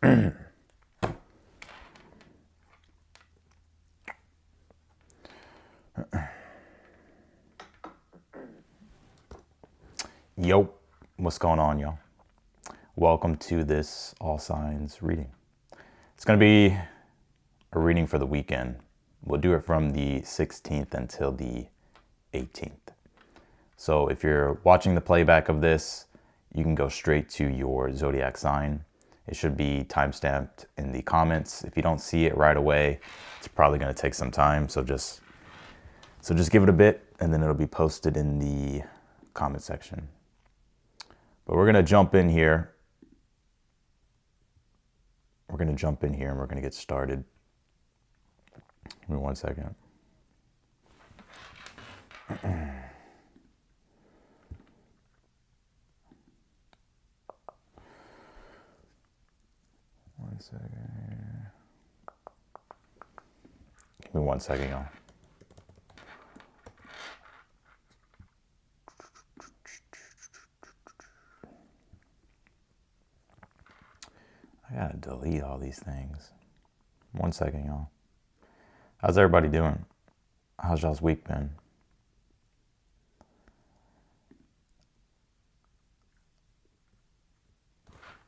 Yo, what's going on, y'all? Welcome to this all signs reading. It's going to be a reading for the weekend. We'll do it from the 16th until the 18th. So if you're watching the playback of this, you can go straight to your zodiac sign. It should be timestamped in the comments. If you don't see it right away, it's probably going to take some time. So just give it a bit, and then it'll be posted in the comment section. But we're going to jump in here. We're going to jump in here and we're going to get started. Give me 1 second. One second. Give me 1 second, y'all. I gotta delete all these things. 1 second, y'all. How's everybody doing? How's y'all's week been?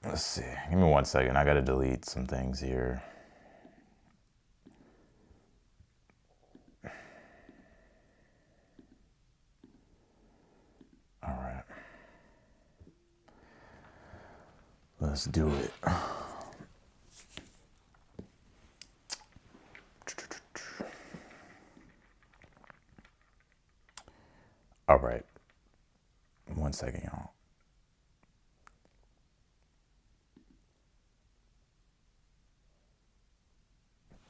Let's see. Give me 1 second. I gotta delete some things here. All right. Let's do it. All right. 1 second, y'all.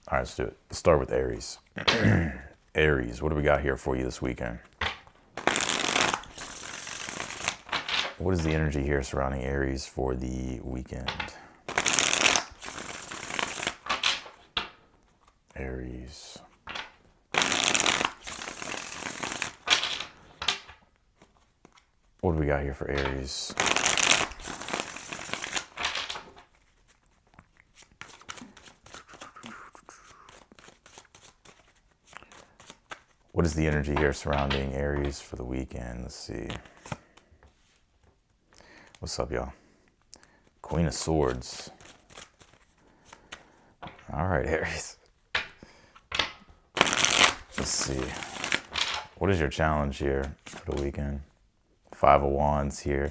All right, let's do it. Let's start with Aries. Aries, what do we got here for you this weekend? What is the energy here surrounding Aries for the weekend? Aries. What do we got here for Aries? What is the energy here surrounding Aries for the weekend? Let's see. What's up, y'all? Queen of Swords. All right, Aries. Let's see. What is your challenge here for the weekend? 5 of Wands here.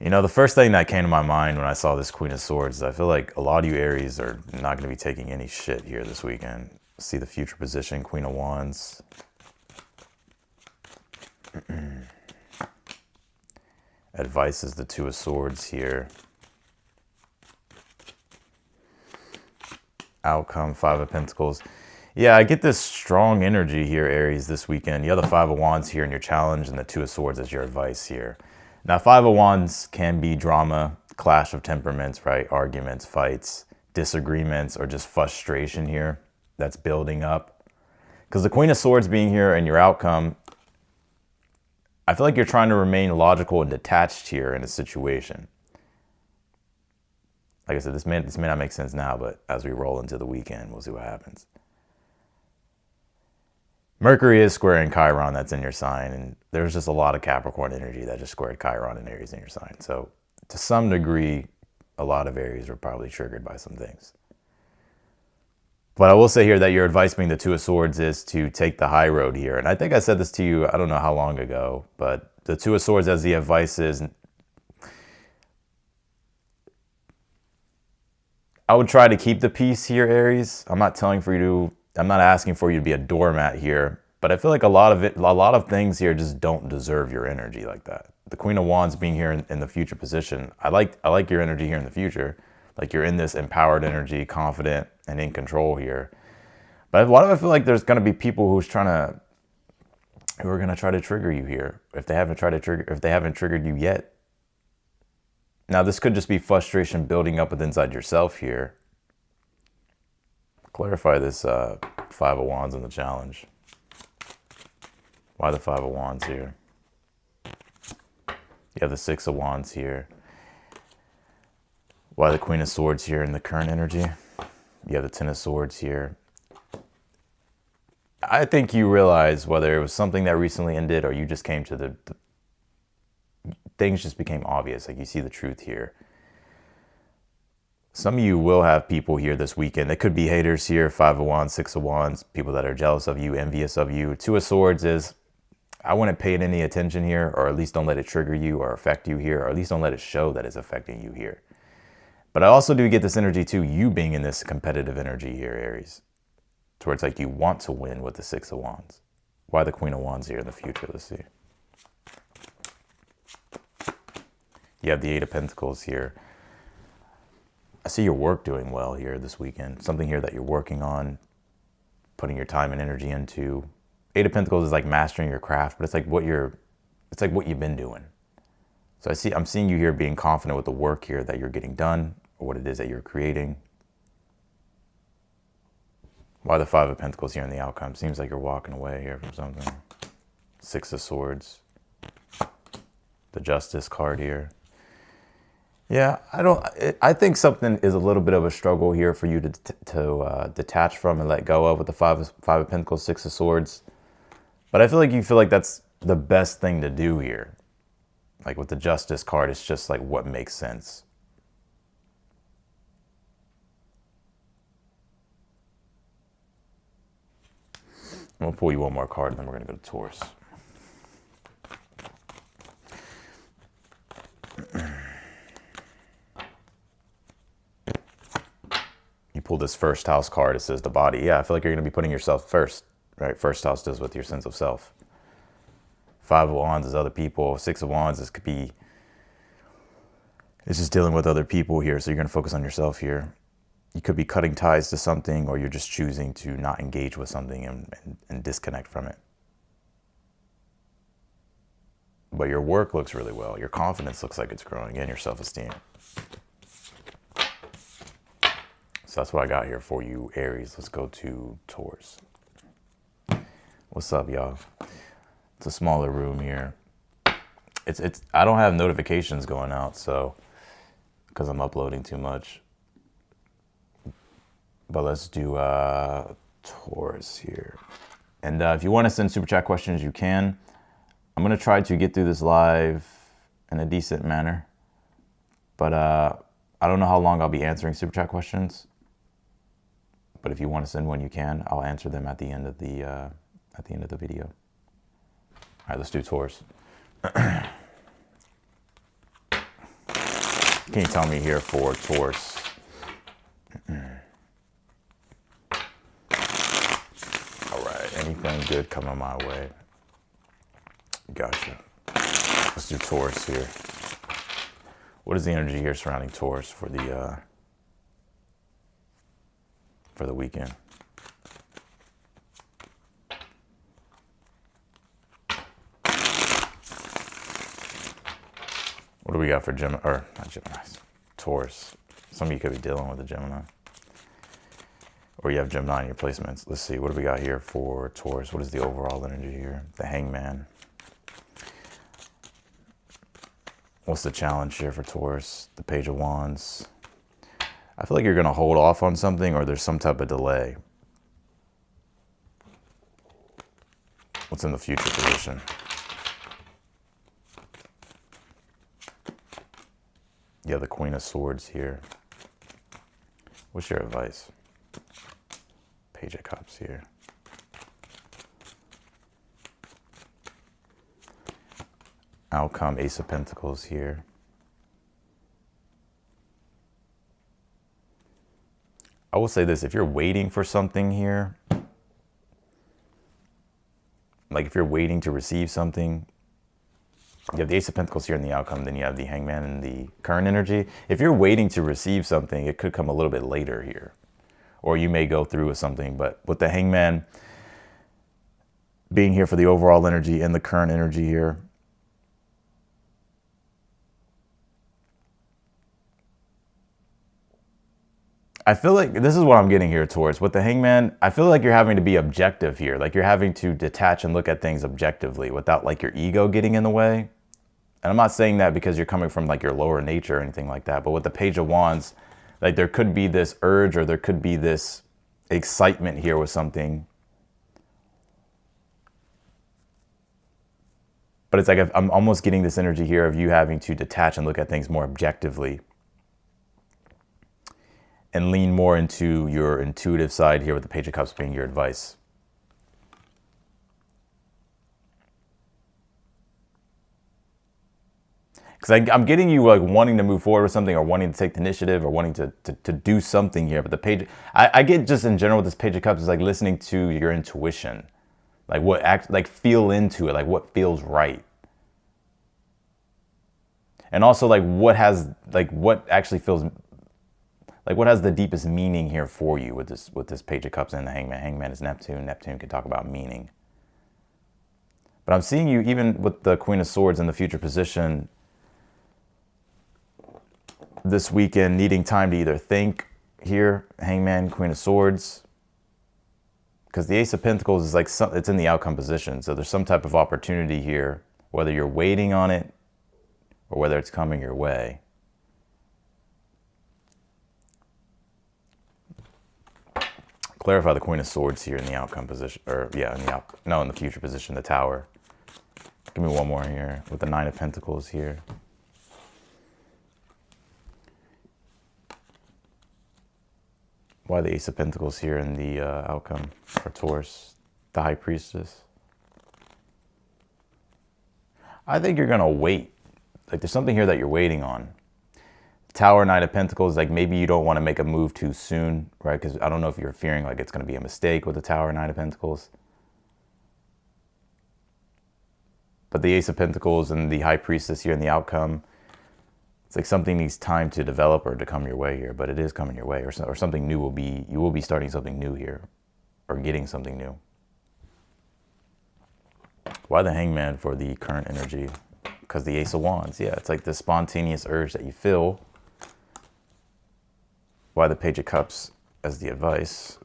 You know, the first thing that came to my mind when I saw this Queen of Swords is I feel like a lot of you Aries are not going to be taking any shit here this weekend. See the future position, Queen of Wands. Advice is the 2 of Swords here. Outcome, 5 of Pentacles. Yeah, I get this strong energy here, Aries, this weekend. You have the 5 of Wands here in your challenge and the 2 of Swords as your advice here. Now, 5 of Wands can be drama, clash of temperaments, right? Arguments, fights, disagreements, or just frustration here that's building up. Because the Queen of Swords being here and your outcome, I feel like you're trying to remain logical and detached here in a situation. Like I said, this may not make sense now, but as we roll into the weekend, we'll see what happens. Mercury is squaring Chiron, that's in your sign, and there's just a lot of Capricorn energy that just squared Chiron and Aries in your sign. So to some degree, a lot of Aries are probably triggered by some things. But I will say here that your advice being the 2 of Swords is to take the high road here. And I think I said this to you, I don't know how long ago, but the 2 of Swords as the advice is, I would try to keep the peace here, Aries. I'm not asking for you to be a doormat here, but I feel like a lot of things here just don't deserve your energy like that. The Queen of Wands being here in the future position, I like your energy here in the future. Like you're in this empowered energy, confident and in control here. But why do I feel like there's going to be people who are going to try to trigger you here if they haven't triggered you yet? Now, this could just be frustration building up inside yourself here. Clarify this 5 of Wands in the challenge. Why the 5 of Wands here? You have the 6 of Wands here. Why the Queen of Swords here in the current energy? You have the Ten of Swords here. I think you realize whether it was something that recently ended or you just came to the things just became obvious. Like you see the truth here. Some of you will have people here this weekend. They could be haters here, 5 of Wands, 6 of Wands, people that are jealous of you, envious of you. 2 of Swords is, I wouldn't pay it any attention here, or at least don't let it trigger you or affect you here, or at least don't let it show that it's affecting you here. But I also do get this energy too, you being in this competitive energy here, Aries, towards like you want to win with the 6 of Wands. Why the Queen of Wands here in the future? Let's see. You have the 8 of Pentacles here. I see your work doing well here this weekend. Something here that you're working on, putting your time and energy into. 8 of Pentacles is like mastering your craft, but it's like what you've been doing. So I'm seeing you here being confident with the work here that you're getting done, or what it is that you're creating. Why the 5 of Pentacles here in the outcome? Seems like you're walking away here from something. 6 of Swords. The Justice card here. Yeah, I think something is a little bit of a struggle here for you to detach from and let go of with the 5 of Pentacles, 6 of Swords. But I feel like that's the best thing to do here. Like with the Justice card, it's just like what makes sense. I'm gonna pull you one more card and then we're gonna go to Taurus. You pull this first house card, it says the body. Yeah, I feel like you're going to be putting yourself first, right? First house does with your sense of self. 5 of Wands is other people. 6 of Wands is it's just dealing with other people here. So you're going to focus on yourself here. You could be cutting ties to something, or you're just choosing to not engage with something and disconnect from it. But your work looks really well. Your confidence looks like it's growing, and your self-esteem. So that's what I got here for you, Aries. Let's go to Taurus. What's up, y'all? It's a smaller room here. I don't have notifications going out, so because I'm uploading too much. But let's do Taurus here. And if you want to send super chat questions, you can. I'm gonna try to get through this live in a decent manner, but I don't know how long I'll be answering super chat questions. But if you want to send one, you can. I'll answer them at the end of the video. All right, let's do Taurus. Can you tell me here for Taurus? All right, anything good coming my way? Gotcha. Let's do Taurus here. What is the energy here surrounding Taurus for the weekend? What do we got for Gemini, or not Gemini, Taurus? Some of you could be dealing with a Gemini. Or you have Gemini in your placements. Let's see, what do we got here for Taurus? What is the overall energy here? The Hangman. What's the challenge here for Taurus? The Page of Wands. I feel like you're going to hold off on something, or there's some type of delay. What's in the future position? You have the Queen of Swords here. What's your advice? Page of Cups here. Outcome, Ace of Pentacles here. I will say this, if you're waiting for something here, like if you're waiting to receive something, you have the Ace of Pentacles here in the outcome, then you have the Hangman in the current energy. If you're waiting to receive something, it could come a little bit later here. Or you may go through with something, but with the Hangman being here for the overall energy and the current energy here, I feel like this is what I'm getting here towards. With the Hangman, I feel like you're having to be objective here. Like you're having to detach and look at things objectively without like your ego getting in the way. And I'm not saying that because you're coming from like your lower nature or anything like that, but with the Page of Wands, like there could be this urge or there could be this excitement here with something. But it's like I'm almost getting this energy here of you having to detach and look at things more objectively and lean more into your intuitive side here with the Page of Cups being your advice. Because I'm getting you like wanting to move forward with something or wanting to take the initiative or wanting to do something here. But the page, I get just in general with this Page of Cups is like listening to your intuition. Like what like feel into it, like what feels right. And also like what actually feels, like what has the deepest meaning here for you with this Page of Cups and the Hangman. Hangman is Neptune. Neptune can talk about meaning. But I'm seeing you even with the Queen of Swords in the future position this weekend, needing time to either think here, Hangman, Queen of Swords, because the Ace of Pentacles is like it's in the outcome position. So there's some type of opportunity here, whether you're waiting on it or whether it's coming your way. Clarify the Queen of Swords here in the outcome position, or yeah, in the future position, the Tower. Give me one more here with the Nine of Pentacles here. Why the Ace of Pentacles here in the outcome for Taurus, the High Priestess? I think you're gonna wait. Like there's something here that you're waiting on. Tower, Knight of Pentacles, like maybe you don't want to make a move too soon, right? Because I don't know if you're fearing like it's gonna be a mistake with the Tower, Knight of Pentacles. But the Ace of Pentacles and the High Priestess here in the outcome, it's like something needs time to develop or to come your way here, but it is coming your way, or something new you will be starting something new here, or getting something new. Why the Hangman for the current energy? Because the Ace of Wands, yeah, it's like the spontaneous urge that you feel. Why the Page of Cups as the advice?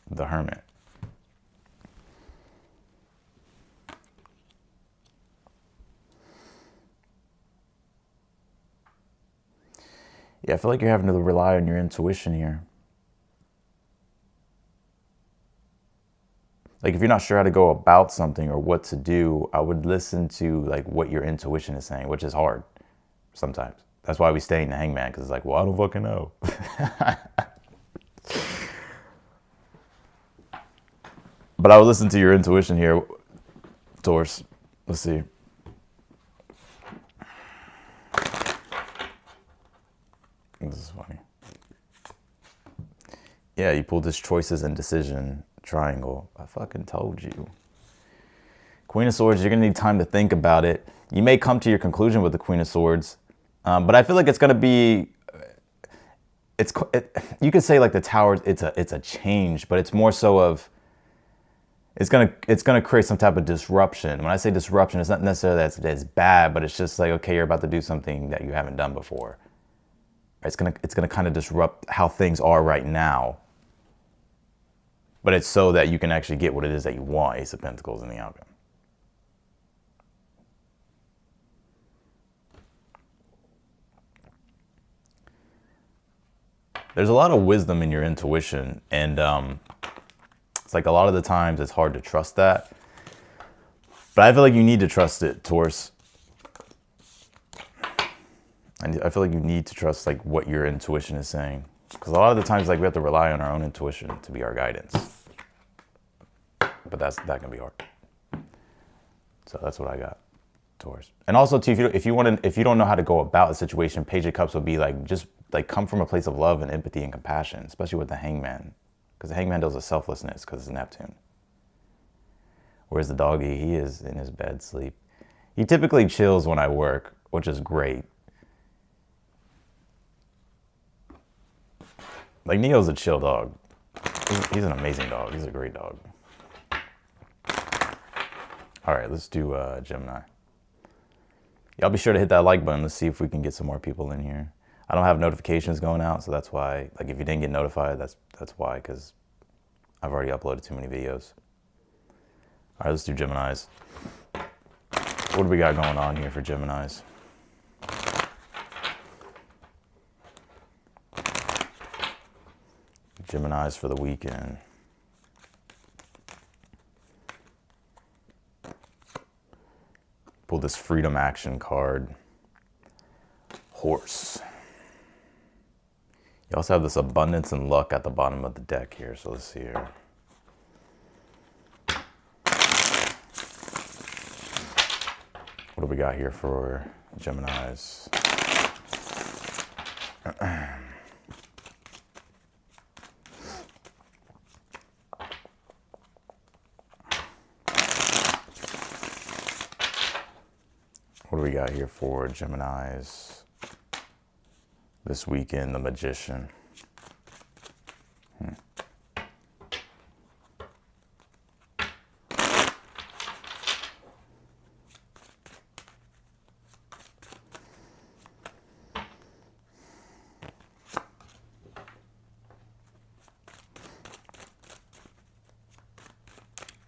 The Hermit. Yeah, I feel like you're having to rely on your intuition here. Like if you're not sure how to go about something or what to do, I would listen to like what your intuition is saying, which is hard sometimes. That's why we stay in the Hangman, because it's like, well, I don't fucking know. But I would listen to your intuition here, Taurus. Let's see. This is funny. Yeah, you pulled this choices and decision triangle. I fucking told you. Queen of Swords, you're gonna need time to think about it. You may come to your conclusion with the Queen of Swords, but I feel like it's gonna be, you could say like the Tower, it's a change, but it's more so of, it's gonna create some type of disruption. When I say disruption, it's not necessarily that's bad, but it's just like, okay, you're about to do something that you haven't done before. It's gonna kind of disrupt how things are right now. But it's so that you can actually get what it is that you want, Ace of Pentacles in the outcome. There's a lot of wisdom in your intuition, and it's like a lot of the times it's hard to trust that. But I feel like you need to trust it, Taurus. And I feel like you need to trust like what your intuition is saying. Because a lot of the times like we have to rely on our own intuition to be our guidance. But that can be hard. So that's what I got, Taurus. And also too, if you don't know how to go about a situation, Page of Cups would be like, just like come from a place of love and empathy and compassion, especially with the Hangman. Because the Hangman deals with selflessness because it's Neptune. Whereas the doggy, he is in his bed sleep. He typically chills when I work, which is great. Like Neo's a chill dog. He's an amazing dog. He's a great dog. All right, let's do Gemini. Y'all be sure to hit that like button. Let's see if we can get some more people in here. I don't have notifications going out, so that's why. Like if you didn't get notified, that's why, because I've already uploaded too many videos. All right, let's do Geminis. What do we got going on here for Geminis? Geminis for the weekend. Pull this freedom action card. Horse. You also have this abundance and luck at the bottom of the deck here. So let's see here. What do we got here for Geminis? What do we got here for Geminis this weekend? The Magician.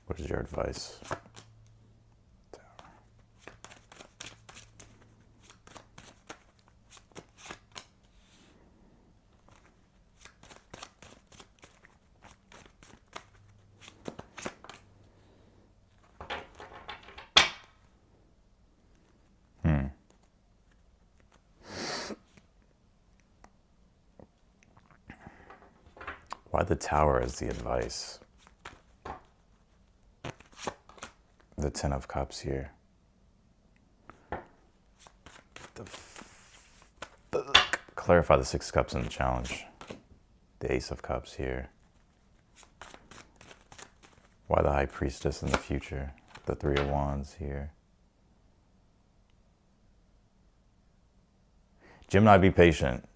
What is your advice? Why the Tower as the advice? The Ten of Cups here. Clarify the Six of Cups in the challenge. The Ace of Cups here. Why the High Priestess in the future? The Three of Wands here. Gemini, be patient.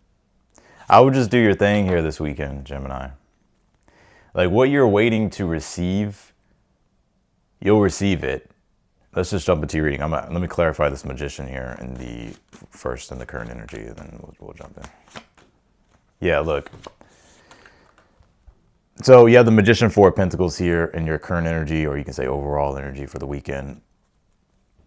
I would just do your thing here this weekend, Gemini. Like what you're waiting to receive, you'll receive it. Let's just jump into your reading. Let me clarify this Magician here in the first and the current energy, and then we'll jump in. Yeah, look. So you have the Magician, Four of Pentacles here in your current energy, or you can say overall energy for the weekend.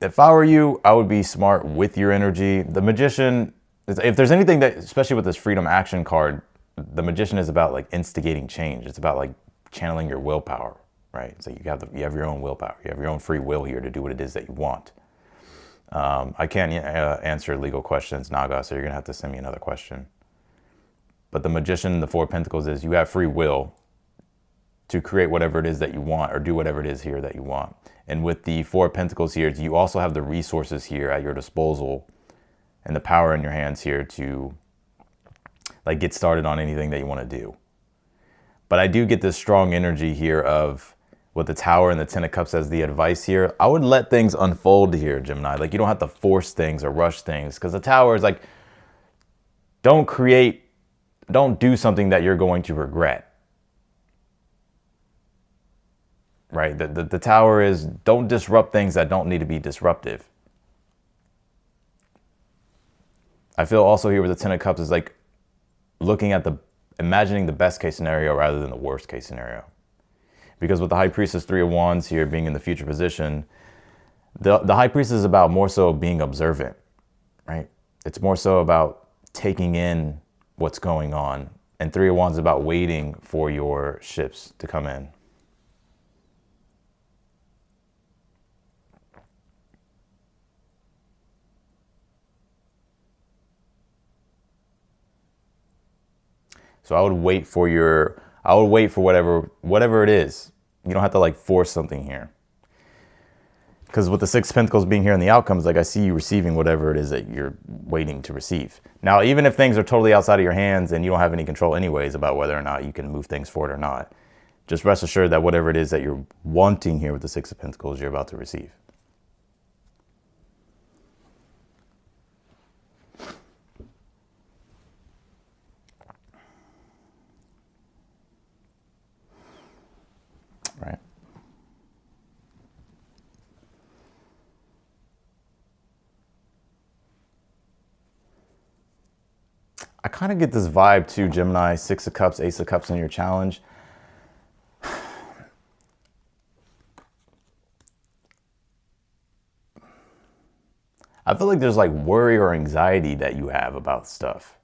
If I were you, I would be smart with your energy. The Magician, if there's anything that, especially with this Freedom Action card, the Magician is about like instigating change. It's about like channeling your willpower, right? So you have your own willpower. You have your own free will here to do what it is that you want. I can't answer legal questions, Naga, so you're going to have to send me another question. But the Magician, the Four of Pentacles, is you have free will to create whatever it is that you want or do whatever it is here that you want. And with the Four of Pentacles here, you also have the resources here at your disposal and the power in your hands here to like get started on anything that you want to do. But I do get this strong energy here of with the Tower and the Ten of Cups as the advice here. I would let things unfold here, Gemini. Like you don't have to force things or rush things, because the Tower is like, don't do something that you're going to regret. Right? The Tower is don't disrupt things that don't need to be disruptive. I feel also here with the Ten of Cups is like looking at imagining the best case scenario rather than the worst case scenario. Because with the High Priestess, Three of Wands here being in the future position, the High Priestess is about more so being observant, right? It's more so about taking in what's going on. And Three of Wands is about waiting for your ships to come in. So I would wait for whatever it is. You don't have to like force something here. Because with the Six of Pentacles being here in the outcomes, like I see you receiving whatever it is that you're waiting to receive. Now, even if things are totally outside of your hands and you don't have any control anyways about whether or not you can move things forward or not, just rest assured that whatever it is that you're wanting here with the Six of Pentacles, you're about to receive. Right. I kind of get this vibe too, Gemini, Six of Cups, Ace of Cups in your challenge. like there's like worry or anxiety that you have about stuff.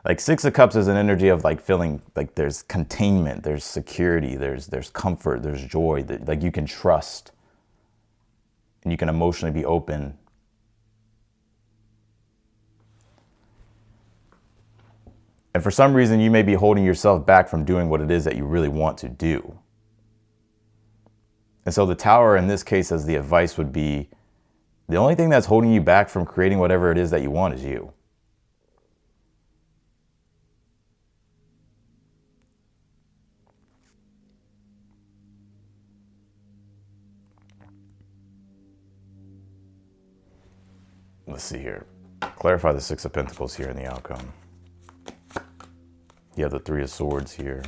Like Six of Cups is an energy of like feeling like there's containment, there's security, there's comfort, there's joy, that like you can trust and you can emotionally be open. And for some reason, you may be holding yourself back from doing what it is that you really want to do. And so the Tower in this case, as the advice would be, the only thing that's holding you back from creating whatever it is that you want is you. Let's see here. Clarify the Six of Pentacles here in the outcome. You have the Three of Swords here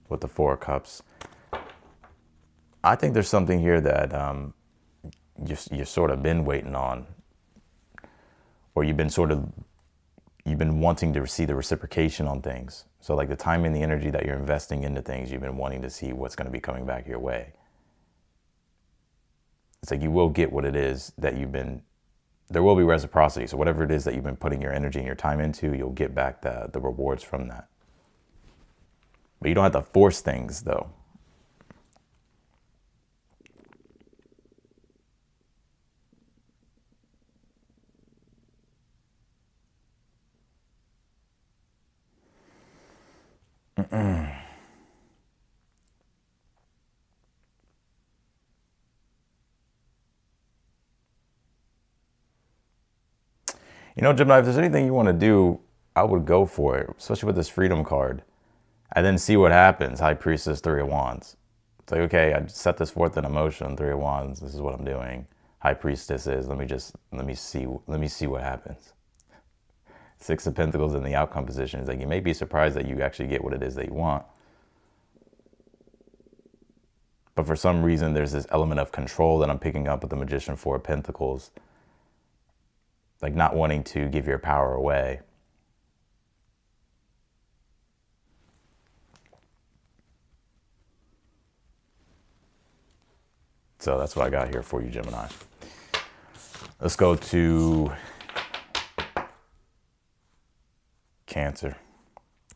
with the Four of Cups. I think there's something here that you've sort of been waiting on, or you've been wanting to see the reciprocation on things. So like the time and the energy that you're investing into things, you've been wanting to see what's going to be coming back your way. It's like you will get what it is that there will be reciprocity. So whatever it is that you've been putting your energy and your time into, you'll get back the rewards from that. But you don't have to force things though. You know, Gemini, if there's anything you want to do, I would go for it, especially with this Freedom card. And then see what happens. High Priestess, Three of Wands. It's like, okay, I set this forth in emotion, Three of Wands, this is what I'm doing. High Priestess is, let me see what happens. Six of Pentacles in the outcome position is like, you may be surprised that you actually get what it is that you want. But for some reason, there's this element of control that I'm picking up with the Magician, Four of Pentacles. Like not wanting to give your power away. So that's what I got here for you, Gemini. Let's go to Cancer.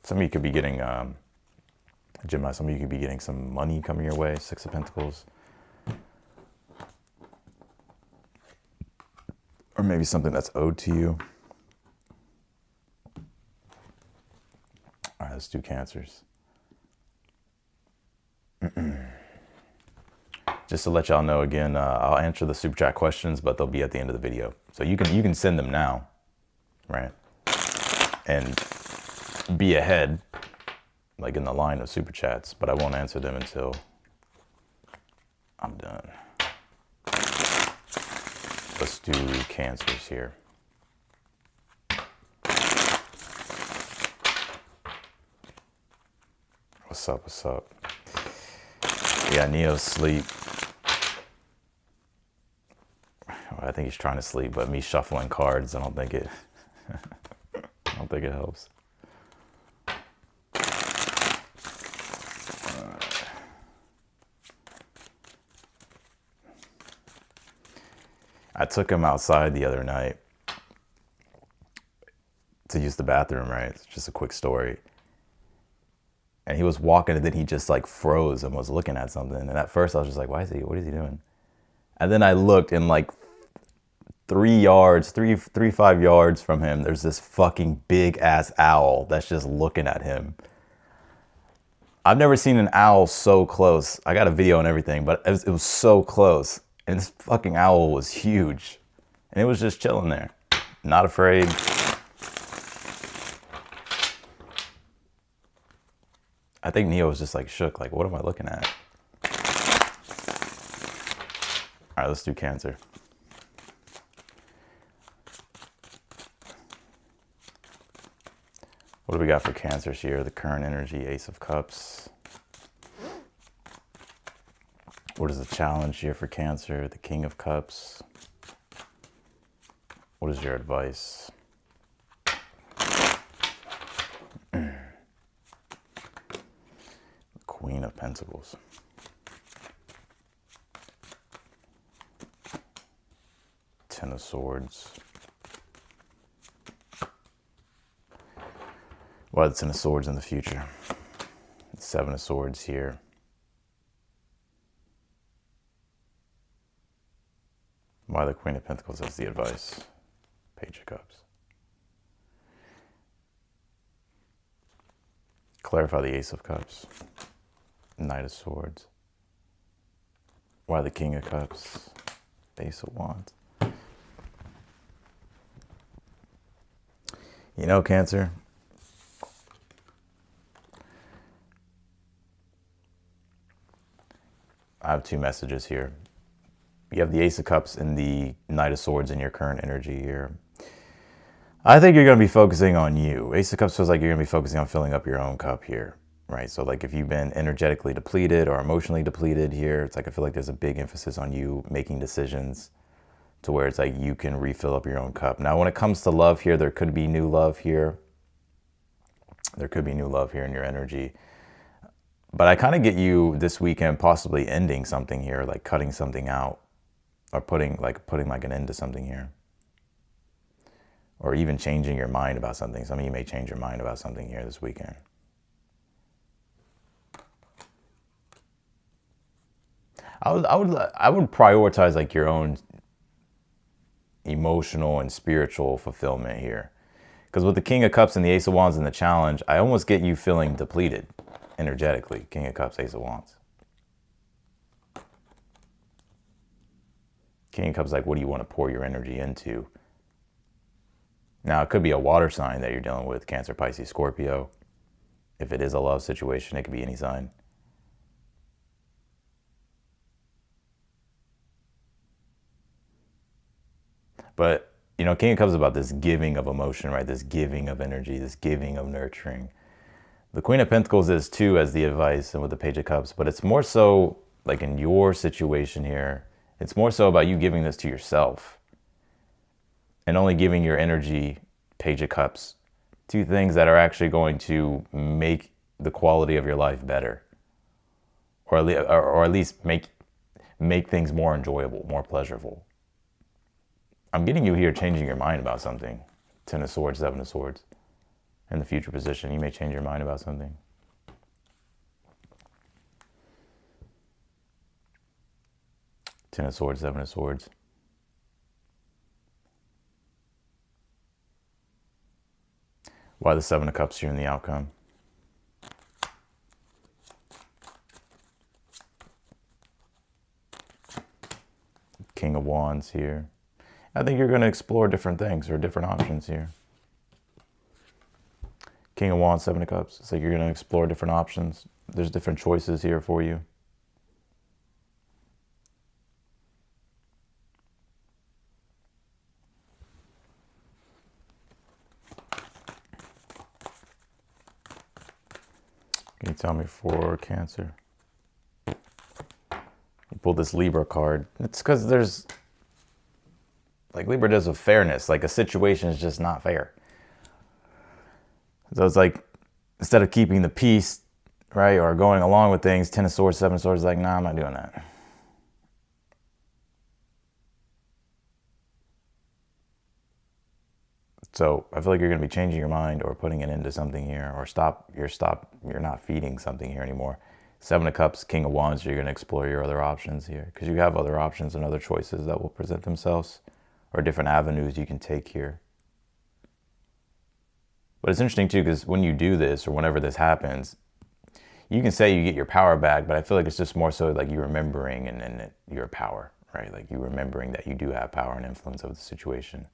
Some of you could be getting, Gemini, some of you could be getting some money coming your way, Six of Pentacles. Or maybe something that's owed to you. All right, let's do Cancers. Just to let y'all know again, I'll answer the super chat questions, but they'll be at the end of the video. So you can send them now, right? And be ahead, like in the line of super chats, but I won't answer them until I'm done. Let's do Cancers here. What's up, what's up? Yeah, Neo's asleep. I think he's trying to sleep, but me shuffling cards, I don't think it helps. I took him outside the other night to use the bathroom, right? It's just a quick story. And he was walking and then he just like froze and was looking at something. And at first I was just like, what is he doing? And then I looked and like 5 yards from him, there's this fucking big ass owl that's just looking at him. I've never seen an owl so close. I got a video and everything, but it was so close. And this fucking owl was huge. And it was just chilling there. Not afraid. I think Neo was just like shook, like, what am I looking at? All right, let's do Cancer. What do we got for Cancers here? The current energy, Ace of Cups. What is the challenge here for Cancer? The King of Cups. What is your advice? The Queen of Pentacles. Ten of of Swords. Why the Ten of Swords in the future? Seven of Swords here. Why the Queen of Pentacles as the advice? Page of Cups. Clarify the Ace of Cups. Knight of Swords. Why the King of Cups? Ace of Wands. You know, Cancer, I have two messages here. You have the Ace of Cups and the Knight of Swords in your current energy here. I think you're going to be focusing on you. Ace of Cups feels like you're going to be focusing on filling up your own cup here, right? So like if you've been energetically depleted or emotionally depleted here, it's like I feel like there's a big emphasis on you making decisions to where it's like you can refill up your own cup. Now, when it comes to love here, there could be new love here. There could be new love here in your energy. But I kind of get you this weekend possibly ending something here, like cutting something out or putting like an end to something here. Or even changing your mind about something. Some of you may change your mind about something here this weekend. I would prioritize like your own emotional and spiritual fulfillment here. Because with the King of Cups and the Ace of Wands in the challenge, I almost get you feeling depleted energetically. King of Cups, Ace of Wands. King of Cups, like, what do you want to pour your energy into? Now, it could be a water sign that you're dealing with, Cancer, Pisces, Scorpio. If it is a love situation, it could be any sign. But, you know, King of Cups is about this giving of emotion, right? This giving of energy, this giving of nurturing. The Queen of Pentacles is too, as the advice, and with the Page of Cups, but it's more so, like in your situation here, it's more so about you giving this to yourself. And only giving your energy, Page of Cups, to things that are actually going to make the quality of your life better. Or at least make things more enjoyable, more pleasurable. I'm getting you here changing your mind about something. Ten of Swords, Seven of Swords. In the future position, you may change your mind about something. Ten of Swords, Seven of Swords. Why the Seven of Cups here in the outcome? King of Wands here. I think you're going to explore different things or different options here. King of Wands, Seven of Cups. It's like you're going to explore different options. There's different choices here for you. Can you tell me for Cancer? You pulled this Libra card. It's because there's, like, Libra does with fairness. Like, a situation is just not fair. So it's like, instead of keeping the peace, right, or going along with things, Ten of Swords, Seven of Swords is like, nah, I'm not doing that. So I feel like you're going to be changing your mind or putting it into something here, or you're not feeding something here anymore. Seven of Cups, King of Wands, you're going to explore your other options here, because you have other options and other choices that will present themselves, or different avenues you can take here. But it's interesting too, because when you do this, or whenever this happens, you can say you get your power back, but I feel like it's just more so like you remembering and your power, right? Like you remembering that you do have power and influence over the situation.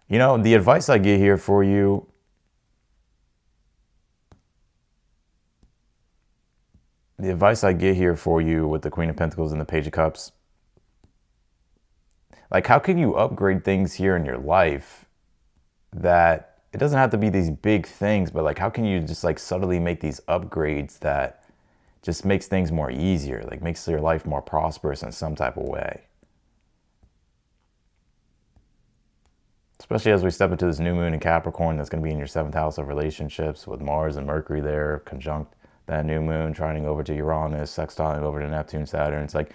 You know, the advice I get here for you, with the Queen of Pentacles and the Page of Cups, like, how can you upgrade things here in your life that it doesn't have to be these big things, but like, how can you just like subtly make these upgrades that just makes things more easier, like makes your life more prosperous in some type of way? Especially as we step into this new moon in Capricorn that's going to be in your 7th house of relationships, with Mars and Mercury there, conjunct that new moon, trining over to Uranus, sextiling over to Neptune, Saturn. It's like,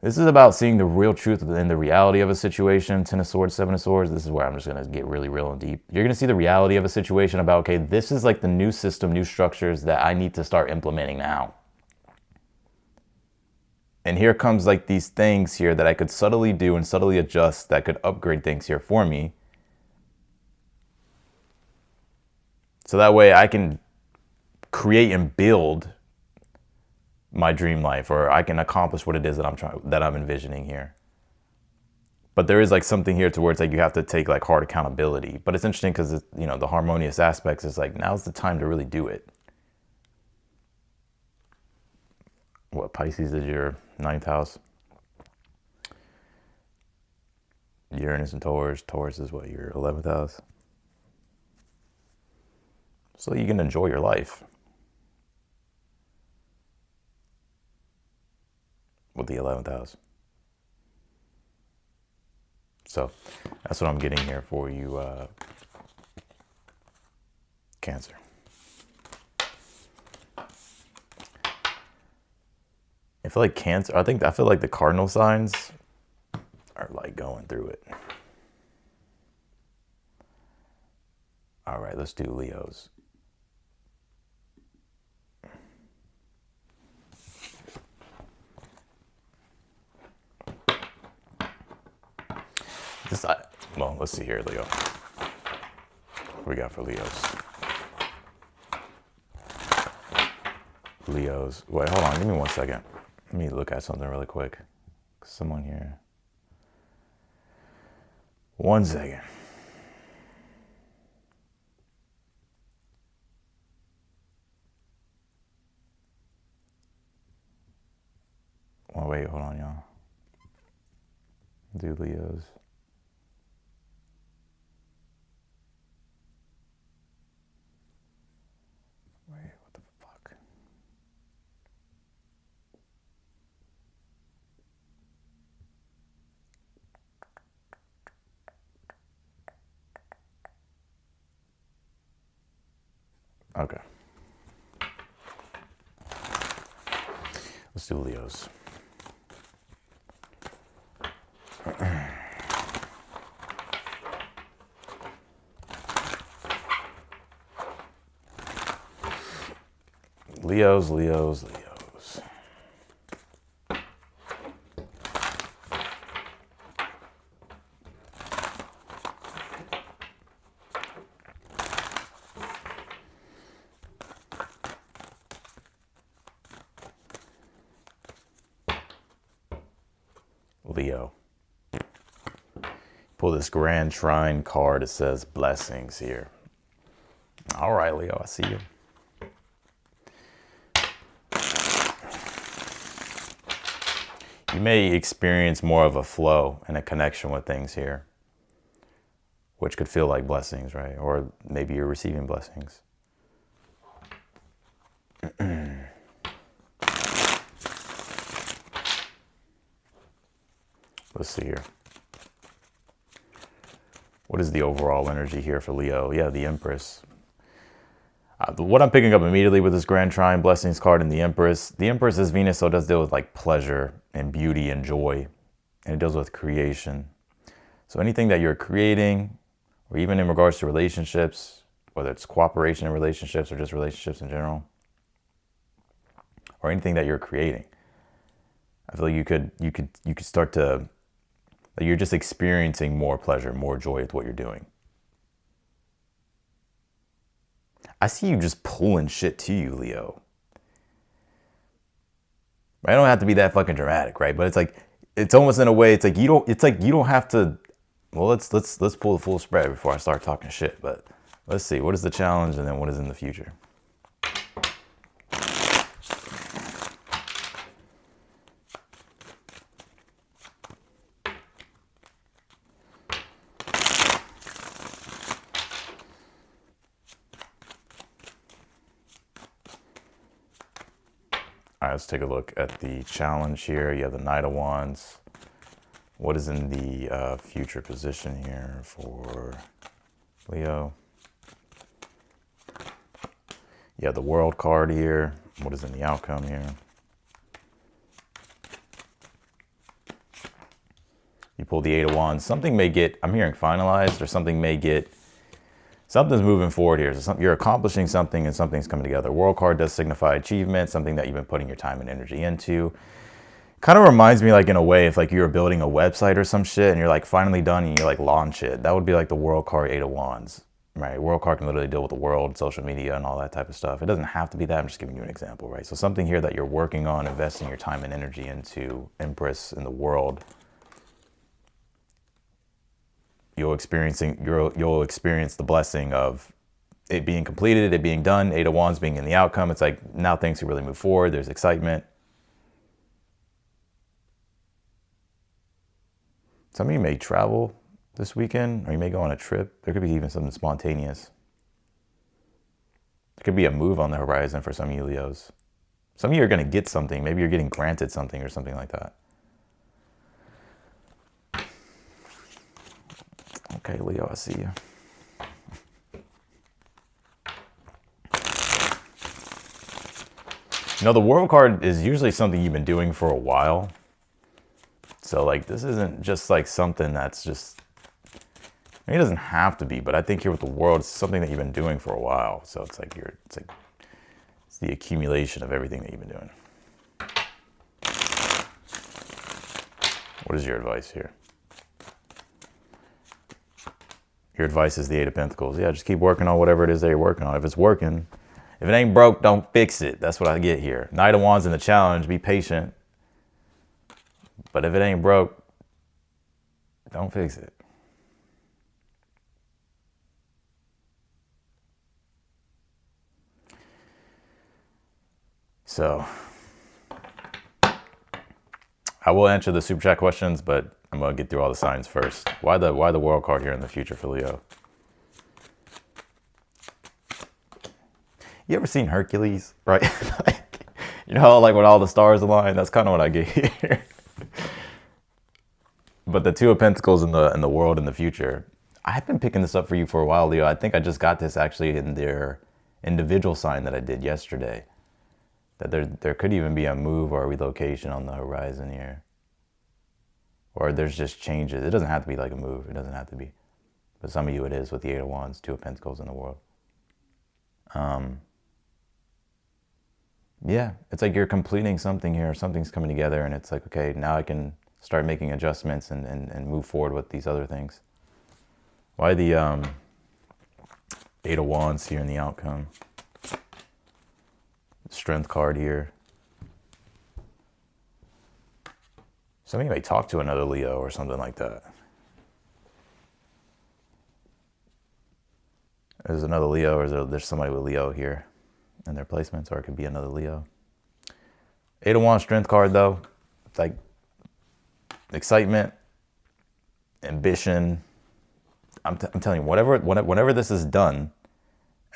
this is about seeing the real truth and the reality of a situation. Ten of Swords, Seven of Swords. This is where I'm just going to get really real and deep. You're going to see the reality of a situation about, okay, this is like the new system, new structures that I need to start implementing now. And here comes like these things here that I could subtly do and subtly adjust that could upgrade things here for me. So that way I can create and build my dream life, or I can accomplish what it is that I'm envisioning here. But there is like something here to where it's like you have to take like hard accountability. But it's interesting because, you know, the harmonious aspects is like, now's the time to really do it. What, Pisces is your 9th house? Uranus and Taurus. Taurus is what, your 11th house? So you can enjoy your life with the 11th house. So that's what I'm getting here for you, Cancer. I feel like Cancer, I feel like the cardinal signs are like going through it. All right, let's do Leos. Well, let's see here, Leo. What we got for Leos? Leos. Wait, hold on. Give me 1 second. Let me look at something really quick. Someone here. 1 second. Oh, wait, hold on, y'all. Do Leos. Wait, what the fuck? Okay. Let's do Leos. Leos, Leos, Leos. Leo. Pull this Grand Trine card. It says blessings here. All right, Leo, I see you. You may experience more of a flow and a connection with things here, which could feel like blessings, right? Or maybe you're receiving blessings. Let's see here. What is the overall energy here for Leo? Yeah, the Empress. What I'm picking up immediately with this Grand Trine Blessings card and the Empress is Venus, so it does deal with like pleasure and beauty and joy, and it deals with creation. So anything that you're creating, or even in regards to relationships, whether it's cooperation in relationships or just relationships in general, or anything that you're creating, I feel like you could start to, like, you're just experiencing more pleasure, more joy with what you're doing. I see you just pulling shit to you, Leo. I don't have to be that fucking dramatic, right? But it's like, it's almost in a way, it's like you don't have to. Well, let's pull the full spread before I start talking shit. But let's see, what is the challenge, and then what is in the future? All right, let's take a look at the challenge here. You have the Knight of Wands. What is in the future position here for Leo? You have the World card here. What is in the outcome here? You pull the Eight of Wands. Something may get, I'm hearing finalized, or something may get, something's moving forward here. So you're accomplishing something and something's coming together. World card does signify achievement, something that you've been putting your time and energy into. Kind of reminds me, like, in a way, if like you were building a website or some shit and you're like finally done and you like launch it. That would be like the World card, Eight of Wands, right? World card can literally deal with the world, social media, and all that type of stuff. It doesn't have to be that. I'm just giving you an example, right? So something here that you're working on, investing your time and energy into, Empress, in the world. You'll experience the blessing of it being completed, it being done, Eight of Wands being in the outcome. It's like now things can really move forward. There's excitement. Some of you may travel this weekend, or you may go on a trip. There could be even something spontaneous. There could be a move on the horizon for some of you Leos. Some of you are going to get something. Maybe you're getting granted something or something like that. Okay, Leo, I see you. You know, the World card is usually something you've been doing for a while. So, like, this isn't just, like, something that's just... I mean, it doesn't have to be, but I think here with the World, it's something that you've been doing for a while. So it's like it's the accumulation of everything that you've been doing. What is your advice here? Your advice is the Eight of Pentacles. Yeah, just keep working on whatever it is that you're working on. If it's working, if it ain't broke, don't fix it. That's what I get here. Knight of Wands in the challenge, be patient. But if it ain't broke, don't fix it. So, I will answer the super chat questions, but I'm going to get through all the signs first. Why the World card here in the future for Leo? You ever seen Hercules, right? Like, you know how, like, when all the stars align? That's kind of what I get here. But the Two of Pentacles in the world in the future, I've been picking this up for you for a while, Leo. I think I just got this actually in their individual sign that I did yesterday. That there could even be a move or a relocation on the horizon here. Or there's just changes. It doesn't have to be like a move. It doesn't have to be. But some of you it is with the Eight of Wands, Two of Pentacles in the world. Yeah, it's like you're completing something here. Something's coming together and it's like, okay, now I can start making adjustments and move forward with these other things. Why the Eight of Wands here in the outcome? Strength card here. Some of you may talk to another Leo or something like that. There's another Leo, or there's somebody with Leo here in their placements, or it could be another Leo. Eight of Wands strength card though. It's like excitement, ambition. I'm telling you, whenever this is done,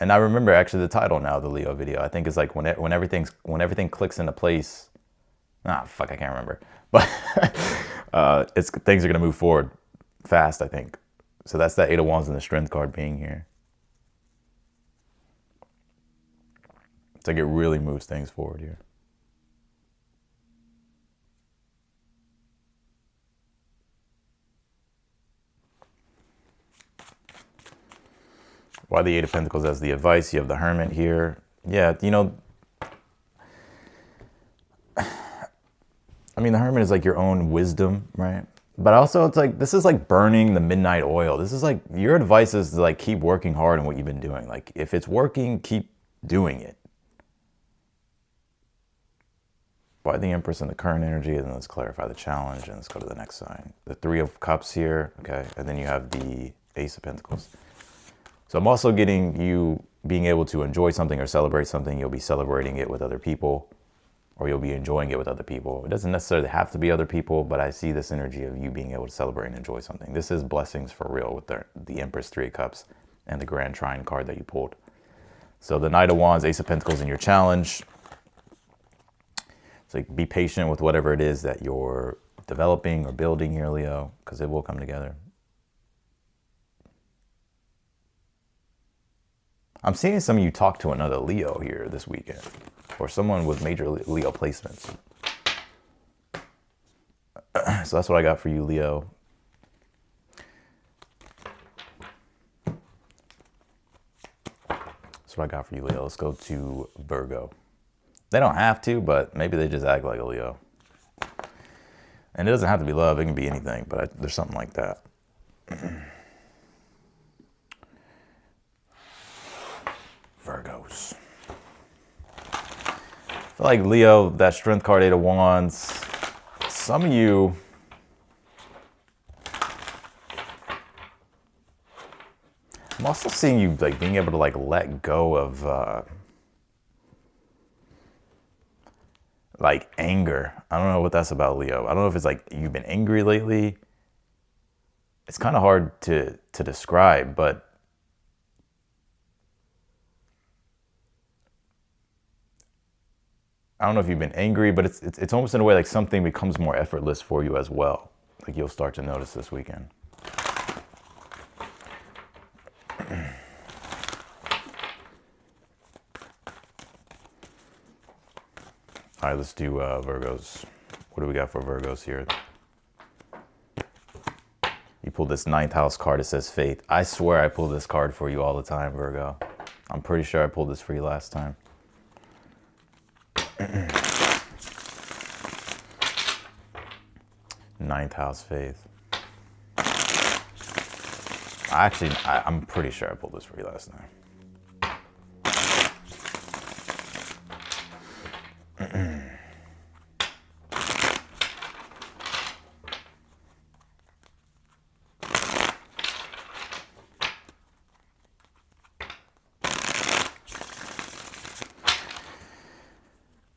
and I remember actually the title now of the Leo video. I think it's like when everything clicks into place. Ah, fuck, I can't remember. But things are gonna move forward fast, I think. So that's that Eight of Wands and the Strength card being here. It's like it really moves things forward here. Why the Eight of Pentacles as the advice? You have the Hermit here. Yeah, you know, I mean, the Hermit is like your own wisdom, right? But also it's like, this is like burning the midnight oil. This is like, your advice is to like keep working hard on what you've been doing. Like if it's working, keep doing it. Why the Empress and the current energy? And then let's clarify the challenge and let's go to the next sign. The Three of Cups here, okay? And then you have the Ace of Pentacles. So I'm also getting you being able to enjoy something or celebrate something. You'll be celebrating it with other people, or you'll be enjoying it with other people. It doesn't necessarily have to be other people, but I see this energy of you being able to celebrate and enjoy something. This is blessings for real with the Empress, Three of Cups, and the Grand Trine card that you pulled. So the Knight of Wands, Ace of Pentacles in your challenge. It's like, be patient with whatever it is that you're developing or building here, Leo, because it will come together. I'm seeing some of you talk to another Leo here this weekend, or someone with major Leo placements. So that's what I got for you, Leo. That's what I got for you, Leo. Let's go to Virgo. They don't have to, but maybe they just act like a Leo. And it doesn't have to be love. It can be anything, but there's something like that. Virgos. I feel like Leo, that Strength card, Eight of Wands. Some of you, I'm also seeing you like being able to like let go of like anger. I don't know what that's about, Leo. I don't know if it's like you've been angry lately. It's kind of hard to describe, but I don't know if you've been angry, but it's almost in a way like something becomes more effortless for you as well. Like you'll start to notice this weekend. All right, let's do Virgos. What do we got for Virgos here? You pulled this 9th house card. It says faith. I swear I pull this card for you all the time, Virgo. I'm pretty sure I pulled this for you last time. 9th house faith. I'm pretty sure I pulled this for you last time.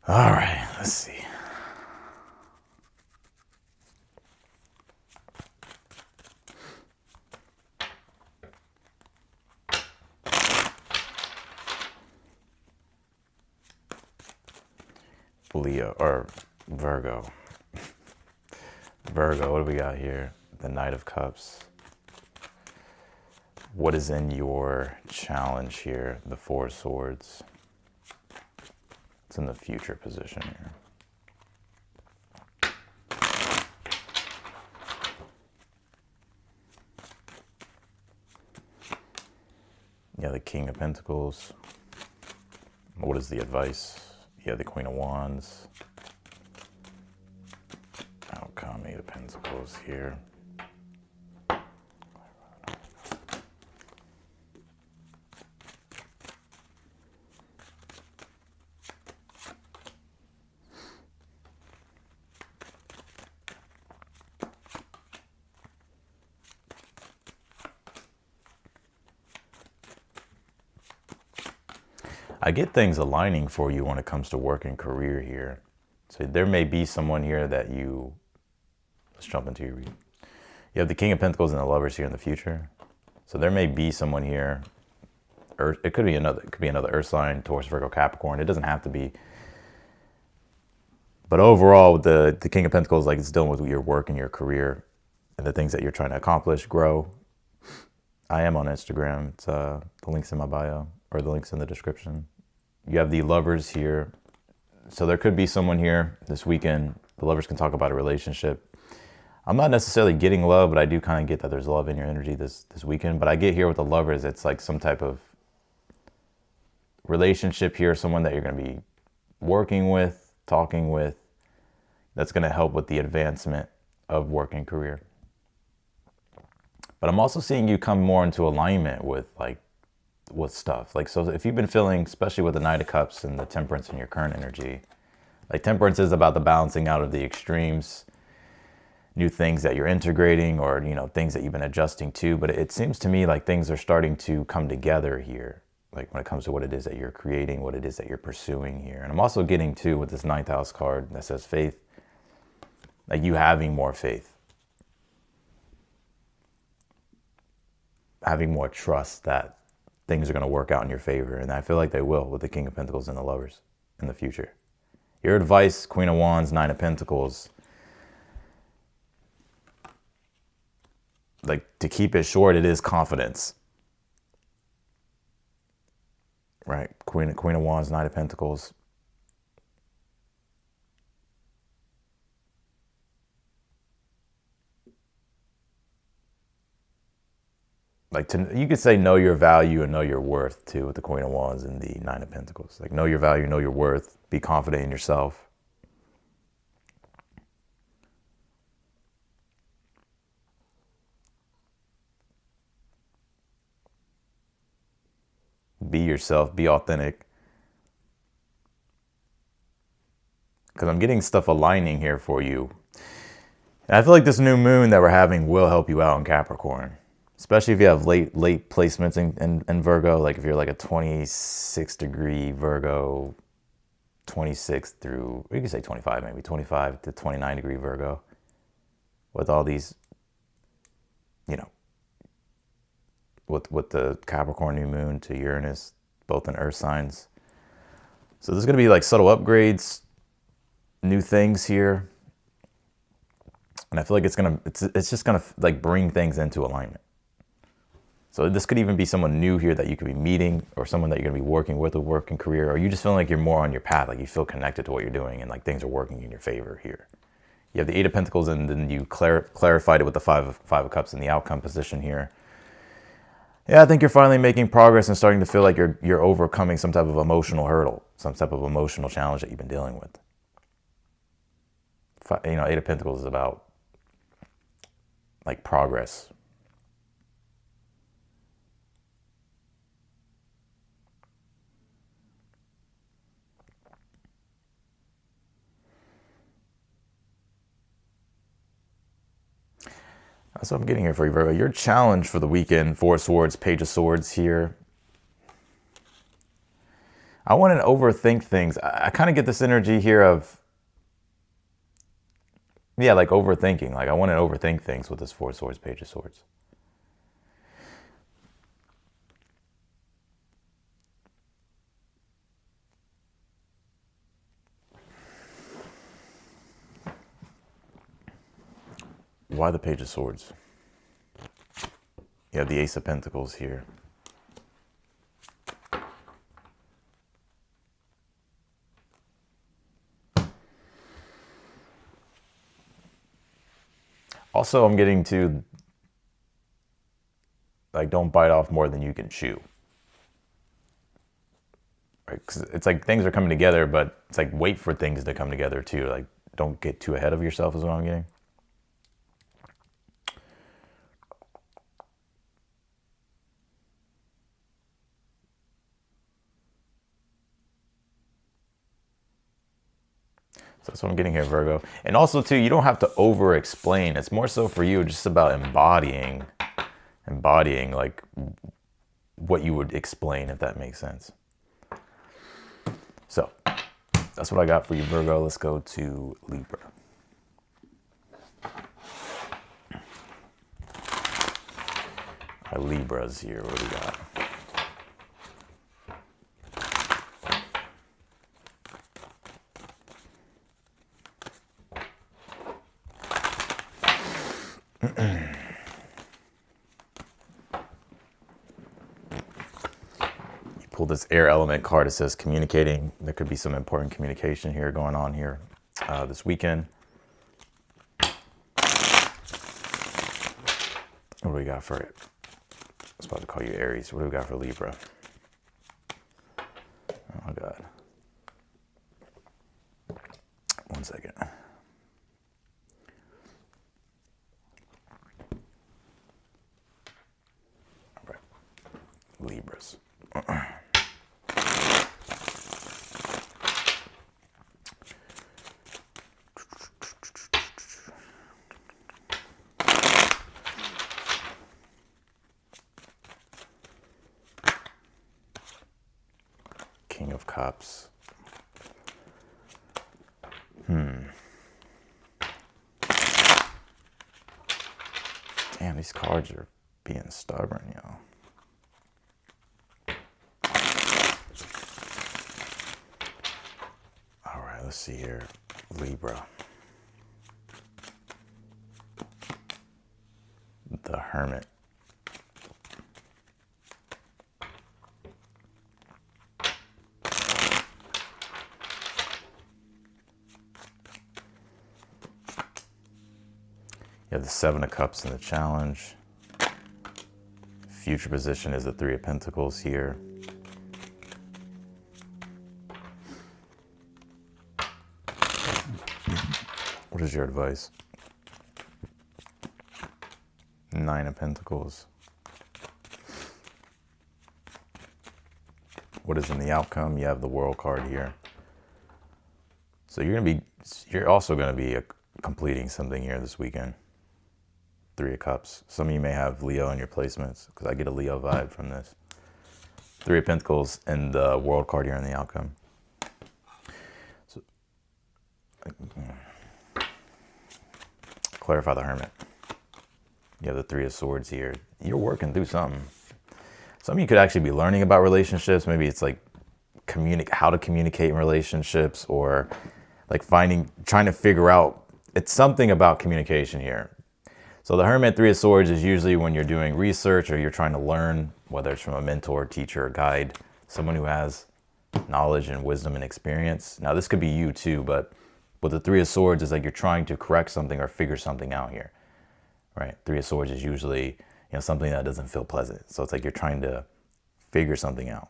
All right, let's see. Leo or Virgo. Virgo, what do we got here? The Knight of Cups. What is in your challenge here? The Four of Swords. It's in the future position here. Yeah, the King of Pentacles. What is the advice? Yeah, the Queen of Wands. Outcome, Eight of Pentacles here. I get things aligning for you when it comes to work and career here. So there may be someone here that you, let's jump into your reading. You have the King of Pentacles and the Lovers here in the future. So there may be someone here, or it could be another Earth sign, Taurus, Virgo, Capricorn. It doesn't have to be. But overall, the King of Pentacles, like it's dealing with your work and your career and the things that you're trying to accomplish, grow. I am on Instagram. It's the link's in my bio, or the link's in the description. You have the Lovers here. So there could be someone here this weekend. The Lovers can talk about a relationship. I'm not necessarily getting love, but I do kind of get that there's love in your energy this weekend. But I get here with the Lovers, it's like some type of relationship here, someone that you're going to be working with, talking with, that's going to help with the advancement of work and career. But I'm also seeing you come more into alignment with stuff. Like, so if you've been feeling, especially with the Knight of Cups and the Temperance in your current energy, like Temperance is about the balancing out of the extremes, new things that you're integrating, or, you know, things that you've been adjusting to. But it seems to me like things are starting to come together here. Like when it comes to what it is that you're creating, what it is that you're pursuing here. And I'm also getting to, with this 9th house card that says faith, like you having more faith. Having more trust that things are going to work out in your favor. And I feel like they will with the King of Pentacles and the Lovers in the future. Your advice, Queen of Wands, 9 of Pentacles. Like, to keep it short, it is confidence. right? Queen of Wands, Knight of Pentacles. Like, you could say know your value and know your worth too with the Queen of Wands and the Nine of Pentacles. Like, know your value, know your worth, be confident in yourself. Be yourself, be authentic. Because I'm getting stuff aligning here for you. And I feel like this new moon that we're having will help you out in Capricorn. Especially if you have late placements in Virgo. Like if you're like a 26 degree Virgo, 26 through, you could say 25 maybe, 25 to 29 degree Virgo. With all these, you know, with the Capricorn new moon to Uranus, both in earth signs. So there's going to be like subtle upgrades, new things here. And I feel like it's just gonna like bring things into alignment. So this could even be someone new here that you could be meeting, or someone that you're gonna be working with, a working career, or you just feeling like you're more on your path, like you feel connected to what you're doing and like things are working in your favor here. You have the Eight of Pentacles, and then you clarified it with the Five of Cups in the outcome position here. Yeah, I think you're finally making progress and starting to feel like you're overcoming some type of emotional hurdle, some type of emotional challenge that you've been dealing with. You know, Eight of Pentacles is about like progress. That's what I'm getting here for you, Virgo. Your challenge for the weekend, Four of Swords, Page of Swords here. I want to overthink things. I kind of get this energy here of, yeah, like overthinking. Like I want to overthink things with this Four of Swords, Page of Swords. Why the Page of Swords? You have the Ace of Pentacles here. Also, I'm getting to, like, don't bite off more than you can chew. Right? 'Cause it's like things are coming together, but it's like wait for things to come together too. Like, don't get too ahead of yourself is what I'm getting. So that's what I'm getting here, Virgo. And also, too, you don't have to over-explain. It's more so for you just about embodying like what you would explain, if that makes sense. So that's what I got for you, Virgo. Let's go to Libra. Our Libras here, what do we got? Pull this air element card. It says communicating. There could be some important communication here going on here this weekend. What do we got for it? I was about to call you Aries. What do we got for Libra? Oh, God. One second. All right. Libras. King of Cups. Damn, these cards are being stubborn, y'all. All right, let's see here. Libra. The Hermit. You have the Seven of Cups in the challenge. Future position is the Three of Pentacles here. What is your advice? Nine of Pentacles. What is in the outcome? You have the World card here. So you're also going to be completing something here this weekend. Three of Cups. Some of you may have Leo in your placements, because I get a Leo vibe from this. Three of Pentacles and the World card here in the outcome. So, clarify the Hermit. You have the Three of Swords here. You're working through something. Some of you could actually be learning about relationships. Maybe it's like how to communicate in relationships, or like trying to figure out, it's something about communication here. So the Hermit, Three of Swords is usually when you're doing research or you're trying to learn, whether it's from a mentor, teacher, or guide, someone who has knowledge and wisdom and experience. Now this could be you too, but with the Three of Swords is like you're trying to correct something or figure something out here, right? Three of Swords is usually, something that doesn't feel pleasant. So it's like you're trying to figure something out.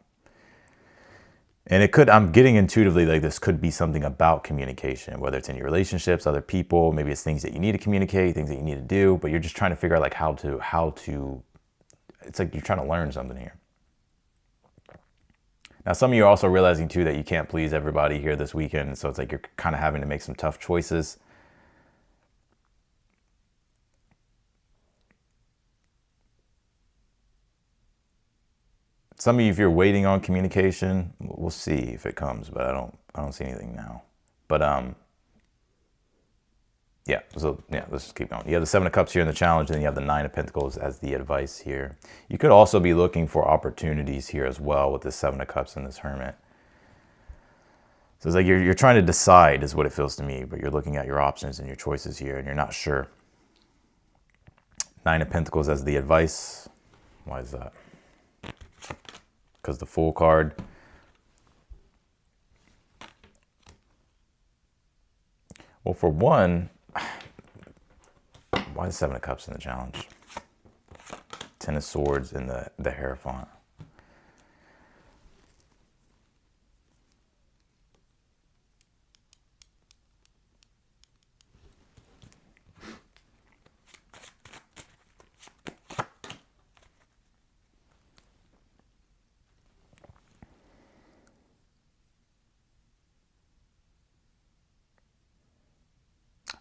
And I'm getting intuitively like this could be something about communication, whether it's in your relationships, other people, maybe it's things that you need to communicate, things that you need to do, but you're just trying to figure out like how to, it's like you're trying to learn something here. Now, some of you are also realizing too that you can't please everybody here this weekend. So it's like you're kind of having to make some tough choices. Some of you, if you're waiting on communication, we'll see if it comes, but I don't see anything now. But yeah, so yeah, let's just keep going. You have the Seven of Cups here in the challenge, and then you have the Nine of Pentacles as the advice here. You could also be looking for opportunities here as well with the Seven of Cups and this Hermit. So it's like you're trying to decide is what it feels to me, but you're looking at your options and your choices here, and you're not sure. Nine of Pentacles as the advice. Why is that? Because the Fool card. Well, for one, why the Seven of Cups in the challenge? Ten of Swords in the Hierophant.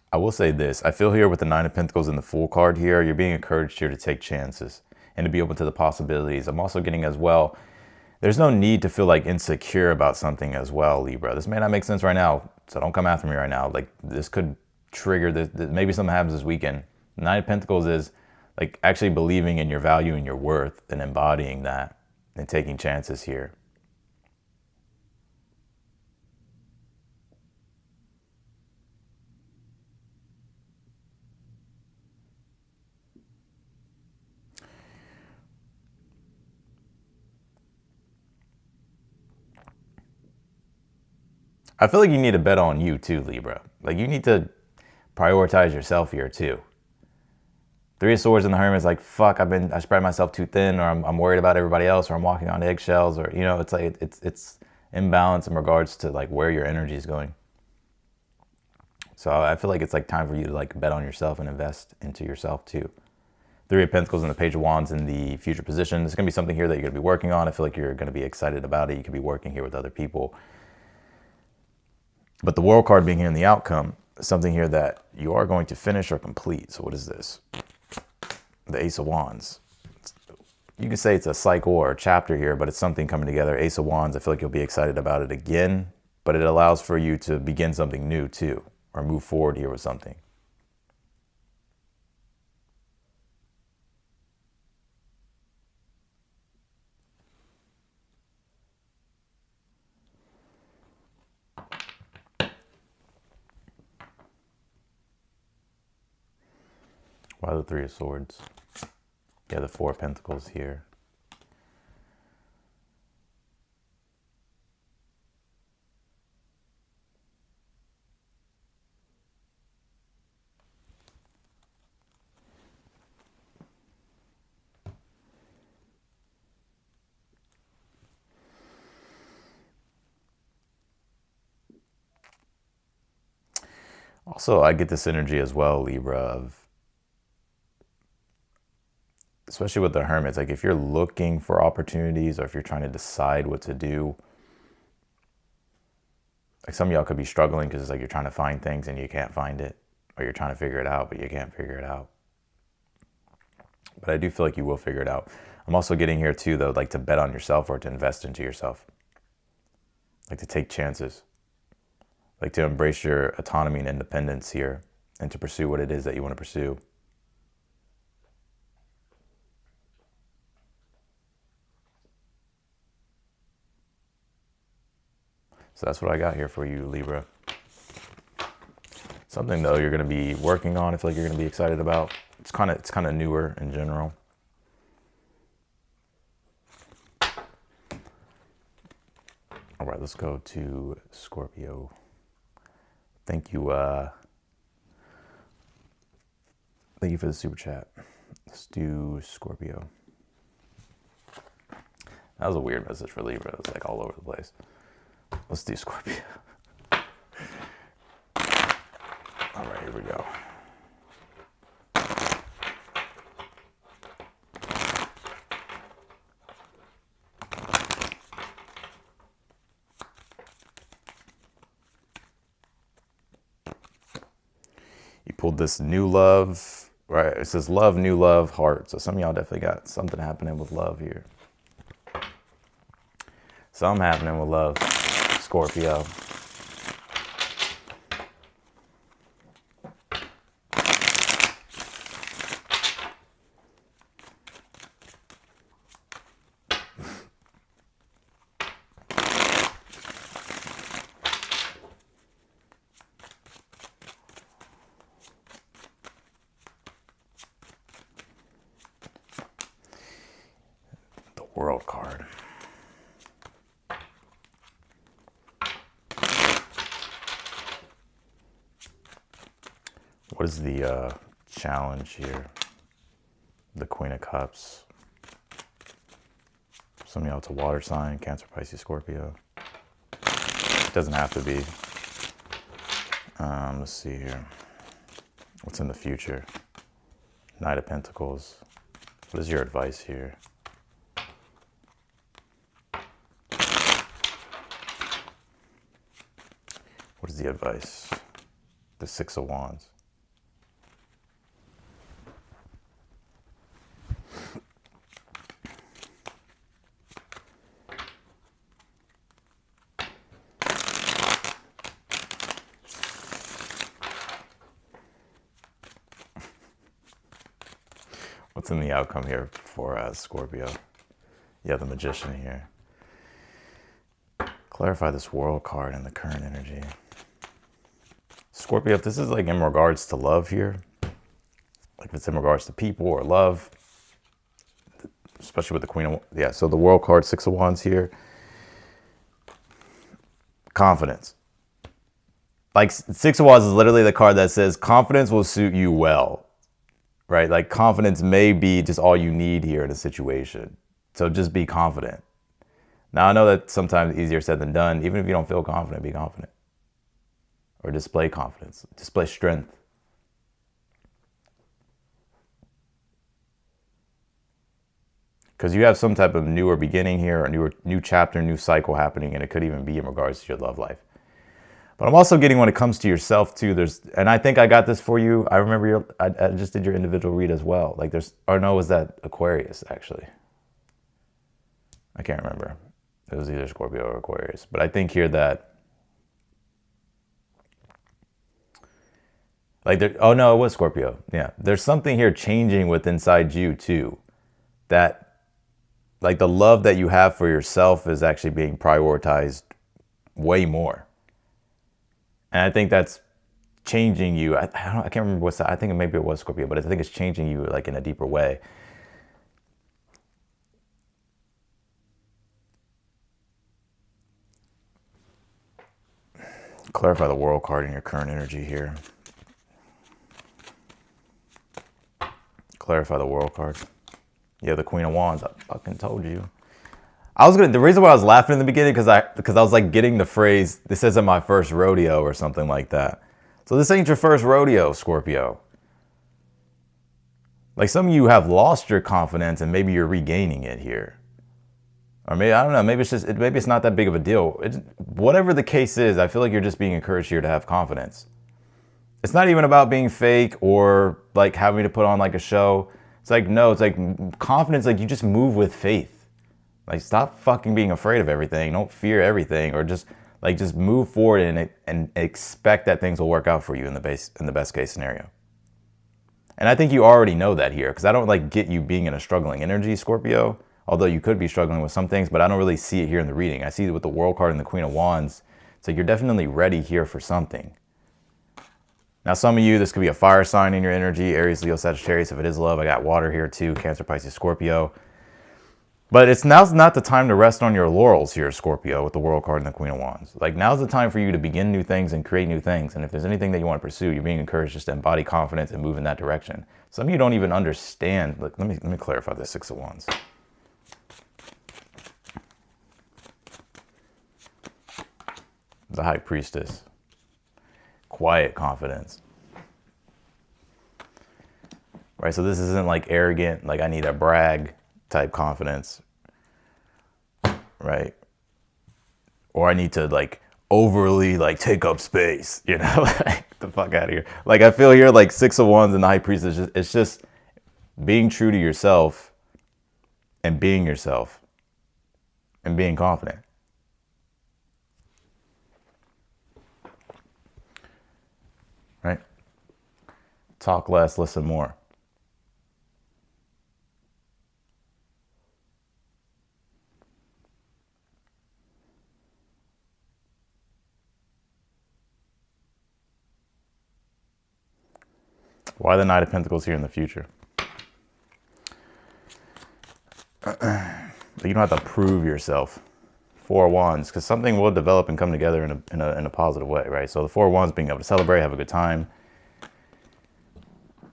I will say this. I feel here with the Nine of Pentacles and the Fool card here, you're being encouraged here to take chances and to be open to the possibilities. I'm also getting as well, there's no need to feel like insecure about something as well, Libra. This may not make sense right now, so don't come after me right now. Like this could trigger this. Maybe something happens this weekend. The Nine of Pentacles is like actually believing in your value and your worth and embodying that and taking chances here. I feel like you need to bet on you too, Libra. Like you need to prioritize yourself here too. Three of Swords in the Hermit is like, fuck, I spread myself too thin, or I'm worried about everybody else, or I'm walking on eggshells, or it's like it's imbalance in regards to like where your energy is going. So I feel like it's like time for you to like bet on yourself and invest into yourself too. Three of Pentacles and the Page of Wands in the future position. There's gonna be something here that you're gonna be working on. I feel like you're gonna be excited about it. You could be working here with other people. But the World card being here in the outcome, something here that you are going to finish or complete. So what is this? The Ace of Wands. You could say it's a cycle or a chapter here, but it's something coming together. Ace of Wands, I feel like you'll be excited about it again, but it allows for you to begin something new too, or move forward here with something. Why the Three of Swords? Yeah, the Four of Pentacles here. Also, I get this energy as well, Libra, of, especially with the Hermits, like if you're looking for opportunities or if you're trying to decide what to do, like some of y'all could be struggling because it's like you're trying to find things and you can't find it, or you're trying to figure it out, but you can't figure it out. But I do feel like you will figure it out. I'm also getting here too, though, like to bet on yourself or to invest into yourself, like to take chances, like to embrace your autonomy and independence here and to pursue what it is that you want to pursue. So that's what I got here for you, Libra. Something though you're going to be working on, I feel like you're going to be excited about. It's kind of newer in general. All right, let's go to Scorpio. Thank you for the super chat. Let's do Scorpio. That was a weird message for Libra. It was like all over the place. Let's do Scorpio. All right, here we go. You pulled this new love, right? It says love, new love, heart. So some of y'all definitely got something happening with love here. Something happening with love, Scorpio. The World card. What is the challenge here? The Queen of Cups. Some of y'all, it's a water sign, Cancer, Pisces, Scorpio. It doesn't have to be. Let's see here. What's in the future? Knight of Pentacles. What is your advice here? What is the advice? The Six of Wands. What's in the outcome here for Scorpio? Yeah, the Magician here. Clarify this World card and the current energy. Scorpio, if this is like in regards to love here, like if it's in regards to people or love, especially with the Queen of, yeah, so the World card, Six of Wands here. Confidence. Like Six of Wands is literally the card that says confidence will suit you well. Right? Like confidence may be just all you need here in a situation. So just be confident. Now I know that sometimes easier said than done. Even if you don't feel confident, be confident. Or display confidence. Display strength. Because you have some type of newer beginning here, a new chapter, new cycle happening, and it could even be in regards to your love life. But I'm also getting when it comes to yourself too, and I think I got this for you. I remember I just did your individual read as well. Like or no, was that Aquarius actually? I can't remember. It was either Scorpio or Aquarius. But I think here that, oh no, it was Scorpio. Yeah, there's something here changing with inside you too. That, like the love that you have for yourself is actually being prioritized way more. And I think that's changing you. I can't remember what's that. I think maybe it was Scorpio, but I think it's changing you like in a deeper way. Clarify the World card in your current energy here. Clarify the World card. Yeah, the Queen of Wands. I fucking told you. The reason why I was laughing in the beginning because I was like getting the phrase, this isn't my first rodeo or something like that. So this ain't your first rodeo, Scorpio. Like some of you have lost your confidence and maybe you're regaining it here. Or maybe, I don't know, maybe it's not that big of a deal. Whatever the case is, I feel like you're just being encouraged here to have confidence. It's not even about being fake or like having to put on like a show. It's like, no, it's like confidence, like you just move with faith. Like stop fucking being afraid of everything. Don't fear everything, or just move forward and expect that things will work out for you in the best case scenario. And I think you already know that here, because I don't like get you being in a struggling energy, Scorpio. Although you could be struggling with some things, but I don't really see it here in the reading. I see it with the World card and the Queen of Wands. It's like you're definitely ready here for something. Now, some of you, this could be a fire sign in your energy, Aries, Leo, Sagittarius. If it is love, I got water here too, Cancer, Pisces, Scorpio. But now's not the time to rest on your laurels here, Scorpio, with the World card and the Queen of Wands. Like now's the time for you to begin new things and create new things. And if there's anything that you want to pursue, you're being encouraged just to embody confidence and move in that direction. Some of you don't even understand. Look, let me clarify this 6 of Wands. The High Priestess. Quiet confidence. Right, so this isn't like arrogant, like I need a brag type confidence. Right? Or I need to like overly like take up space, you know? Like the fuck out of here. Like I feel here like 6 of Wands and the High Priestess, it's just being true to yourself and being yourself and being confident. Right? Talk less, listen more. Why the Knight of Pentacles here in the future? You don't have to prove yourself. 4 of Wands, because something will develop and come together in a positive way, right? So the 4 of Wands, being able to celebrate, have a good time.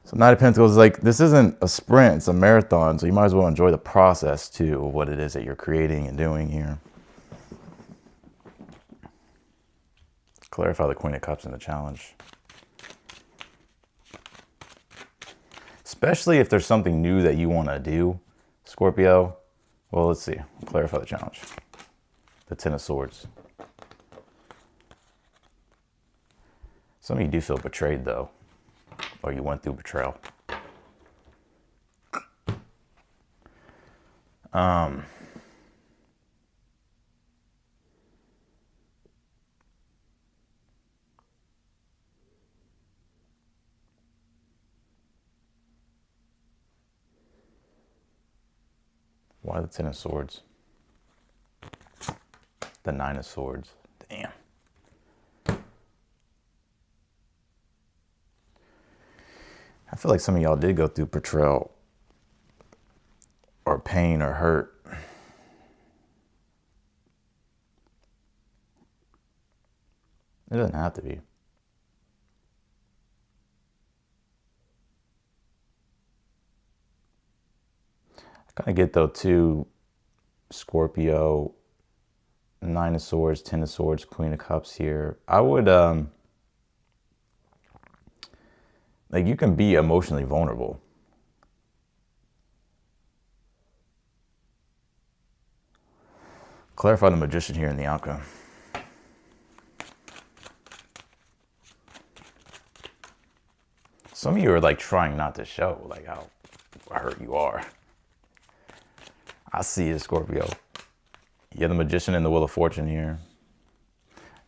So Knight of Pentacles is like, this isn't a sprint, it's a marathon. So you might as well enjoy the process too, of what it is that you're creating and doing here. Let's clarify the Queen of Cups in the challenge. Especially if there's something new that you want to do, Scorpio. Well, let's see. Clarify the challenge. The 10 of Swords. Some of you do feel betrayed, though. Or you went through betrayal. Why the 10 of Swords? The 9 of Swords. Damn. I feel like some of y'all did go through betrayal or pain or hurt. It doesn't have to be. I kind of get though too, Scorpio, 9 of Swords, 10 of Swords, Queen of Cups here. I would, like you can be emotionally vulnerable. Clarify the Magician here in the outcome. Some of you are like trying not to show like how hurt you are. I see it, Scorpio. You're the Magician and the Wheel of Fortune here.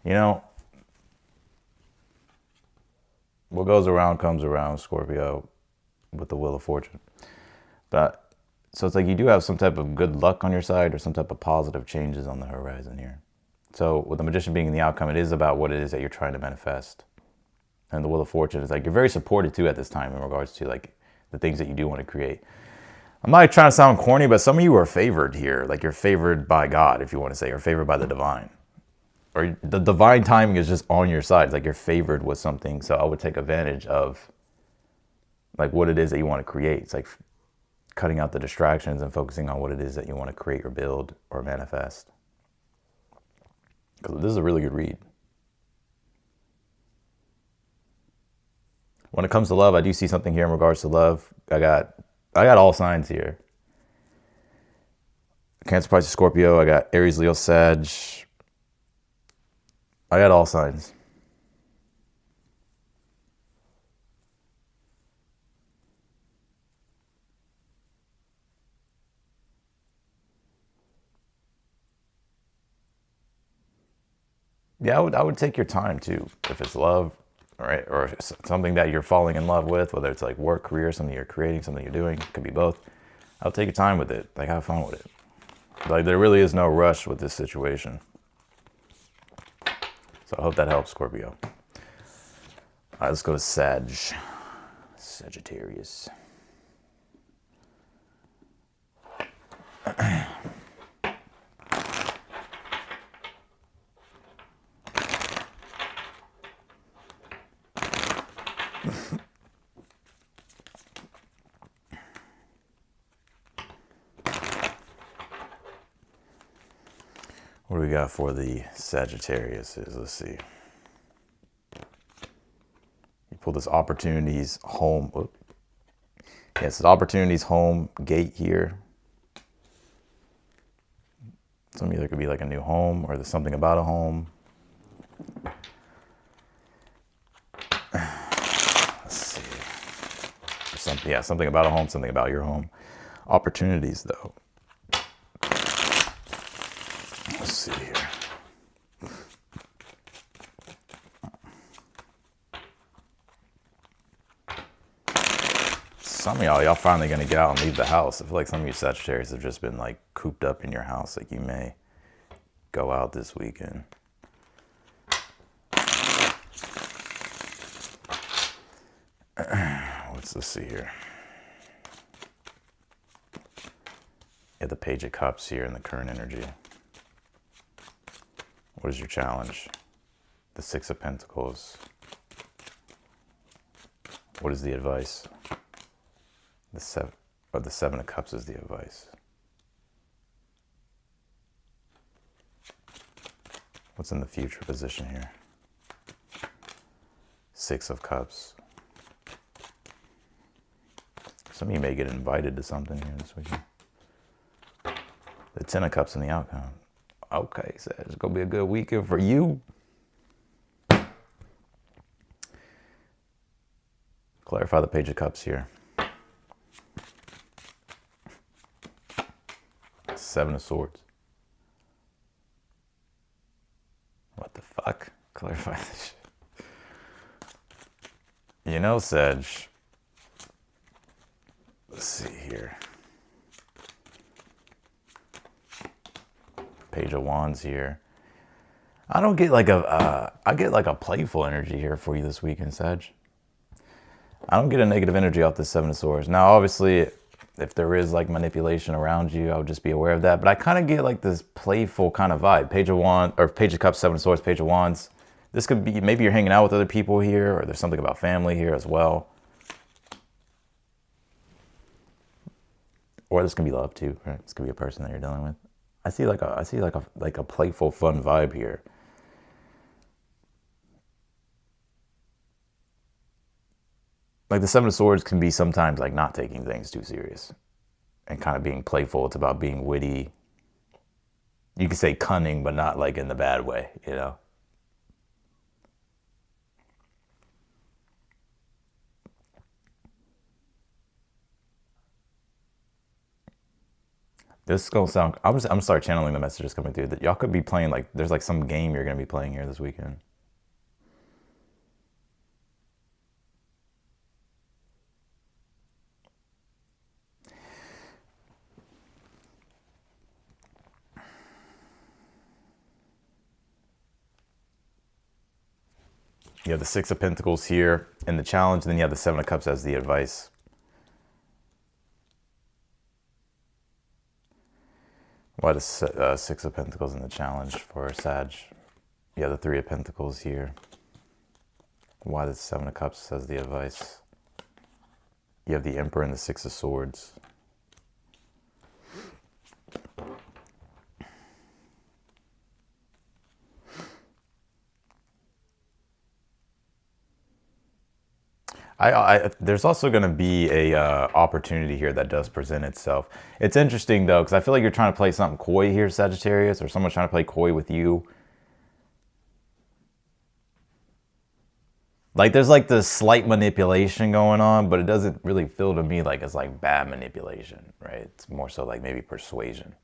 You know, what goes around comes around, Scorpio, with the Wheel of Fortune. But so it's like you do have some type of good luck on your side or some type of positive changes on the horizon here. So with the Magician being in the outcome, it is about what it is that you're trying to manifest. And the Wheel of Fortune is like, you're very supported too at this time in regards to like the things that you do want to create. I'm not trying to sound corny, but some of you are favored here. Like you're favored by God, if you want to say, or favored by the divine. Or the divine timing is just on your side. It's like you're favored with something. So I would take advantage of like what it is that you want to create. It's like cutting out the distractions and focusing on what it is that you want to create or build or manifest. Because this is a really good read. When it comes to love, I do see something here in regards to love. I got all signs here. Cancer, Pisces, Scorpio. I got Aries, Leo, Sag. I got all signs. Yeah, I would take your time too. If it's love, all right, or something that you're falling in love with, whether it's like work, career, something you're creating, something you're doing, it could be both. I'll take your time with it. Like, have fun with it. Like, there really is no rush with this situation. So I hope that helps, Scorpio. All right, let's go to Sagittarius. What do we got for the Sagittarius? Let's see. You pull this opportunities home. Yes, it's opportunities home gate here. Some of you, there could be like a new home, or there's something about a home. Let's see. Something about a home, something about your home. Opportunities, though. Let's see here. Some of y'all finally gonna get out and leave the house. I feel like some of you Sagittarius have just been like cooped up in your house. Like, you may go out this weekend. Let's see here. Yeah, the Page of Cups here in the current energy. What is your challenge? The Six of Pentacles. What is the advice? The Seven of Cups is the advice. What's in the future position here? Six of Cups. Some of you may get invited to something here this weekend. The Ten of Cups in the outcome. Okay, so it's going to be a good weekend for you. Clarify the Page of Cups here. Seven of Swords. What the fuck? Clarify this shit. You know, Sag. Let's see here. Page of Wands here. I don't get like I get like a playful energy here for you this weekend, Sag. I don't get a negative energy off this Seven of Swords. Now, obviously, if there is like manipulation around you, I would just be aware of that. But I kind of get like this playful kind of vibe. Page of Wands, or Page of Cups, Seven of Swords, Page of Wands. This could be, maybe you're hanging out with other people here, or there's something about family here as well. Or this can be love too, right? This could be a person that you're dealing with. I see like a playful, fun vibe here. Like the Seven of Swords can be sometimes like not taking things too serious and kind of being playful. It's about being witty. You could say cunning, but not like in the bad way, you know? This is gonna sound, I'm gonna start channeling the messages coming through that y'all could be playing, like there's like some game you're gonna be playing here this weekend. You have the Six of Pentacles here in the challenge, and then you have the Seven of Cups as the advice. Why the Six of Pentacles in the challenge for Sag? You have the Three of Pentacles here. Why the Seven of Cups as the advice? You have the Emperor and the Six of Swords. There's also going to be a opportunity here that does present itself. It's interesting though, because I feel like you're trying to play something coy here, Sagittarius, or someone's trying to play coy with you. Like there's like this slight manipulation going on, but it doesn't really feel to me like it's like bad manipulation, right? It's more so like maybe persuasion.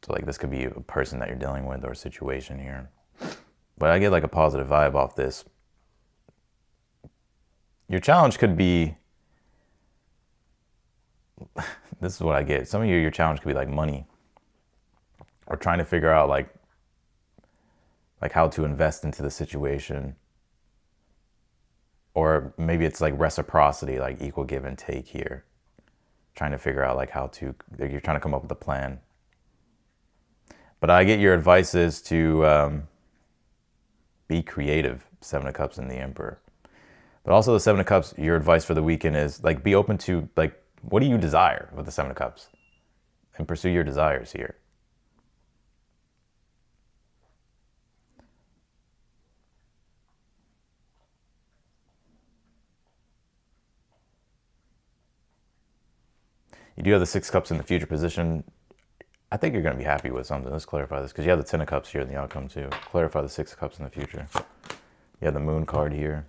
So like this could be a person that you're dealing with or a situation here. But I get like a positive vibe off this. Your challenge could be, this is what I get. Some of you, your challenge could be like money, or trying to figure out like how to invest into the situation. Or maybe it's like reciprocity, like equal give and take here. Trying to figure out like you're trying to come up with a plan. But I get your advice is to be creative, Seven of Cups and the Emperor. But also the Seven of Cups, your advice for the weekend is like be open to like, what do you desire with the Seven of Cups? And pursue your desires here. You do have the Six of Cups in the future position. I think you're going to be happy with something. Let's clarify this, because you have the Ten of Cups here in the outcome too. Clarify the Six of Cups in the future. You have the Moon card here.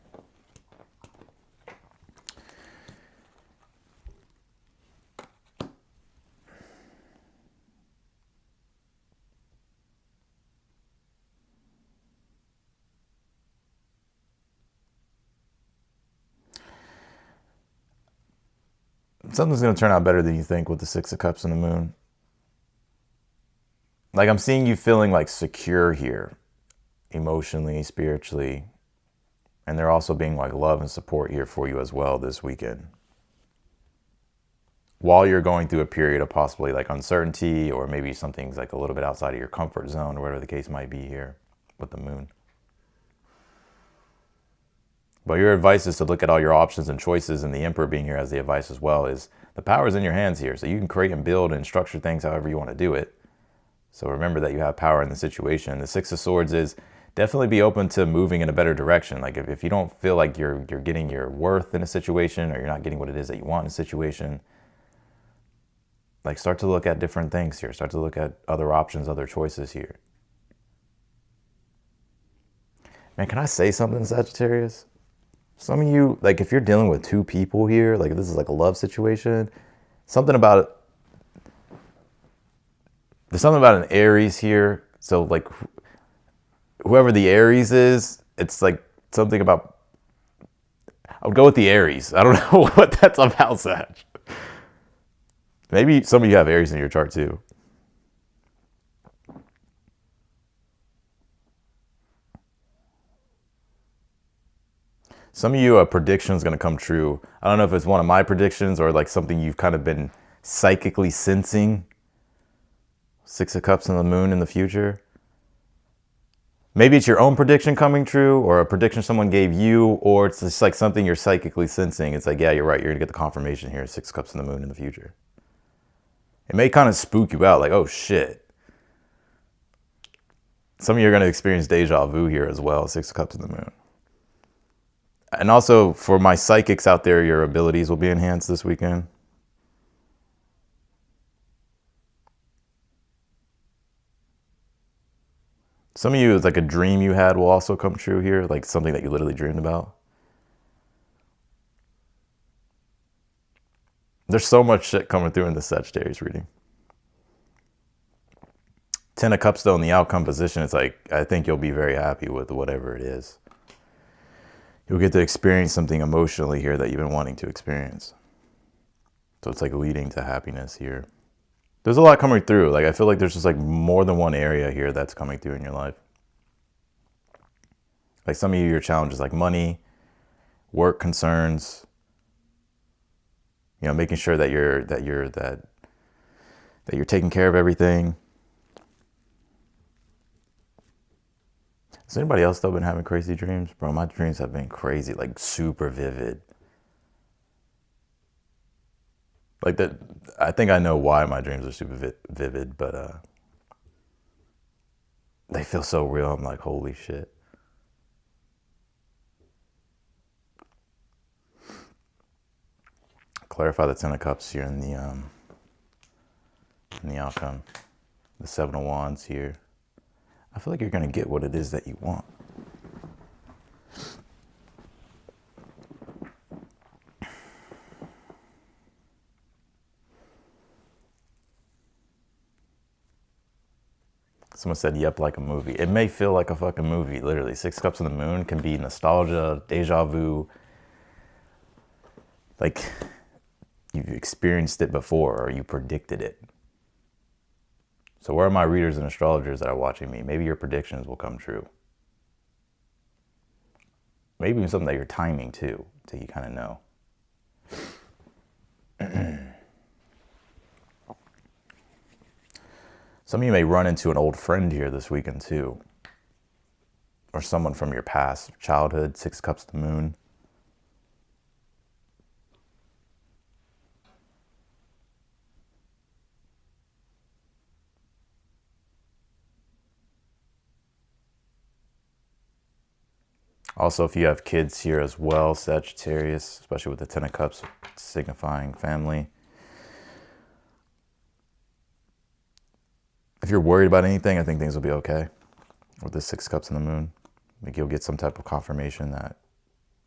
Something's going to turn out better than you think with the Six of Cups and the Moon. Like I'm seeing you feeling like secure here, emotionally, spiritually. And they're also being like love and support here for you as well this weekend. While you're going through a period of possibly like uncertainty, or maybe something's like a little bit outside of your comfort zone, or whatever the case might be here with the Moon. But your advice is to look at all your options and choices, and the Emperor being here as the advice as well is the power is in your hands here. So you can create and build and structure things however you want to do it. So remember that you have power in the situation. The Six of Swords is definitely be open to moving in a better direction. Like if you don't feel like you're getting your worth in a situation, or you're not getting what it is that you want in a situation, like start to look at different things here. Start to look at other options, other choices here. Man, can I say something, Sagittarius? Some of you, like if you're dealing with two people here, like if this is like a love situation, something about it, there's something about an Aries here. So like whoever the Aries is, it's like something about, I would go with the Aries. I don't know what that's about, Sag. Maybe some of you have Aries in your chart too. Some of you, a prediction is going to come true. I don't know if it's one of my predictions or like something you've kind of been psychically sensing. Six of Cups and the Moon in the future. Maybe it's your own prediction coming true, or a prediction someone gave you, or it's just like something you're psychically sensing. It's like, yeah, you're right. You're going to get the confirmation here. Six of Cups and the Moon in the future. It may kind of spook you out like, oh shit. Some of you are going to experience deja vu here as well. Six of Cups and the Moon. And also for my psychics out there, your abilities will be enhanced this weekend. Some of you, it's like a dream you had will also come true here, like something that you literally dreamed about. There's so much shit coming through in the Sagittarius reading. Ten of Cups though in the outcome position, it's like, I think you'll be very happy with whatever it is. You'll get to experience something emotionally here that you've been wanting to experience. So it's like leading to happiness here. There's a lot coming through. Like I feel like there's just like more than one area here that's coming through in your life. Like some of you, your challenges like money, work concerns, you know, making sure that you're taking care of everything. Has anybody else though been having crazy dreams? Bro, my dreams have been crazy, like super vivid. Like that, I think I know why my dreams are super vivid, but they feel so real. I'm like, holy shit. clarify the Ten of Cups here in the outcome. The Seven of Wands here. I feel like you're going to get what it is that you want. Someone said, yep, like a movie. It may feel like a fucking movie, literally. Six Cups of the Moon can be nostalgia, deja vu. Like, you've experienced it before or you predicted it. So where are my readers and astrologers that are watching me? Maybe your predictions will come true. Maybe even something that you're timing too, so you kind of know. Some of you may run into an old friend here this weekend too. Or someone from your past, childhood, Six Cups of the Moon. Also, if you have kids here as well, Sagittarius, especially with the Ten of Cups signifying family. If you're worried about anything, I think things will be okay with the Six Cups and the Moon. Like you'll get some type of confirmation that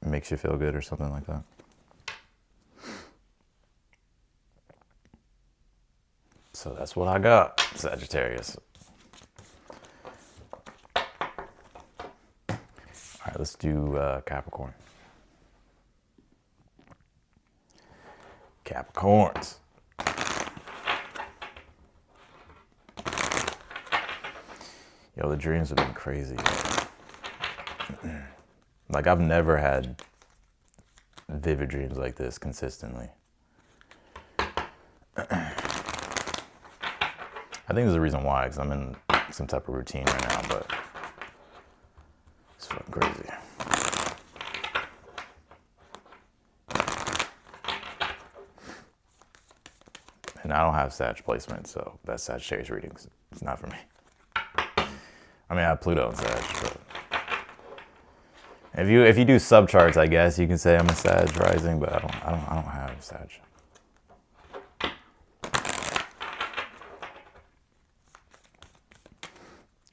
makes you feel good or something like that. So that's what I got, Sagittarius. All right, let's do Capricorn. Capricorns. Yo, the dreams have been crazy. Like, I've never had vivid dreams like this consistently. I think there's a reason why, because I'm in some type of routine right now, but it's fucking crazy. And I don't have Sag placement, so that Sagittarius reading is not for me. I mean, I have Pluto and Sag, but if you do subcharts, I guess you can say I'm a Sag rising, but I don't have Sag.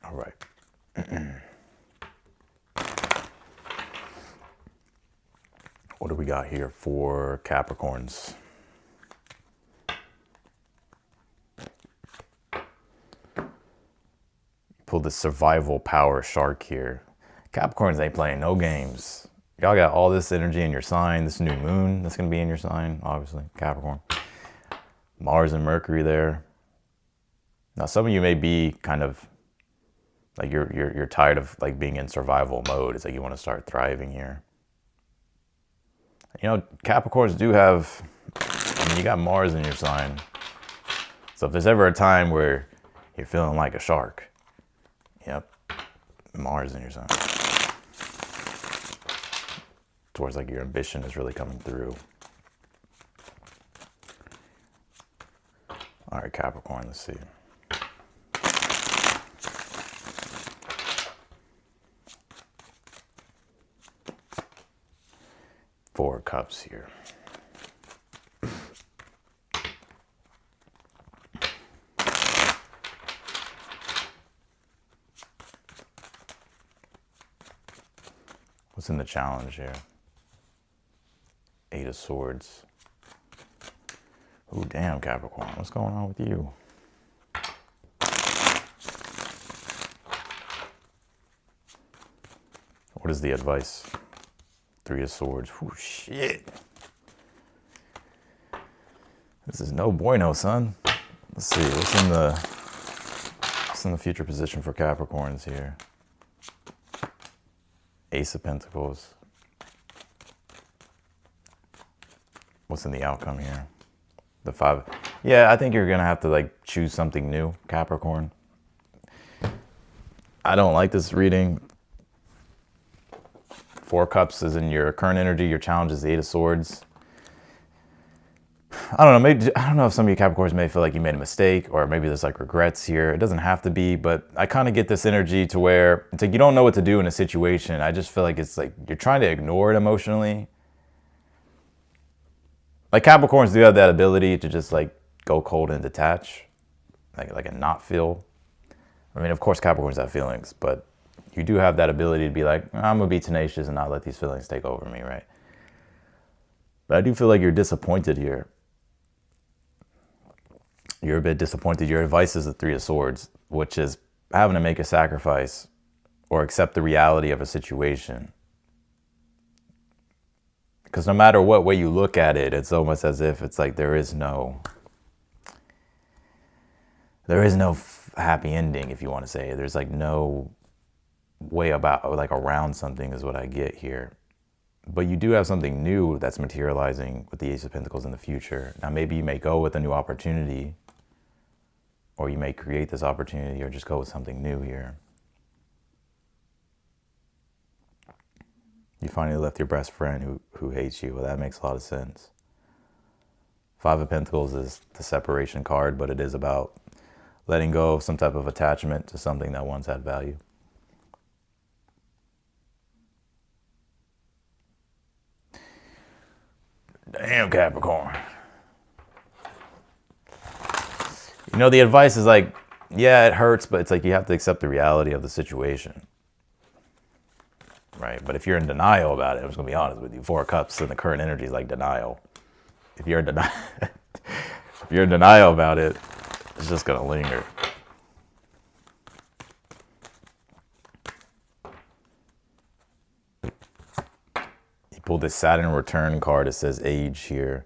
All right. What do we got here for Capricorns? Pull the survival power shark here. Capricorns ain't playing no games. Y'all got all this energy in your sign. This new moon that's going to be in your sign, obviously, Capricorn. Mars and Mercury there. Now, some of you may be kind of like you're tired of like being in survival mode. It's like you want to start thriving here. You know, Capricorns do have, I mean, you got Mars in your sign. So if there's ever a time where you're feeling like a shark, yep, Mars in your sign. Towards like your ambition is really coming through. All right, Capricorn, let's see. Four Cups here. What's in the challenge here? Eight of Swords. Ooh, damn, Capricorn. What's going on with you? What is the advice? Three of Swords. Ooh, shit. This is no bueno, son. Let's see. What's in the future position for Capricorns here? Ace of Pentacles. What's in the outcome here? The Five. Yeah, I think you're going to have to like choose something new, Capricorn. I don't like this reading. Four Cups is in your current energy. Your challenge is the Eight of Swords. I don't know. Maybe I don't know if some of you Capricorns may feel like you made a mistake, or maybe there's like regrets here. It doesn't have to be, but I kind of get this energy to where it's like you don't know what to do in a situation. I just feel like it's like you're trying to ignore it emotionally. Like Capricorns do have that ability to just like go cold and detach, like and not feel. I mean, of course, Capricorns have feelings, but you do have that ability to be like, I'm gonna be tenacious and not let these feelings take over me, right? But I do feel like you're disappointed here. You're a bit disappointed. Your advice is the Three of Swords, which is having to make a sacrifice or accept the reality of a situation. Because no matter what way you look at it, it's almost as if it's like there is no happy ending, if you want to say it. There's like no way about, like around something is what I get here. But you do have something new that's materializing with the Ace of Pentacles in the future. Now, maybe you may go with a new opportunity, or you may create this opportunity, or just go with something new here. You finally left your best friend who hates you. Well, that makes a lot of sense. Five of Pentacles is the separation card, but it is about letting go of some type of attachment to something that once had value. Damn, Capricorn. You know, the advice is like, yeah, it hurts, but it's like you have to accept the reality of the situation. Right? But if you're in denial about it, I'm just going to be honest with you. Four of Cups and the current energy is like denial. If you're in denial about it, it's just going to linger. You pull this Saturn return card. It says age here.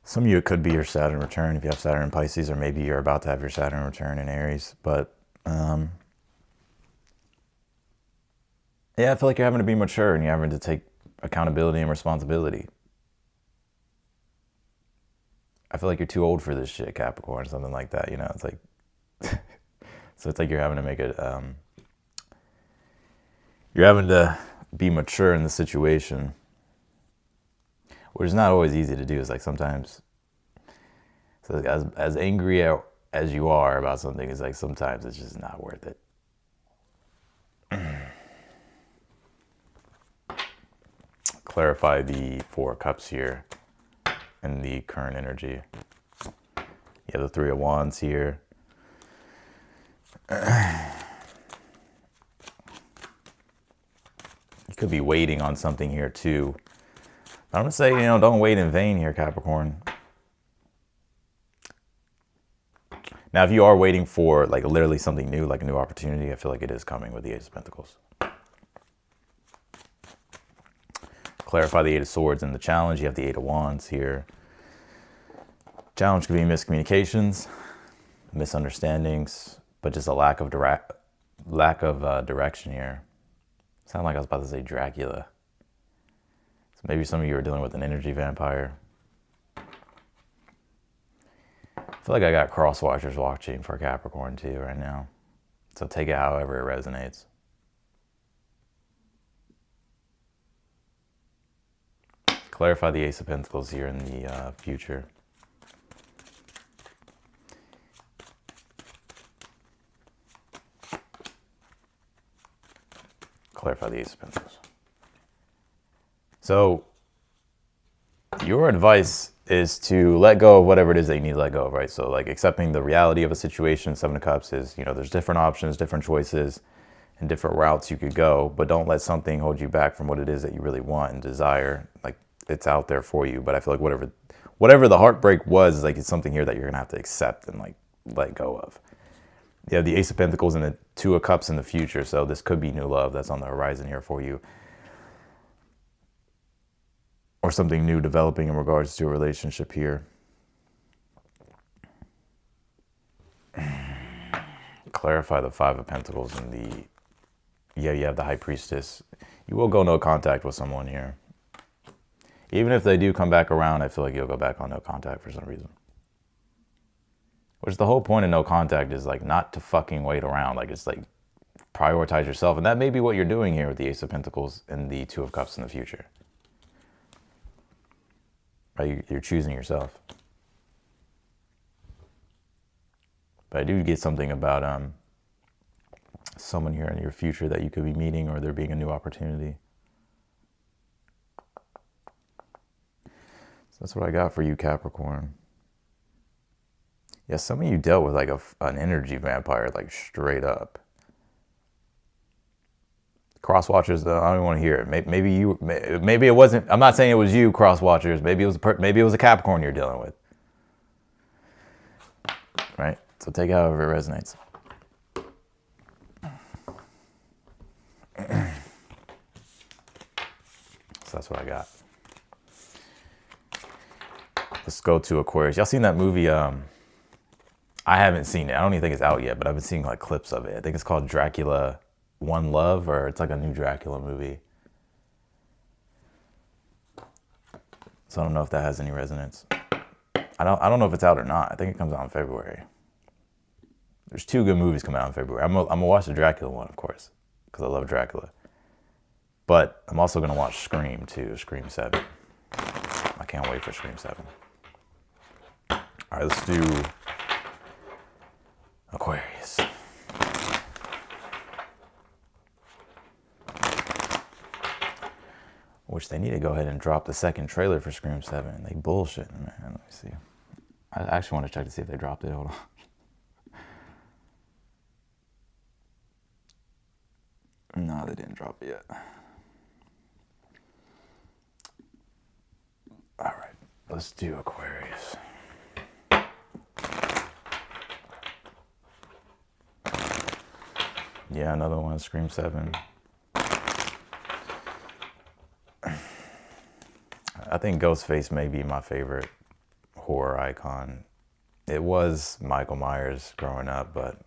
Some of you, it could be your Saturn return if you have Saturn in Pisces, or maybe you're about to have your Saturn return in Aries. But yeah, I feel like you're having to be mature and you're having to take accountability and responsibility. I feel like you're too old for this shit, Capricorn, something like that. You know, it's like, so it's like you're having to make it, you're having to be mature in the situation, which is not always easy to do. It's like sometimes, so as angry as you are about something, it's like sometimes it's just not worth it. Clarify the Four of Cups here and the current energy. You have the Three of Wands here. You could be waiting on something here too. I'm gonna say, you know, don't wait in vain here, Capricorn. Now, if you are waiting for like literally something new, like a new opportunity, I feel like it is coming with the Ace of Pentacles. Clarify the Eight of Swords and the challenge. You have the Eight of Wands here. Challenge could be miscommunications, misunderstandings, but just a lack of direction here. Sound like I was about to say Dracula. So maybe some of you are dealing with an energy vampire. I feel like I got cross watchers watching for Capricorn too right now. So take it however it resonates. Clarify the Ace of Pentacles here in the future. Clarify the Ace of Pentacles. So your advice is to let go of whatever it is that you need to let go of, right? So like accepting the reality of a situation. Seven of Cups is, you know, there's different options, different choices, and different routes you could go, but don't let something hold you back from what it is that you really want and desire. Like, it's out there for you, but I feel like whatever the heartbreak was, like, it's something here that you're gonna have to accept and like let go of. You have the Ace of Pentacles and the Two of Cups in the future, so this could be new love that's on the horizon here for you, or something new developing in regards to a relationship here. Clarify the Five of Pentacles and the, yeah, you have the High Priestess. You will go no contact with someone here. Even if they do come back around, I feel like you'll go back on no contact for some reason. Which the whole point of no contact is like not to fucking wait around. Like, it's like prioritize yourself. And that may be what you're doing here with the Ace of Pentacles and the Two of Cups in the future. Right? You're choosing yourself. But I do get something about someone here in your future that you could be meeting, or there being a new opportunity. That's what I got for you, Capricorn. Yeah, some of you dealt with like an energy vampire, like straight up. Cross watchers, though, I don't even want to hear it. Maybe it wasn't. I'm not saying it was you, cross watchers. Maybe it was a Capricorn you're dealing with, right? So take it however it resonates. So that's what I got. Let's go to Aquarius. Y'all seen that movie? I haven't seen it. I don't even think it's out yet, but I've been seeing like clips of it. I think it's called Dracula One Love, or it's like a new Dracula movie. So I don't know if that has any resonance. I don't know if it's out or not. I think it comes out in February. There's 2 good movies coming out in February. I'm gonna watch the Dracula one, of course, because I love Dracula. But I'm also gonna watch Scream too, Scream 7. I can't wait for Scream 7. All right, let's do Aquarius. Which they need to go ahead and drop the second trailer for Scream 7. They bullshitting, man. Let me see. I actually want to check to see if they dropped it. Hold on. No, they didn't drop it yet. All right, let's do Aquarius. Yeah, another one, Scream 7. I think Ghostface may be my favorite horror icon. It was Michael Myers growing up, but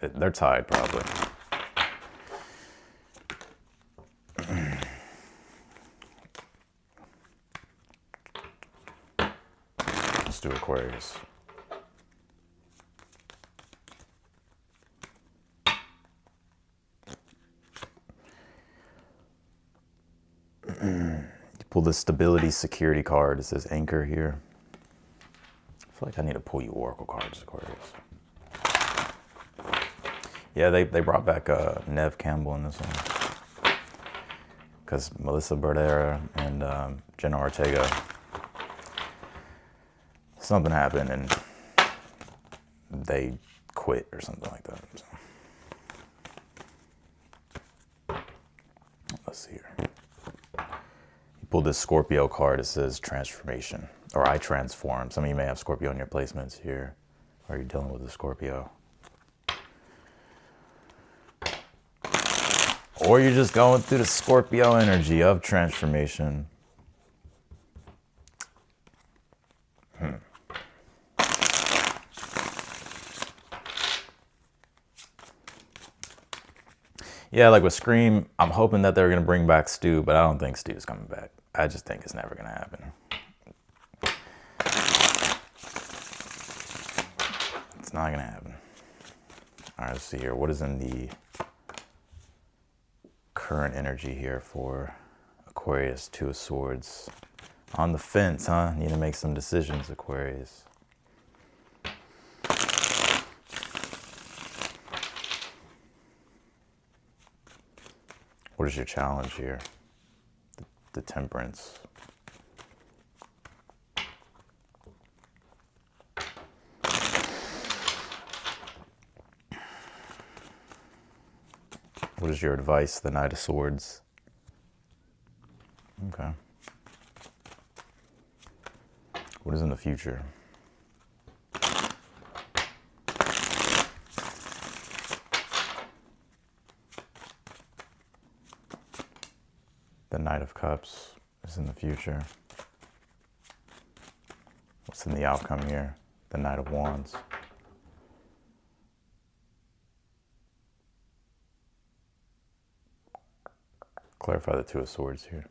they're tied probably. Let's do Aquarius. Pull the stability security card. It says anchor here. I feel like I need to pull you oracle cards, Aquarius. Yeah, they brought back Nev Campbell in this one. Because Melissa Berdera and Jenna Ortega, something happened and they quit or something like that. So. Let's see here. Pull this Scorpio card. It says transformation, or I transform. Some of you may have Scorpio in your placements here, or you're dealing with a Scorpio. Or you're just going through the Scorpio energy of transformation. Yeah, like with Scream, I'm hoping that they're going to bring back Stu, but I don't think Stu's coming back. I just think it's never going to happen. It's not going to happen. All right, let's see here. What is in the current energy here for Aquarius? 2 of Swords. On the fence, huh? Need to make some decisions, Aquarius. What is your challenge here? The Temperance. What is your advice? The Knight of Swords. Okay. What is in the future? The Knight of Cups is in the future. What's in the outcome here? The Knight of Wands. Clarify the 2 of Swords here.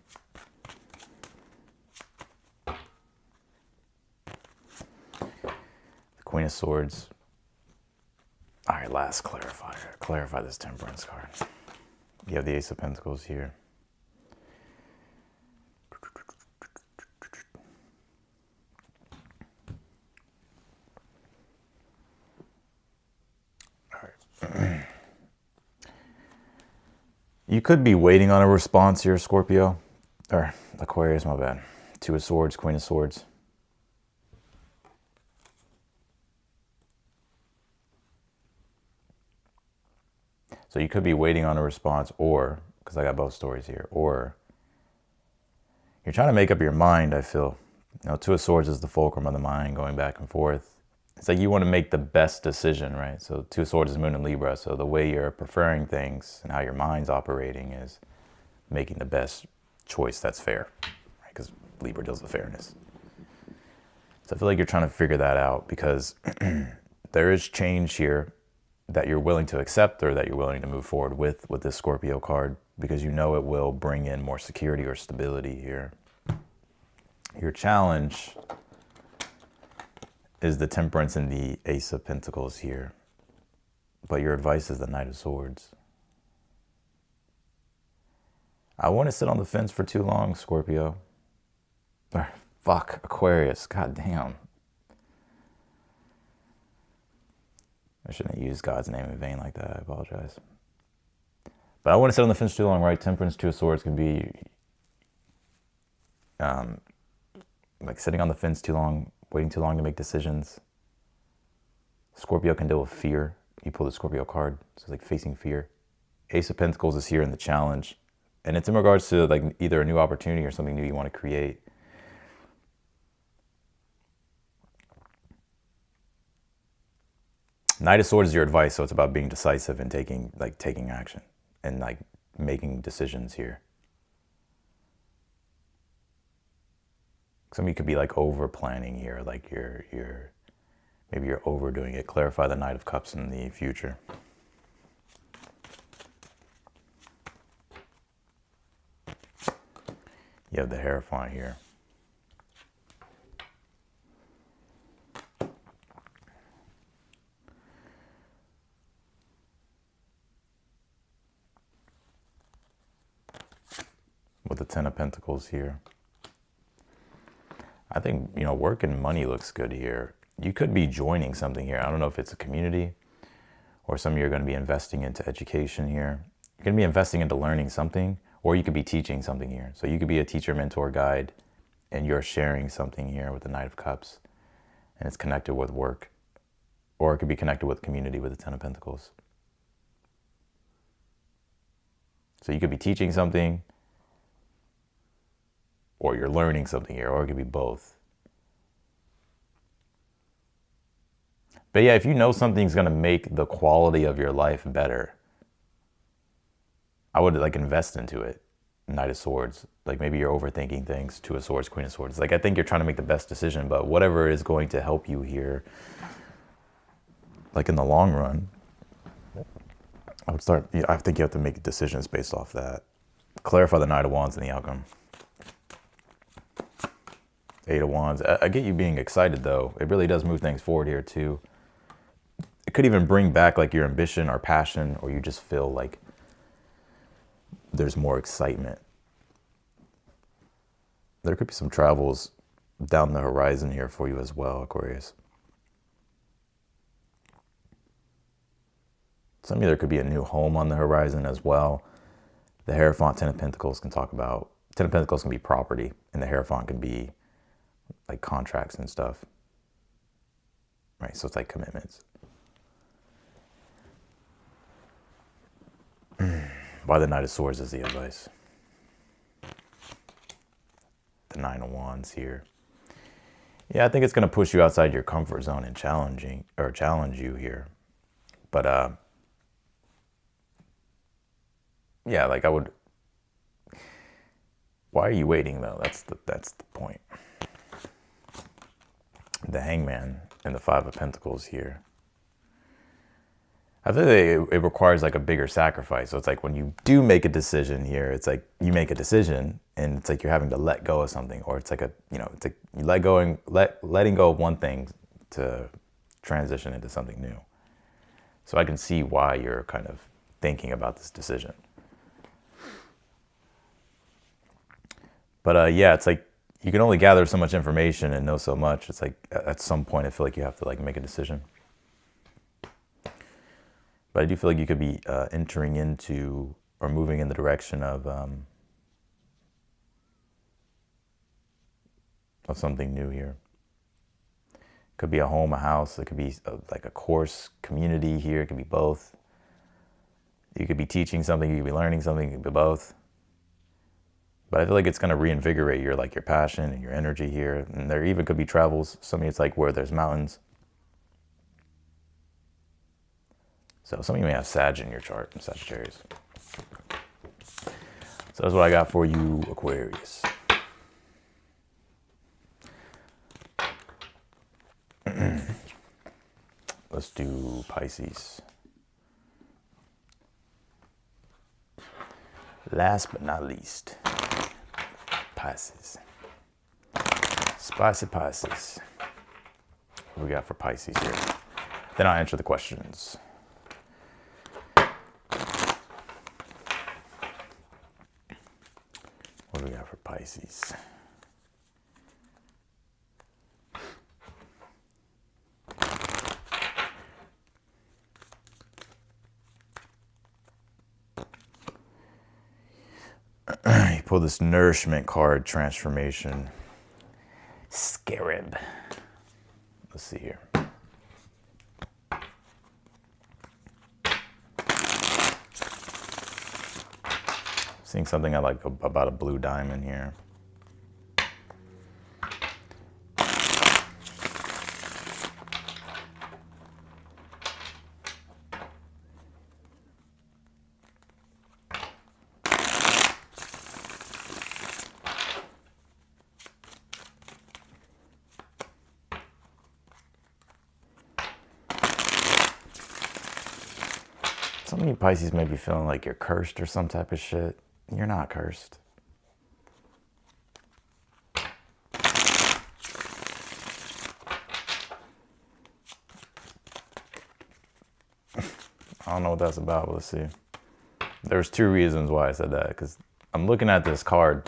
The Queen of Swords. All right, last clarifier. Clarify this Temperance card. You have the Ace of Pentacles here. You could be waiting on a response here, Scorpio, or Aquarius, my bad, Two of Swords, Queen of Swords. So you could be waiting on a response, or, because I got both stories here, or you're trying to make up your mind, I feel. You know, Two of Swords is the fulcrum of the mind, going back and forth. It's like you want to make the best decision, right? So Two of Swords is Moon in Libra. So the way you're preferring things and how your mind's operating is making the best choice that's fair, right? Because Libra deals with fairness. So I feel like you're trying to figure that out, because there is change here that you're willing to accept, or that you're willing to move forward with this Scorpio card, because you know it will bring in more security or stability here. Your challenge is the Temperance and the Ace of Pentacles here, but your advice is the Knight of Swords. I want to sit on the fence for too long, Scorpio. Fuck, Aquarius, god damn. I shouldn't have used God's name in vain like that, I apologize. But I want to sit on the fence too long, right? Temperance, Two of Swords can be like sitting on the fence too long, waiting too long to make decisions. Scorpio can deal with fear. You pull the Scorpio card, so it's like facing fear. Ace of Pentacles is here in the challenge, and it's in regards to like either a new opportunity or something new you want to create. Knight of Swords is your advice, so it's about being decisive and taking action and like making decisions here. Some of you could be like over planning here, like maybe you're overdoing it. Clarify the Knight of Cups in the future. You have the Hierophant here. With the Ten of Pentacles here. I think, you know, work and money looks good here. You could be joining something here. I don't know if it's a community, or some of you are going to be investing into education here. You're going to be investing into learning something, or you could be teaching something here. So you could be a teacher, mentor, guide, and you're sharing something here with the Knight of Cups, and it's connected with work, or it could be connected with community with the Ten of Pentacles. So you could be teaching something, or you're learning something here, or it could be both. But yeah, if you know something's gonna make the quality of your life better, I would like invest into it. Knight of Swords, like maybe you're overthinking things. Two of Swords, Queen of Swords. Like I think you're trying to make the best decision, but whatever is going to help you here, like in the long run, I think you have to make decisions based off that. Clarify the Knight of Wands and the outcome. Eight of Wands. I get you being excited though. It really does move things forward here too. It could even bring back like your ambition or passion, or you just feel like there's more excitement. There could be some travels down the horizon here for you as well, Aquarius. Some of you, there could be a new home on the horizon as well. The Hierophant, Ten of Pentacles can talk about, Ten of Pentacles can be property, and the Hierophant can be like contracts and stuff, right? So it's like commitments. Why the Knight of Swords is the advice. The Nine of Wands here. Yeah, I think it's going to push you outside your comfort zone and challenge you here. But yeah, like I would. Why are you waiting though? That's the point. The Hangman and the Five of Pentacles here. I think it requires like a bigger sacrifice. So it's like when you do make a decision here, it's like you make a decision and it's like you're having to let go of something, or it's like it's like you letting go of one thing to transition into something new. So I can see why you're kind of thinking about this decision. But yeah, it's like you can only gather so much information and know so much. It's like at some point I feel like you have to like make a decision. But I do feel like you could be entering into or moving in the direction of of something new here. Could be a home, a house. It could be like a course, community here. It could be both. You could be teaching something. You could be learning something. It could be both. But I feel like it's going to reinvigorate your passion and your energy here. And there even could be travels. Some of you, it's like where there's mountains. So some of you may have Sag in your chart, Sagittarius. So that's what I got for you, Aquarius. Let's do Pisces. Last but not least, Pisces. Spicy Pisces. What we got for Pisces here? Then I'll answer the questions. What do we got for Pisces? You pull this Nourishment card, Transformation. Scarab. Let's see here. Seeing something I like about a blue diamond here. Some of you Pisces may be feeling like you're cursed or some type of shit. You're not cursed. I don't know what that's about, but let's see. There's two reasons why I said that, because I'm looking at this card.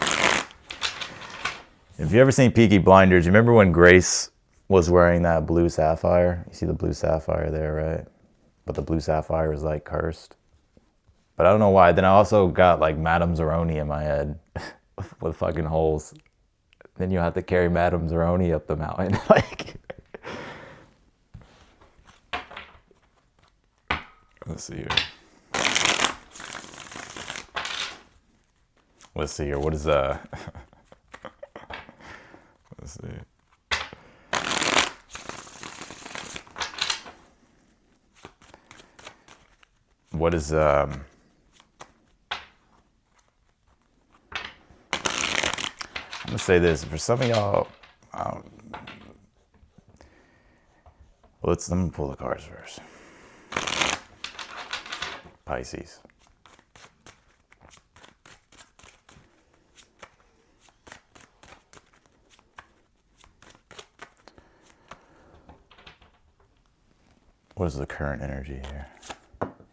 If you ever seen Peaky Blinders, you remember when Grace was wearing that blue sapphire? You see the blue sapphire there, right? But the blue sapphire is like cursed. But I don't know why. Then I also got like Madame Zeroni in my head with fucking holes. Then you have to carry Madame Zeroni up the mountain. Like, let's see here. Let's see here. What is let's see. What is I'm gonna say this for some of y'all. Let me pull the cards first. Pisces. What is the current energy here?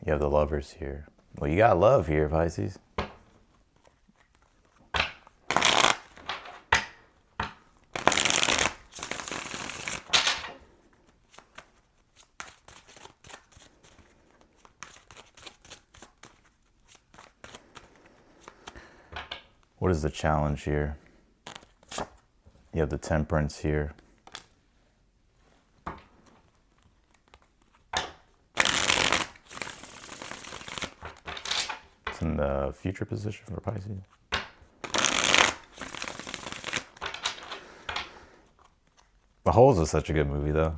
You have the Lovers here. Well, you got love here, Pisces. What is the challenge here? You have the Temperance here. It's in the future position for Pisces. The Holes is such a good movie, though.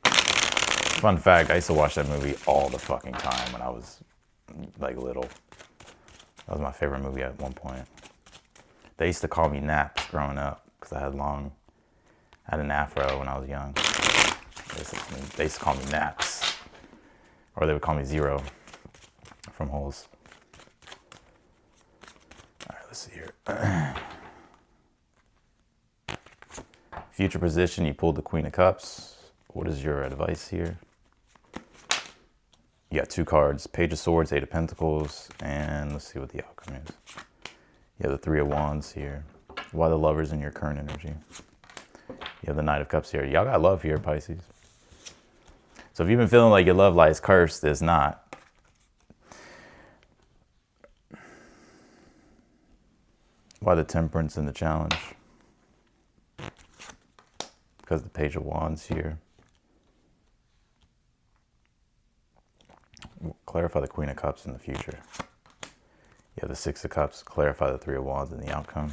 Fun fact, I used to watch that movie all the fucking time when I was, like, little. That was my favorite movie at one point. They used to call me Naps growing up because I had an afro when I was young. They used to call me Naps. Or they would call me Zero from Holes. All right, let's see here. Future position, you pulled the Queen of Cups. What is your advice here? You got two cards, Page of Swords, Eight of Pentacles, and let's see what the outcome is. You have the Three of Wands here. Why the Lovers in your current energy? You have the Knight of Cups here. Y'all got love here, Pisces. So if you've been feeling like your love life is cursed, it's not. Why the Temperance and the challenge? because the Page of Wands here. Clarify the Queen of Cups in the future. You have the Six of Cups, clarify the Three of Wands in the outcome.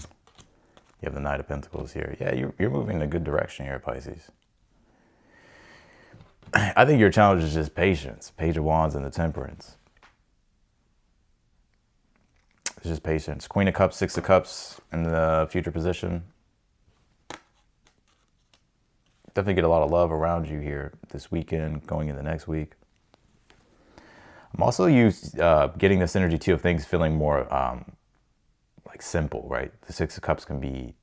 You have the Knight of Pentacles here. Yeah, you're moving in a good direction here, Pisces. I think your challenge is just patience. Page of Wands and the Temperance. It's just patience. Queen of Cups, Six of Cups in the future position. Definitely get a lot of love around you here this weekend, going into next week. I'm also getting this energy too of things feeling more like simple, right? The Six of Cups can be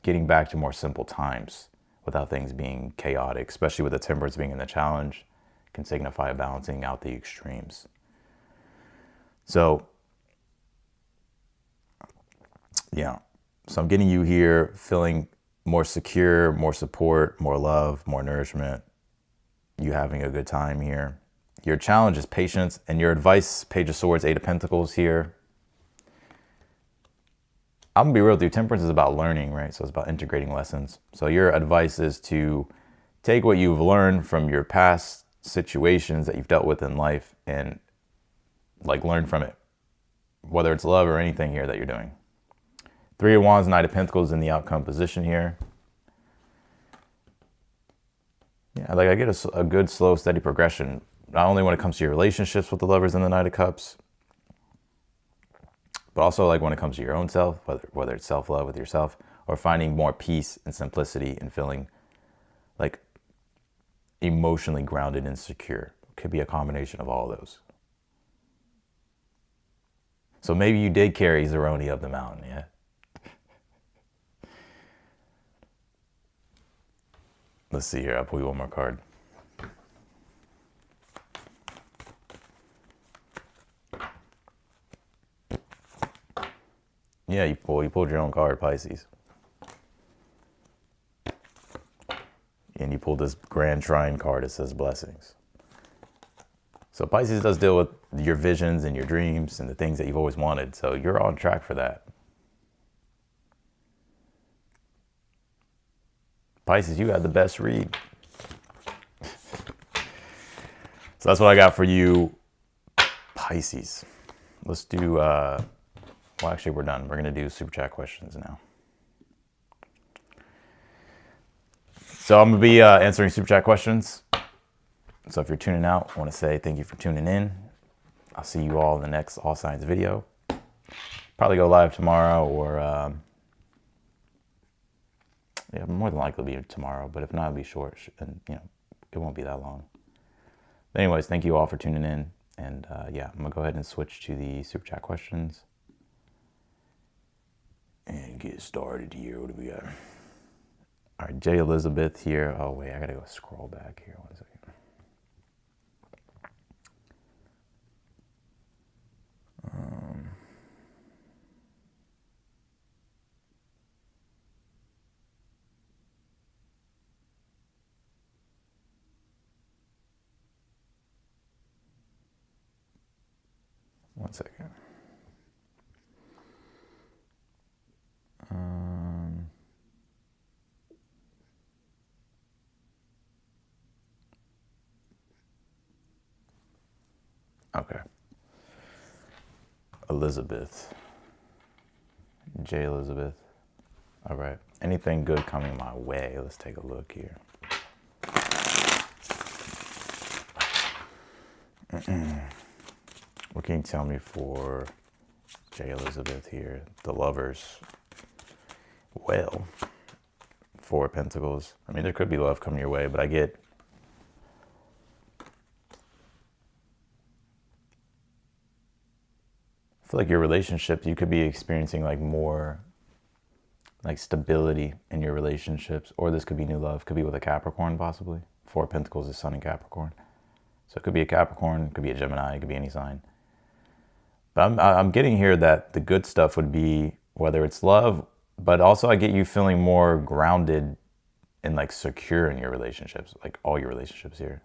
getting back to more simple times without things being chaotic, especially with the Temperance being in the challenge, can signify balancing out the extremes. So, yeah. So I'm getting you here feeling more secure, more support, more love, more nourishment. You having a good time here. Your challenge is patience, and your advice, Page of Swords, Eight of Pentacles here. I'm gonna be real with you. Temperance is about learning, right? So it's about integrating lessons. So your advice is to take what you've learned from your past situations that you've dealt with in life and like learn from it, whether it's love or anything here that you're doing. Three of Wands, Knight of Pentacles in the outcome position here. Yeah, like I get a good, slow, steady progression. Not only when it comes to your relationships with the Lovers and the Knight of Cups, but also like when it comes to your own self, whether it's self-love with yourself or finding more peace and simplicity and feeling like emotionally grounded and secure. Could be a combination of all of those. So maybe you did carry Zeroni up the mountain, yeah? Let's see here, I'll pull you one more card. Yeah, you pulled your own card, Pisces. And you pulled this Grand Trine card that says blessings. So Pisces does deal with your visions and your dreams and the things that you've always wanted. So you're on track for that. Pisces, you had the best read. So that's what I got for you, Pisces. Let's do, well, actually, we're done. We're going to do super chat questions now. So I'm going to be answering super chat questions. So if you're tuning out, I want to say thank you for tuning in. I'll see you all in the next All Signs video. Probably go live tomorrow or, yeah, more than likely be tomorrow. But if not, it'll be short and, you know, it won't be that long. But anyways, thank you all for tuning in. And yeah, I'm going to go ahead and switch to the super chat questions. And get started here. What do we got? All right, J. Elizabeth here. Oh, wait, I got to go scroll back here. 1 second. One second. Okay. Elizabeth. J. Elizabeth. All right. Anything good coming my way? Let's take a look here. What can you tell me for J. Elizabeth here? The Lovers. Well, Four of Pentacles. I mean, there could be love coming your way, but I get feel like your relationships, you could be experiencing like more like stability in your relationships, or this could be new love, could be with a Capricorn possibly. Four of Pentacles is Sun in Capricorn. So it could be a Capricorn, it could be a Gemini, it could be any sign. But I'm getting here that the good stuff would be whether it's love, but also I get you feeling more grounded and like secure in your relationships, like all your relationships here.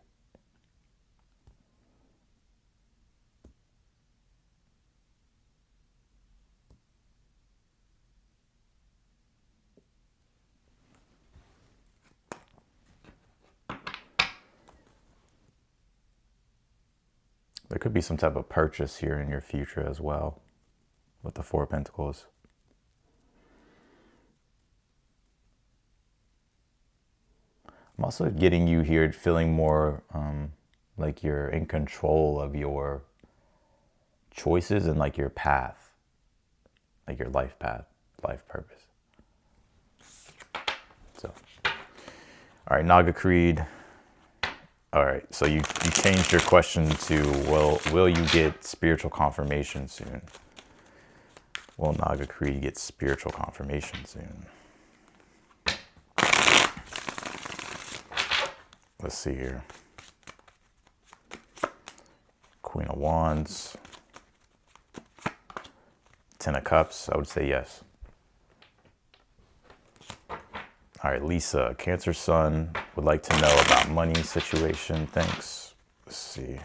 could be some type of purchase here in your future as well with the Four of Pentacles. I'm also getting you here feeling more like you're in control of your choices and like your path, like your life path, life purpose. So, all right, Naga Creed. All right, so you changed your question to, will you get spiritual confirmation soon? Will Naga Creed get spiritual confirmation soon? Let's see here. Queen of Wands. Ten of Cups, I would say yes. All right, Lisa, Cancer Sun, would like to know about money situation. Thanks. Let's see.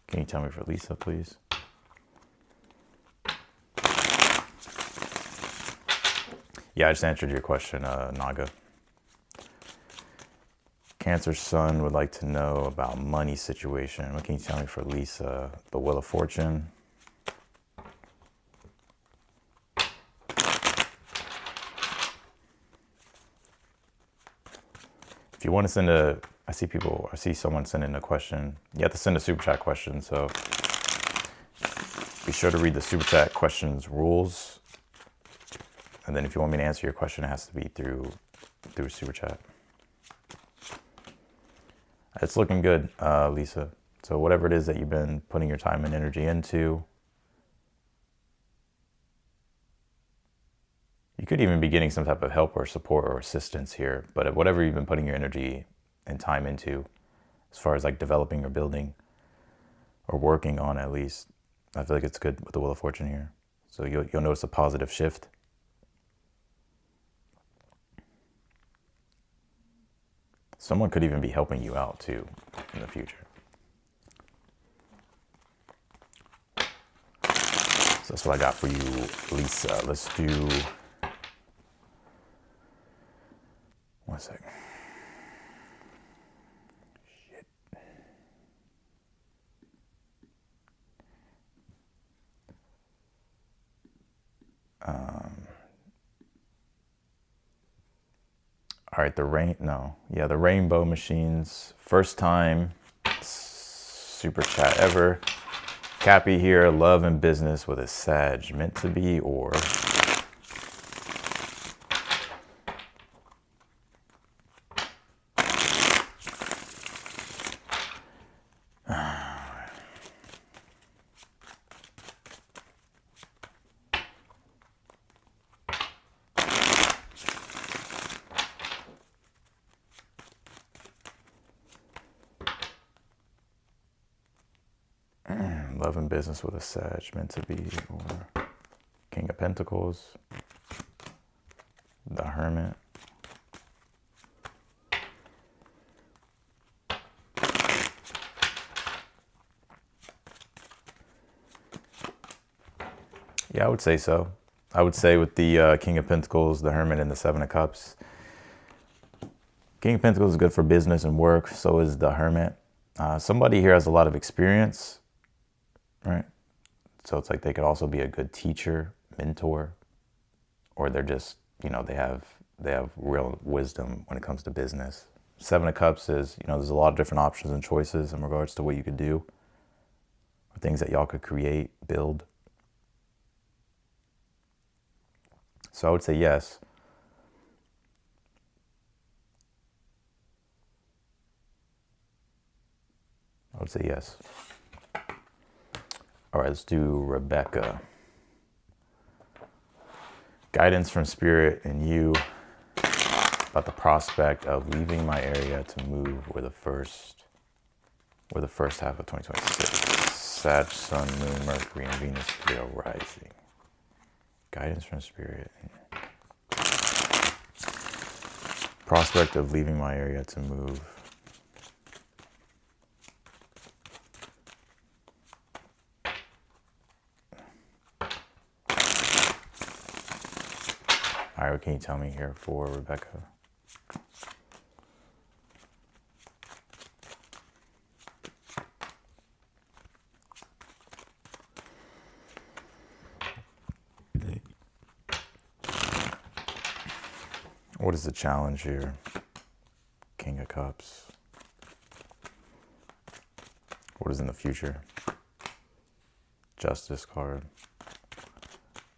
Can you tell me for Lisa, please? Yeah, I just answered your question, Naga. Cancer Sun would like to know about money situation. What can you tell me for Lisa? The Wheel of Fortune. If you want to send I see someone sending a question. You have to send a super chat question, so be sure to read the super chat questions rules. And then if you want me to answer your question, it has to be through super chat. It's looking good, Lisa. So whatever it is that you've been putting your time and energy into, you could even be getting some type of help or support or assistance here. But whatever you've been putting your energy and time into, as far as like developing or building or working on, at least, I feel like it's good with the Wheel of Fortune here. So you'll notice a positive shift. Someone could even be helping you out too in the future. So that's what I got for you, Lisa. Let's do, one second. Shit. All right, the Rainbow Machines. First time super chat ever. Cappy here, love and business with a Sag. Meant to be or... Love and business with a Sag, meant to be, or King of Pentacles, the Hermit. Yeah, I would say so. I would say with the King of Pentacles, the Hermit, and the Seven of Cups. King of Pentacles is good for business and work. So is the Hermit. Somebody here has a lot of experience, right? So it's like they could also be a good teacher, mentor, or they're just, they have real wisdom when it comes to business. Seven of Cups is, there's a lot of different options and choices in regards to what you could do, or things that y'all could create, build. So I would say yes. I would say yes. All right, let's do Rebecca. Guidance from Spirit and you about the prospect of leaving my area to move where the first half of 2026. Sag, Sun, Moon, Mercury, and Venus, Leo rising. Guidance from Spirit. Prospect of leaving my area to move. All right, what can you tell me here for Rebecca? What is the challenge here? King of Cups. What is in the future? Justice card.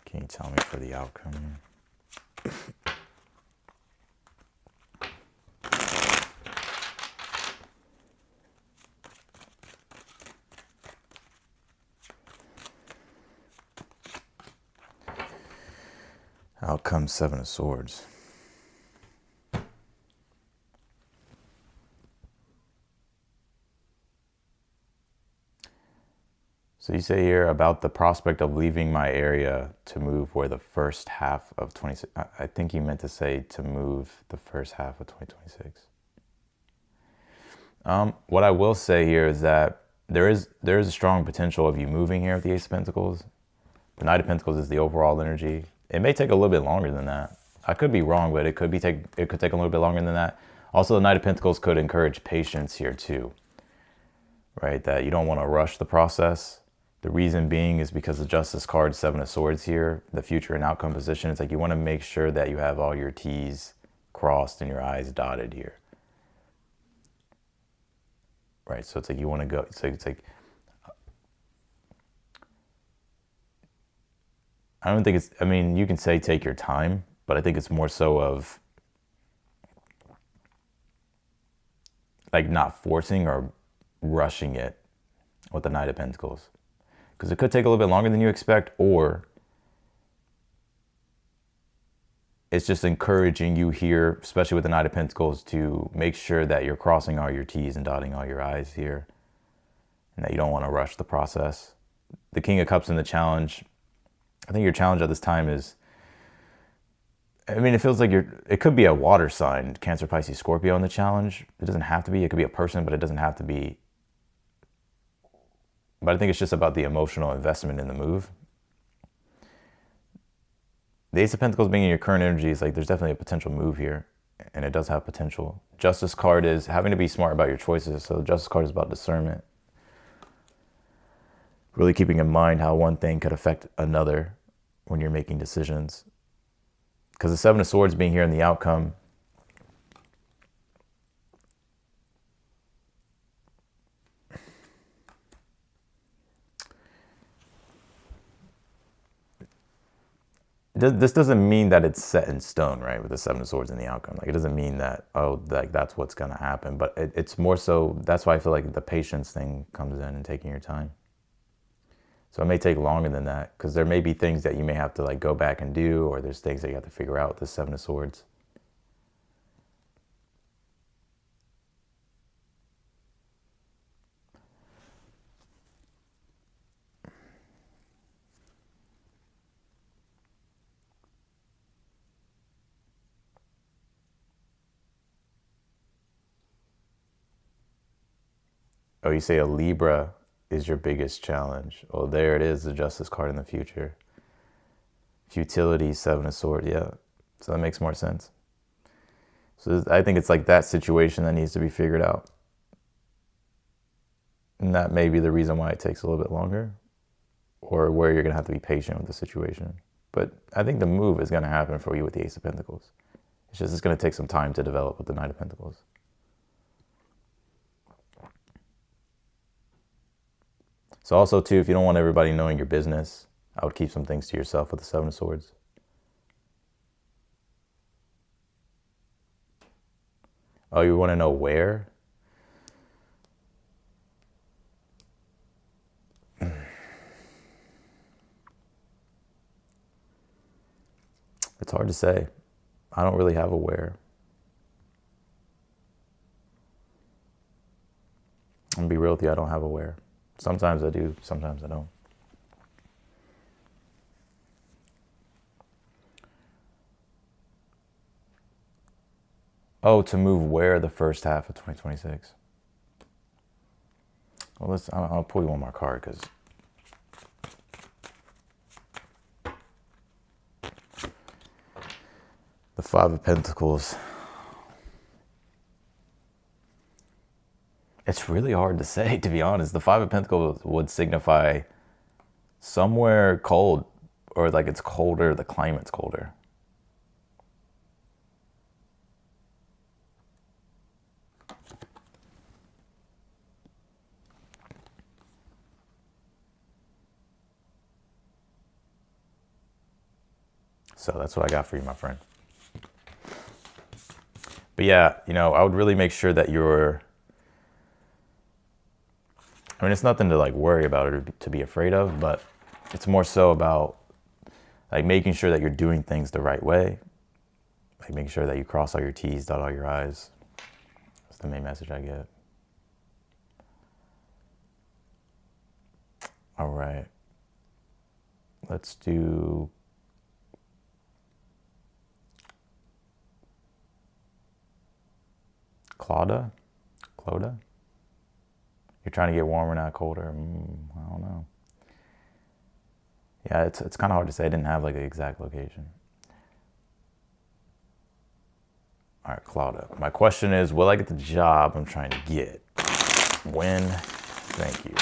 Can you tell me for the outcome? Outcome, Seven of Swords. So you say here about the prospect of leaving my area to move where the first half of 26. I think you meant to say to move the first half of 2026. What I will say here is that there is a strong potential of you moving here with the Ace of Pentacles. The Knight of Pentacles is the overall energy. It may take a little bit longer than that. I could be wrong, but it could take a little bit longer than that. Also, the Knight of Pentacles could encourage patience here too, right? That you don't want to rush the process. The reason being is because the Justice card, Seven of Swords here, the future and outcome position, it's like you want to make sure that you have all your T's crossed and your I's dotted here. Right, so it's like you want to go, it's like I don't think it's, I mean, you can say take your time, but I think it's more so of like not forcing or rushing it with the Knight of Pentacles. Because it could take a little bit longer than you expect, or it's just encouraging you here, especially with the Knight of Pentacles, to make sure that you're crossing all your T's and dotting all your I's here, and that you don't want to rush the process. The King of Cups in the challenge, I think your challenge at this time is, I mean, it feels like it could be a water sign, Cancer, Pisces, Scorpio in the challenge. It doesn't have to be. It could be a person, but it doesn't have to be. But I think it's just about the emotional investment in the move. The Ace of Pentacles being in your current energy is like there's definitely a potential move here, and it does have potential. Justice card is having to be smart about your choices. So the Justice card is about discernment. Really keeping in mind how one thing could affect another when you're making decisions. Because the Seven of Swords being here in the outcome, this doesn't mean that it's set in stone, right? With the Seven of Swords in the outcome. Like, it doesn't mean that, oh, like that's what's going to happen. But it's more so, that's why I feel like the patience thing comes in and taking your time. So it may take longer than that, because there may be things that you may have to like go back and do, or there's things that you have to figure out with the Seven of Swords. Oh, you say a Libra is your biggest challenge. Oh, there it is, the Justice card in the future. Futility, Seven of Swords, yeah. So that makes more sense. So I think it's like that situation that needs to be figured out. And that may be the reason why it takes a little bit longer, or where you're gonna have to be patient with the situation. But I think the move is gonna happen for you with the Ace of Pentacles. It's gonna take some time to develop with the Knight of Pentacles. So also too, if you don't want everybody knowing your business, I would keep some things to yourself with the Seven of Swords. Oh, you want to know where? It's hard to say. I don't really have a where. I'm gonna be real with you, I don't have a where. Sometimes I do, sometimes I don't. Oh, to move where the first half of 2026? Well, I'll pull you one more card, because the Five of Pentacles. It's really hard to say, to be honest. The Five of Pentacles would signify somewhere cold, or like it's colder, the climate's colder. So that's what I got for you, my friend. But yeah, I would really make sure that it's nothing to like worry about or to be afraid of, but it's more so about like making sure that you're doing things the right way. Like making sure that you cross all your T's, dot all your I's. That's the main message I get. All right. Let's do Cloda? You're trying to get warmer, not colder? I don't know. Yeah, it's kind of hard to say. I didn't have like an exact location. All right, Claudia. My question is, will I get the job I'm trying to get? When? Thank you.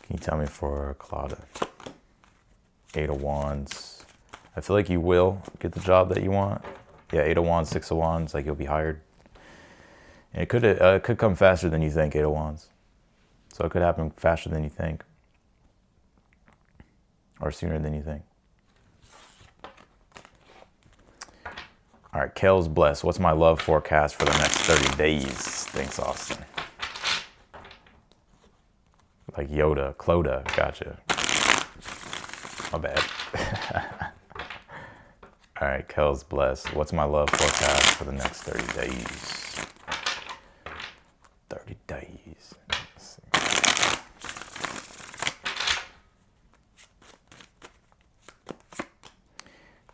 Can you tell me for Claudia? 8 of Wands. I feel like you will get the job that you want. Yeah, 8 of Wands, 6 of Wands, like you'll be hired. And it could come faster than you think, 8 of Wands. So it could happen faster than you think. Or sooner than you think. All right, Kale's blessed. What's my love forecast for the next 30 days? Thanks, Austin. Like Yoda, Cloda, gotcha. My bad. All right, Kel's blessed. What's my love forecast for the next 30 days? 30 days. Let's see.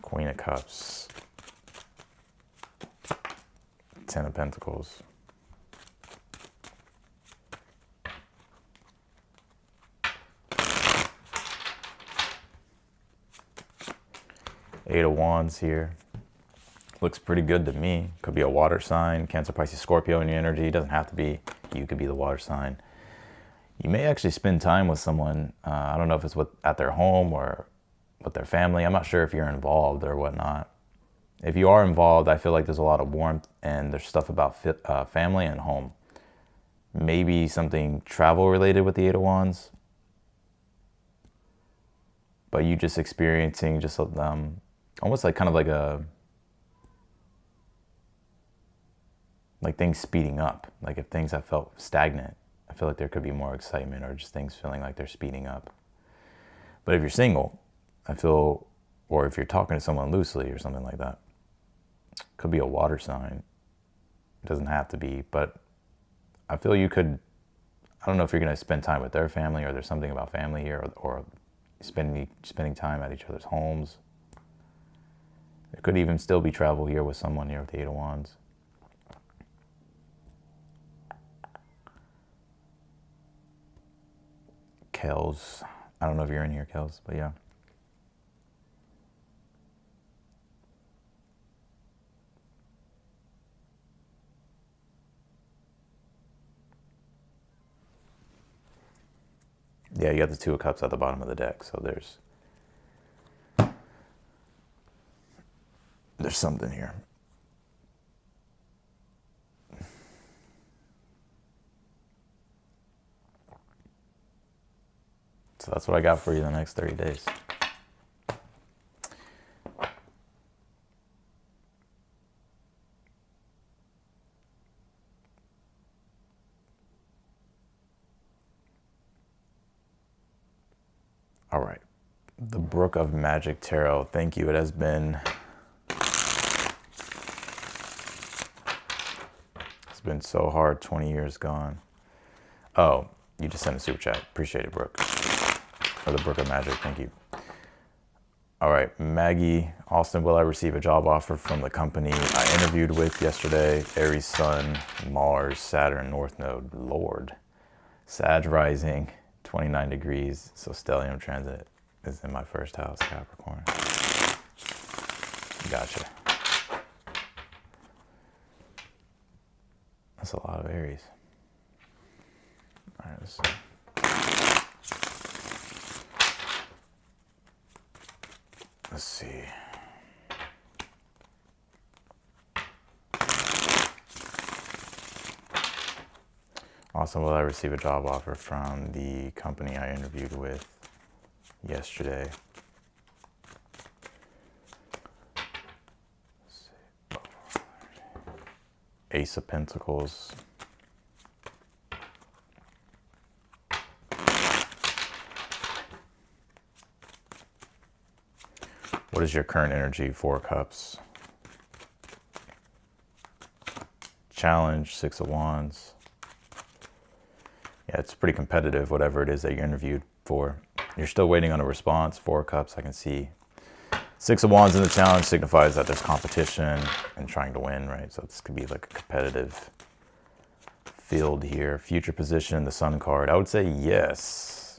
Queen of Cups. 10 of Pentacles. Eight of Wands here. Looks pretty good to me. Could be a water sign, Cancer, Pisces, Scorpio in your energy. It doesn't have to be. You could be the water sign. You may actually spend time with someone. I don't know if it's at their home or with their family. I'm not sure if you're involved or whatnot. If you are involved, I feel like there's a lot of warmth and there's stuff about family and home. Maybe something travel related with the Eight of Wands. But you just experiencing just almost like kind of like things speeding up. Like if things have felt stagnant, I feel like there could be more excitement or just things feeling like they're speeding up. But if you're single, I feel, or if you're talking to someone loosely or something like that, could be a water sign. It doesn't have to be, but I feel you could, I don't know if you're going to spend time with their family or there's something about family here or spending time at each other's homes. There could even still be travel here with someone here with the Eight of Wands. Kels. I don't know if you're in here, Kels, but yeah. Yeah, you got the Two of Cups at the bottom of the deck, so there's something here. So that's what I got for you the next 30 days. All right. The Brook of Magic Tarot. Thank you. It has been... It's been so hard. 20 years gone. Oh, you just sent a super chat. Appreciate it, Brooke. Or the Brook of Magic. Thank you. All right. Maggie, Austin, will I receive a job offer from the company I interviewed with yesterday? Aries, Sun, Mars, Saturn, North Node, Lord. Sag rising, 29 degrees. So stellium transit is in my first house, Capricorn. Gotcha. That's a lot of Aries. All right, let's see. Let's see. Awesome. Will I receive a job offer from the company I interviewed with yesterday? Ace of Pentacles. What is your current energy? 4 Cups. Challenge, 6 of Wands. Yeah, it's pretty competitive, whatever it is that you're interviewed for. You're still waiting on a response. 4 Cups, I can see. 6 of Wands in the challenge signifies that there's competition and trying to win, right? So this could be like a competitive field here. Future position, the Sun card. I would say yes.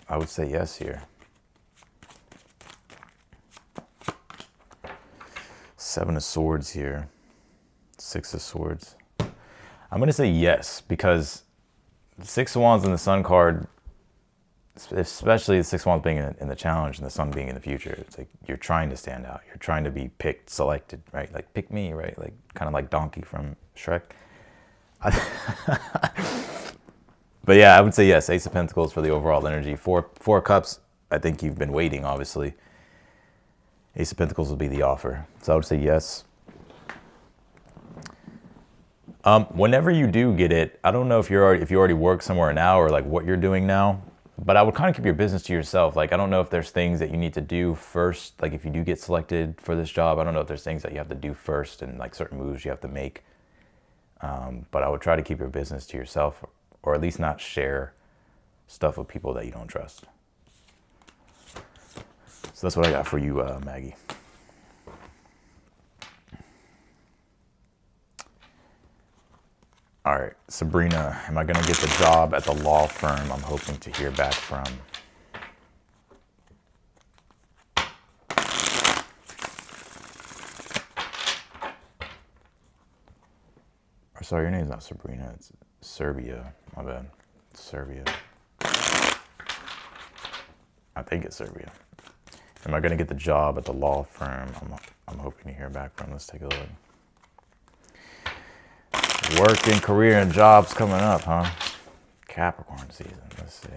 I would say yes here. 7 of Swords here. 6 of Swords. I'm going to say yes, because 6 of Wands in the Sun card, especially the 6 of Wands being in the challenge and the Sun being in the future, it's like you're trying to stand out. You're trying to be picked, selected, right? Like, pick me, right? Like, kind of like Donkey from Shrek. But yeah, I would say yes. Ace of Pentacles for the overall energy. 4 Cups, I think you've been waiting, obviously. Ace of Pentacles will be the offer. So I would say yes. Whenever you do get it, I don't know if you already work somewhere now or like what you're doing now, but I would kind of keep your business to yourself. Like, I don't know if there's things that you need to do first. Like, if you do get selected for this job, I don't know if there's things that you have to do first and like certain moves you have to make. But I would try to keep your business to yourself, or at least not share stuff with people that you don't trust. So that's what I got for you, Maggie. All right, Sabrina, am I going to get the job at the law firm I'm hoping to hear back from? Or sorry, your name's not Sabrina, it's Serbia. My bad. Serbia. I think it's Serbia. Am I going to get the job at the law firm I'm hoping to hear back from? Let's take a look. Work and career and jobs coming up, huh? Capricorn season. Let's see.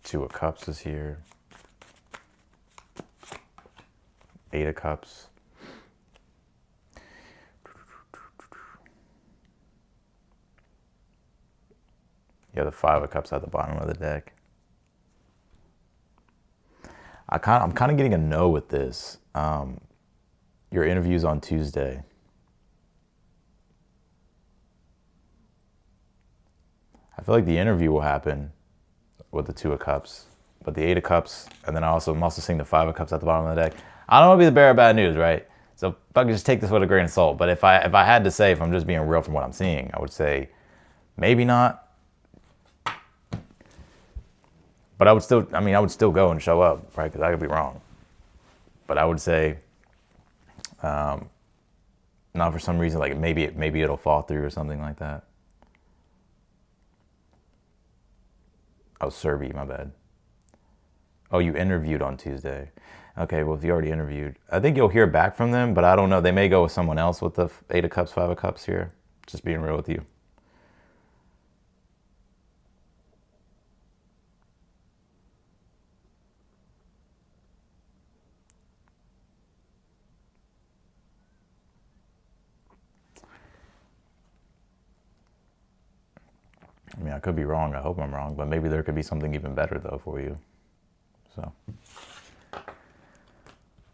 2 of Cups is here. 8 of Cups. Yeah, the 5 of Cups at the bottom of the deck. I'm kind of getting a no with this. Your interview's on Tuesday. I feel like the interview will happen with the 2 of Cups, but the 8 of Cups, and then I'm also seeing the 5 of Cups at the bottom of the deck. I don't want to be the bearer of bad news, right? So if I could just take this with a grain of salt, but if I had to say, if I'm just being real from what I'm seeing, I would say maybe not. But I would still go and show up, right? Because I could be wrong. But I would say, not for some reason, like maybe it'll fall through or something like that. Oh, Serbia, my bad. Oh, you interviewed on Tuesday. Okay, well, if you already interviewed, I think you'll hear back from them, but I don't know. They may go with someone else with the 8 of Cups, 5 of Cups here. Just being real with you. I mean, I could be wrong. I hope I'm wrong, but maybe there could be something even better though for you. So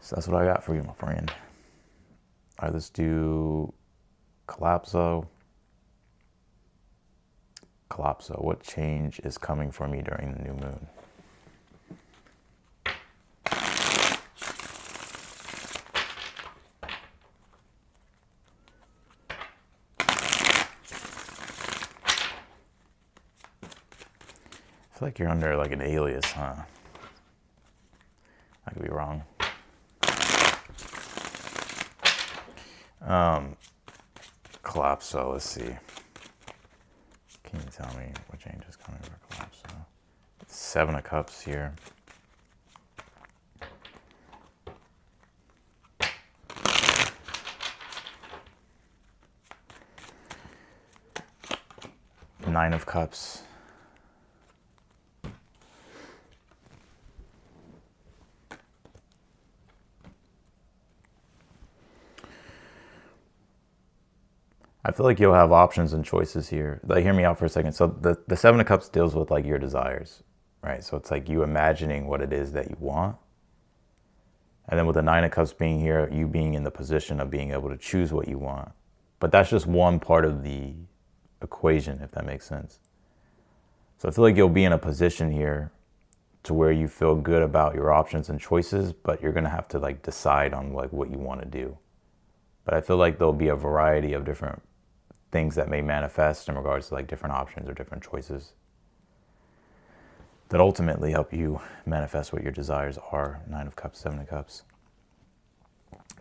that's what I got for you, my friend. All right, let's do Collapso. Collapso, what change is coming for me during the new moon? I feel like you're under like an alias, huh? I could be wrong. Collapso, let's see. Can you tell me what change is coming for Collapso? 7 of Cups here. Nine of Cups. I feel like you'll have options and choices here. Like, hear me out for a second. So the Seven of Cups deals with like your desires, right? So it's like you imagining what it is that you want. And then with the Nine of Cups being here, you being in the position of being able to choose what you want. But that's just one part of the equation, if that makes sense. So I feel like you'll be in a position here to where you feel good about your options and choices, but you're going to have to like decide on like what you want to do. But I feel like there'll be a variety of different things that may manifest in regards to like different options or different choices that ultimately help you manifest what your desires are. Nine of Cups, Seven of Cups.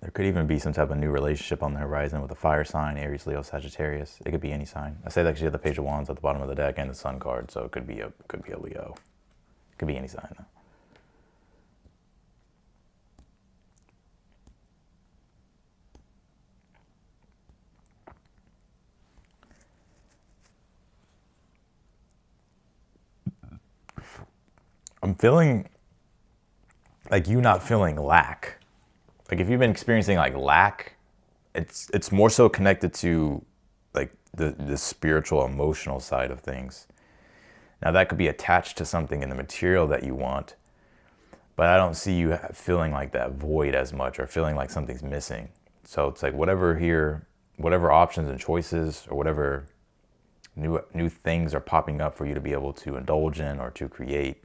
There could even be some type of new relationship on the horizon with a fire sign, Aries, Leo, Sagittarius. It could be any sign. I say that actually, the Page of Wands at the bottom of the deck and the Sun card, so it could be a Leo. It could be any sign though. I'm feeling like you not feeling lack. Like if you've been experiencing like lack, it's more so connected to like the spiritual, emotional side of things. Now that could be attached to something in the material that you want, but I don't see you feeling like that void as much or feeling like something's missing. So it's like whatever options and choices or whatever new things are popping up for you to be able to indulge in or to create,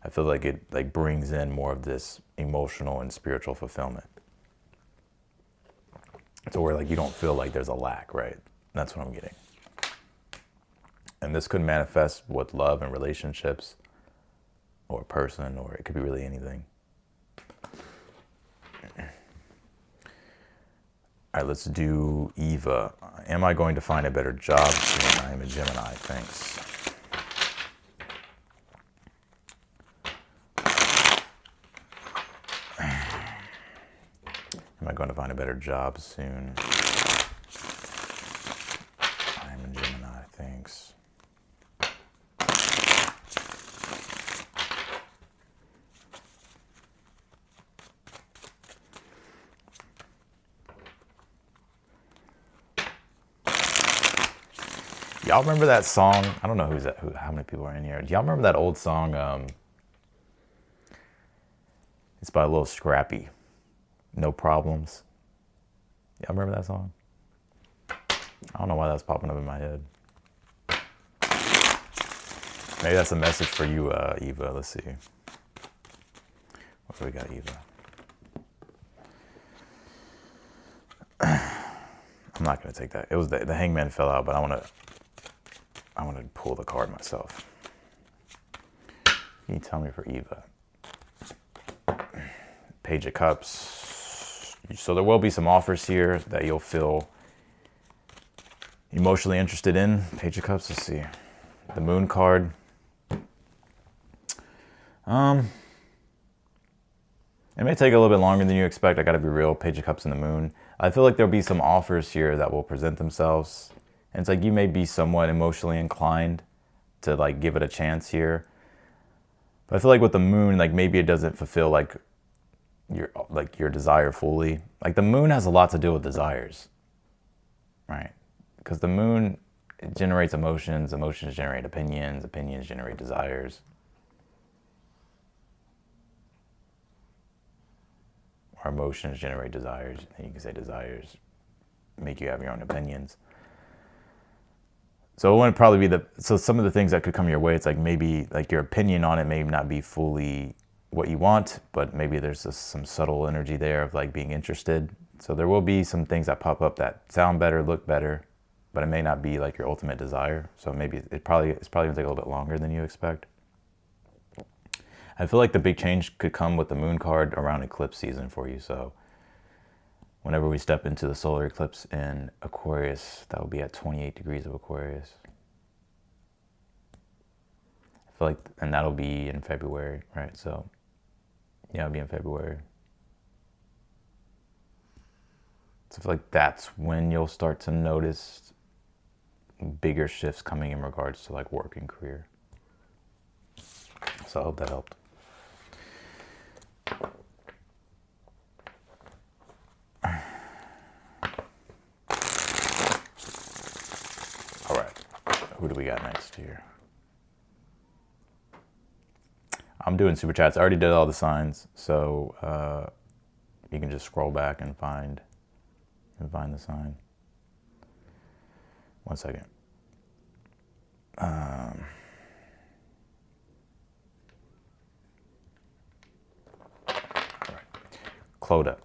I feel like it like brings in more of this emotional and spiritual fulfillment. So where like you don't feel like there's a lack, right? That's what I'm getting. And this could manifest with love and relationships or a person, or it could be really anything. All right, let's do Eva. Am I going to find a better job soon? I am a Gemini, thanks. Am I going to find a better job soon? I'm a Gemini, thanks. Y'all remember that song? I don't know how many people are in here. Do y'all remember that old song? It's by Lil Scrappy. No Problems. Y'all remember that song? I don't know why that's popping up in my head. Maybe that's a message for you, Eva. Let's see. What do we got, Eva? I'm not going to take that. It was the Hangman fell out, but I want to pull the card myself. Can you tell me for Eva? Page of Cups. So there will be some offers here that you'll feel emotionally interested in. Page of Cups, let's see. The Moon card. It may take a little bit longer than you expect. I gotta be real. Page of Cups and the Moon. I feel like there'll be some offers here that will present themselves. And it's like you may be somewhat emotionally inclined to like give it a chance here. But I feel like with the Moon, like maybe it doesn't fulfill like your desire fully. Like the Moon has a lot to do with desires, right? Because the Moon, it generates emotions, emotions generate opinions, opinions generate desires. Or emotions generate desires, and you can say desires make you have your own opinions. So it wouldn't probably be so some of the things that could come your way, it's like maybe like your opinion on it may not be fully what you want, but maybe there's some subtle energy there of like being interested. So there will be some things that pop up that sound better, look better, but it may not be like your ultimate desire. So maybe it's probably gonna take a little bit longer than you expect. I feel like the big change could come with the Moon card around eclipse season for you. So whenever we step into the solar eclipse in Aquarius, that will be at 28 degrees of Aquarius. I feel like, and that'll be in February, right? So yeah, it'll be in February. So I feel like that's when you'll start to notice bigger shifts coming in regards to like work and career. So I hope that helped. All right, who do we got next here? I'm doing super chats. I already did all the signs, so you can just scroll back and find the sign. 1 second. All right. Clodagh.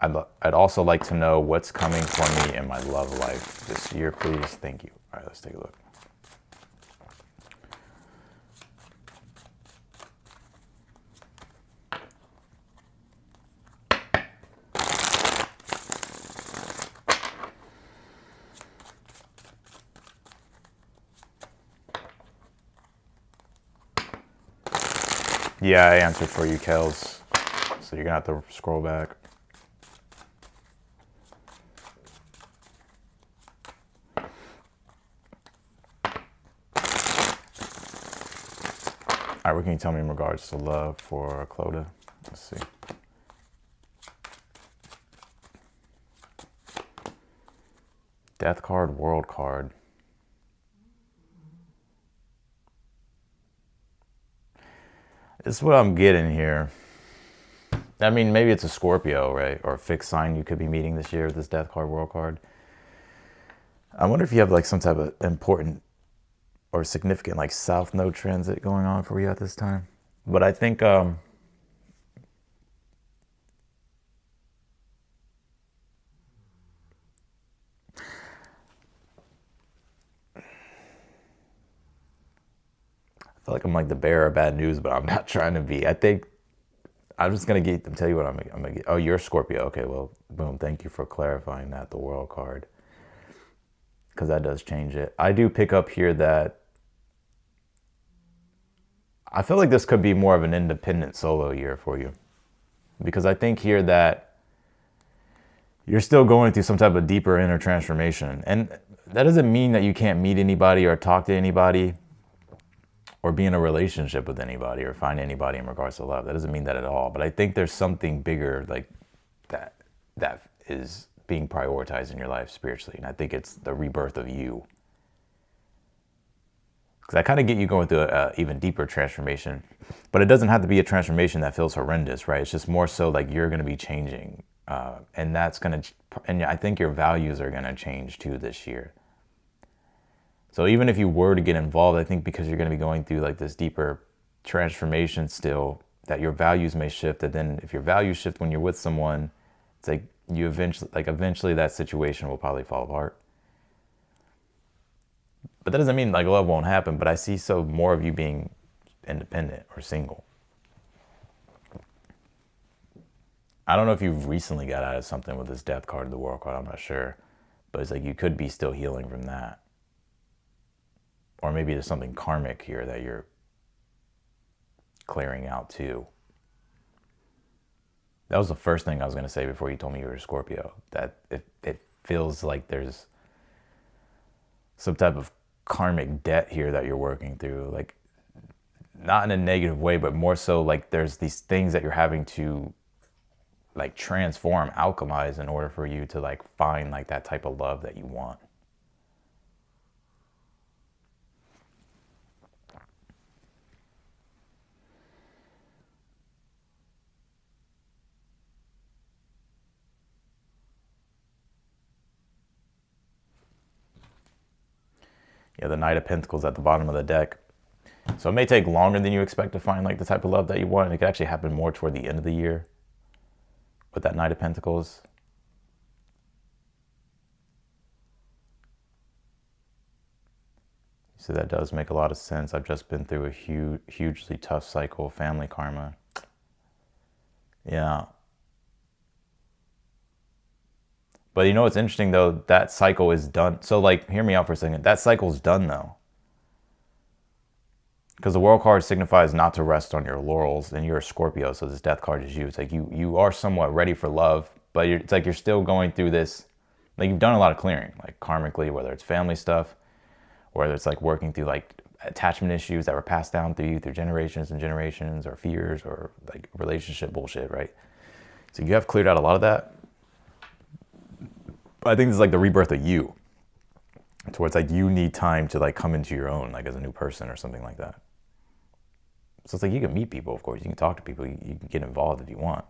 I'd also like to know what's coming for me in my love life this year, please. Thank you. All right, let's take a look. Yeah, I answered for you, Kels. So you're gonna have to scroll back. All right, what can you tell me in regards to love for Clodagh? Let's see. Death card, world card. This is what I'm getting here. I mean, maybe it's a Scorpio, right? Or a fixed sign you could be meeting this year with this death card, world card. I wonder if you have like some type of important or significant like South Node transit going on for you at this time. But I think I feel like I'm like the bearer of bad news, but I'm not trying to be. I think I'm just gonna tell you what I'm gonna get. Oh, you're Scorpio. Okay, well, boom. Thank you for clarifying that, the world card, because that does change it. I do pick up here that I feel like this could be more of an independent solo year for you, because I think here that you're still going through some type of deeper inner transformation, and that doesn't mean that you can't meet anybody or talk to anybody or be in a relationship with anybody or find anybody in regards to love. That doesn't mean that at all. But I think there's something bigger like that is being prioritized in your life spiritually. And I think it's the rebirth of you. Because I kind of get you going through an even deeper transformation. But it doesn't have to be a transformation that feels horrendous, right? It's just more so like you're going to be changing. And that's going to, and I think your values are going to change too this year. So even if you were to get involved, I think because you're going to be going through like this deeper transformation still, that your values may shift. And then if your values shift when you're with someone, it's like you eventually that situation will probably fall apart. But that doesn't mean like love won't happen. But I see so more of you being independent or single. I don't know if you've recently got out of something with this death card of the world card. I'm not sure. But it's like you could be still healing from that. Or maybe there's something karmic here that you're clearing out too. That was the first thing I was going to say before you told me you were a Scorpio. That it feels like there's some type of karmic debt here that you're working through. Like, not in a negative way, but more so like there's these things that you're having to like transform, alchemize in order for you to like find like that type of love that you want. Yeah, the Knight of Pentacles at the bottom of the deck. So it may take longer than you expect to find like the type of love that you want. And it could actually happen more toward the end of the year with that Knight of Pentacles. So that does make a lot of sense. I've just been through a hugely tough cycle, family karma. Yeah. But you know what's interesting though? That cycle is done. So like, hear me out for a second. That cycle's done though. Because the world card signifies not to rest on your laurels, and you're a Scorpio, so this death card is you. It's like you are somewhat ready for love, but it's like you're still going through this Like you've done a lot of clearing, like karmically, whether it's family stuff, whether it's like working through like attachment issues that were passed down through you through generations and generations, or fears, or like relationship bullshit, right? So you have cleared out a lot of that. But I think this is like the rebirth of you, towards like you need time to like come into your own, like as a new person or something like that. So it's like you can meet people, of course, you can talk to people, you can get involved if you want.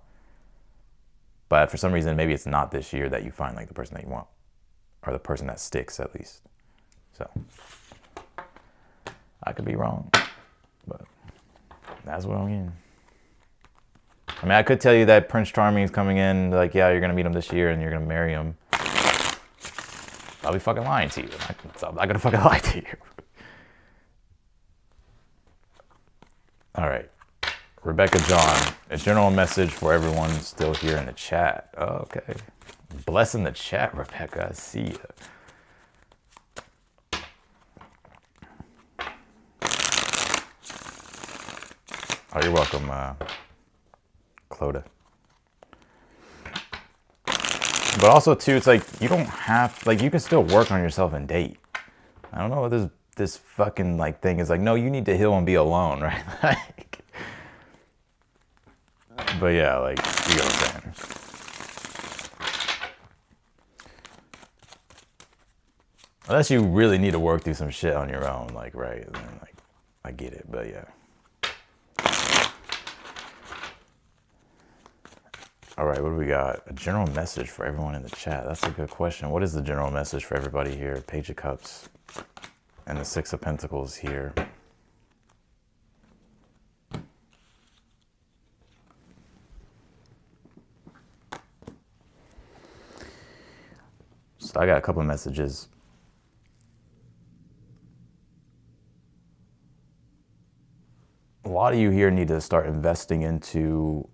But for some reason, maybe it's not this year that you find like the person that you want, or the person that sticks at least. So I could be wrong, but that's what I'm getting. I mean, I could tell you that Prince Charming is coming in, like, yeah, you're gonna meet him this year and you're gonna marry him. I'll be fucking lying to you. I'm not gonna fucking lie to you. All right. Rebecca John, a general message for everyone still here in the chat. Oh, okay. Blessing the chat, Rebecca. I see you. Oh, you're welcome, Clodagh. But also, too, it's like you don't have, like, you can still work on yourself and date. I don't know what this fucking, like, thing is. Like, no, you need to heal and be alone, right? Like, but yeah, like, you know what I'm saying. Unless you really need to work through some shit on your own, like, right? And then, like, I get it, but yeah. All right, what do we got? A general message for everyone in the chat. That's a good question. What is the general message for everybody here? Page of Cups and the Six of Pentacles here. So I got a couple of messages. A lot of you here need to start investing into,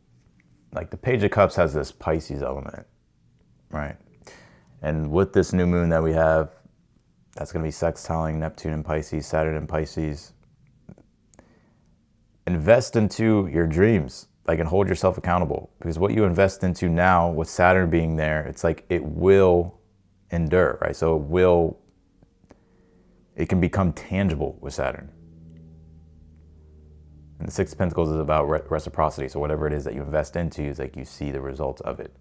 like, the Page of Cups has this Pisces element, right? And with this new moon that we have, that's going to be sextiling Neptune in Pisces, Saturn in Pisces. Invest into your dreams, like, and hold yourself accountable. Because what you invest into now, with Saturn being there, it's like it will endure, right? So it can become tangible with Saturn. And the Six of Pentacles is about reciprocity. So whatever it is that you invest into is like you see the results of it.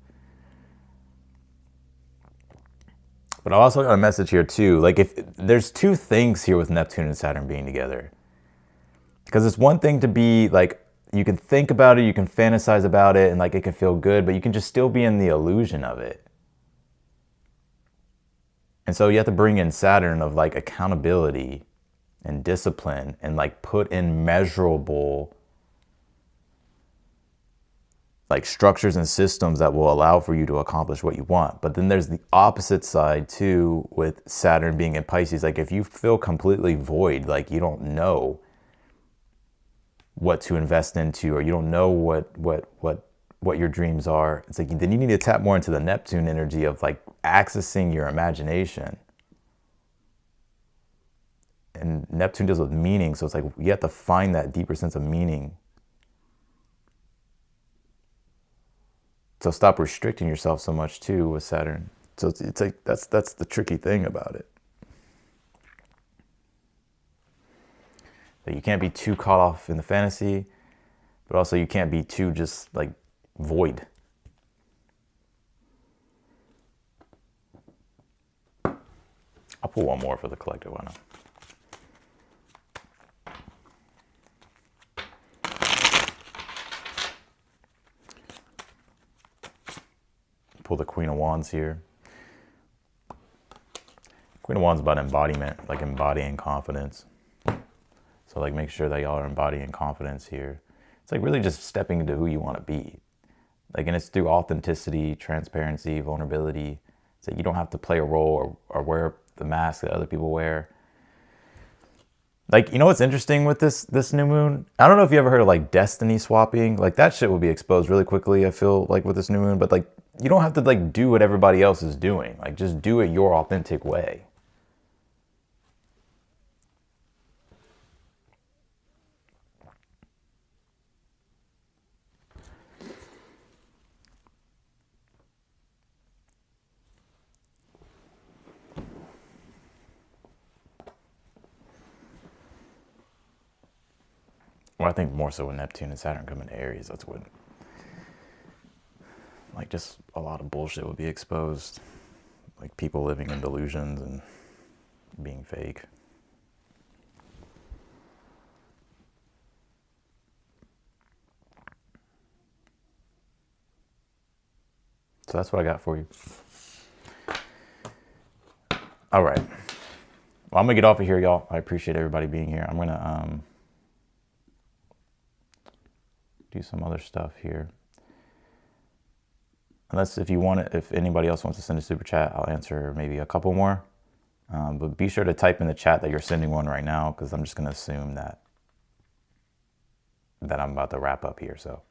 But I also got a message here too. Like, if there's two things here with Neptune and Saturn being together. Because it's one thing to be like, you can think about it, you can fantasize about it, and like it can feel good, but you can just still be in the illusion of it. And so you have to bring in Saturn of like accountability and discipline, and like put in measurable like structures and systems that will allow for you to accomplish what you want. But then there's the opposite side too, with Saturn being in Pisces. Like, if you feel completely void, like you don't know what to invest into, or you don't know what your dreams are, it's like then you need to tap more into the Neptune energy of like accessing your imagination. And Neptune deals with meaning, so it's like you have to find that deeper sense of meaning. So stop restricting yourself so much too with Saturn. So it's like that's the tricky thing about it. That you can't be too caught off in the fantasy, but also you can't be too just like void. I'll pull one more for the collective, why not? Pull the Queen of Wands here. Queen of Wands is about embodiment, like embodying confidence. So like make sure that y'all are embodying confidence here. It's like really just stepping into who you want to be. Like, and it's through authenticity, transparency, vulnerability. So you don't have to play a role or wear the mask that other people wear. Like, you know what's interesting with this new moon? I don't know if you ever heard of like destiny swapping. Like, that shit will be exposed really quickly, I feel like, with this new moon. But like, you don't have to like do what everybody else is doing. Like, just do it your authentic way. Well, I think more so with Neptune and Saturn coming to Aries, that's what, like, just a lot of bullshit would be exposed. Like people living in delusions and being fake. So that's what I got for you. All right. Well, I'm going to get off of here, y'all. I appreciate everybody being here. I'm going to do some other stuff here. Unless if you want it, if anybody else wants to send a super chat, I'll answer maybe a couple more. But be sure to type in the chat that you're sending one right now, because I'm just going to assume that I'm about to wrap up here. So,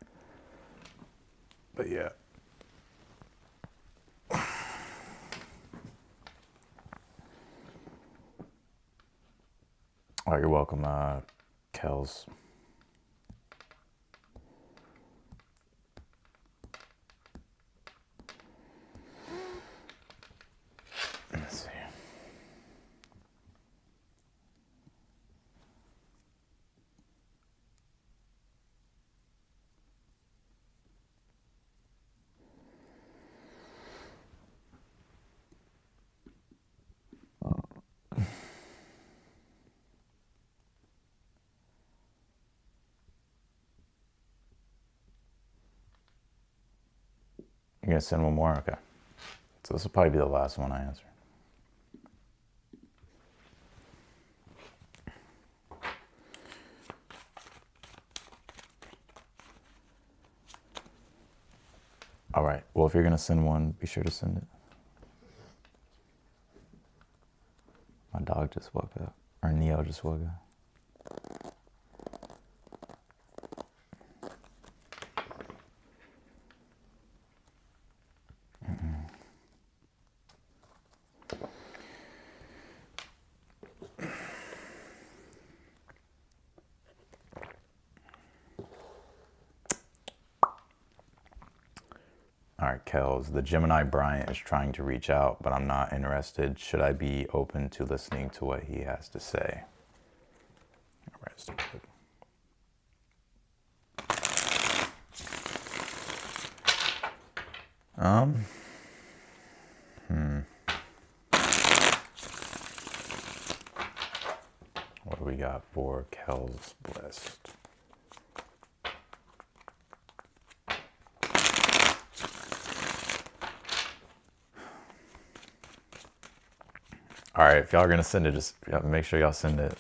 but yeah. All right, you're welcome, Kels. Let's see. You're going to send one more? Okay. So this will probably be the last one I answer. All right. Well, if you're going to send one, be sure to send it. My dog just woke up. Or Neo just woke up. All right, Kels, the Gemini Bryant is trying to reach out, but I'm not interested. Should I be open to listening to what he has to say? All right, stupid. What do we got for Kels Blessed? All right, if y'all are gonna send it, just make sure y'all send it.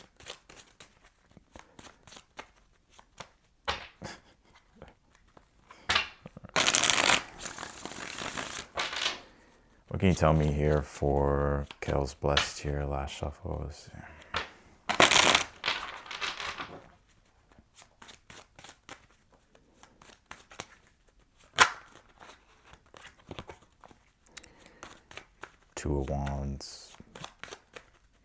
What can you tell me here for Kels Blessed here? Last shuffle. Let's see. Two of Wands.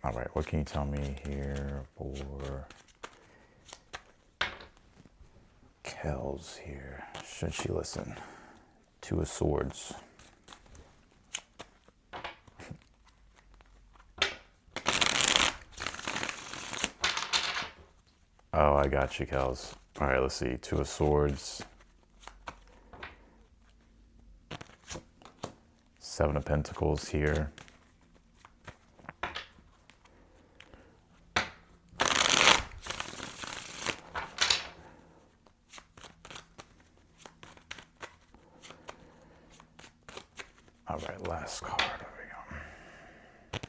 All right, what can you tell me here for Kels here? Should she listen? Two of Swords. Oh, I got you, Kels. All right, let's see. Two of Swords. Seven of Pentacles here. All right, last card. There we go.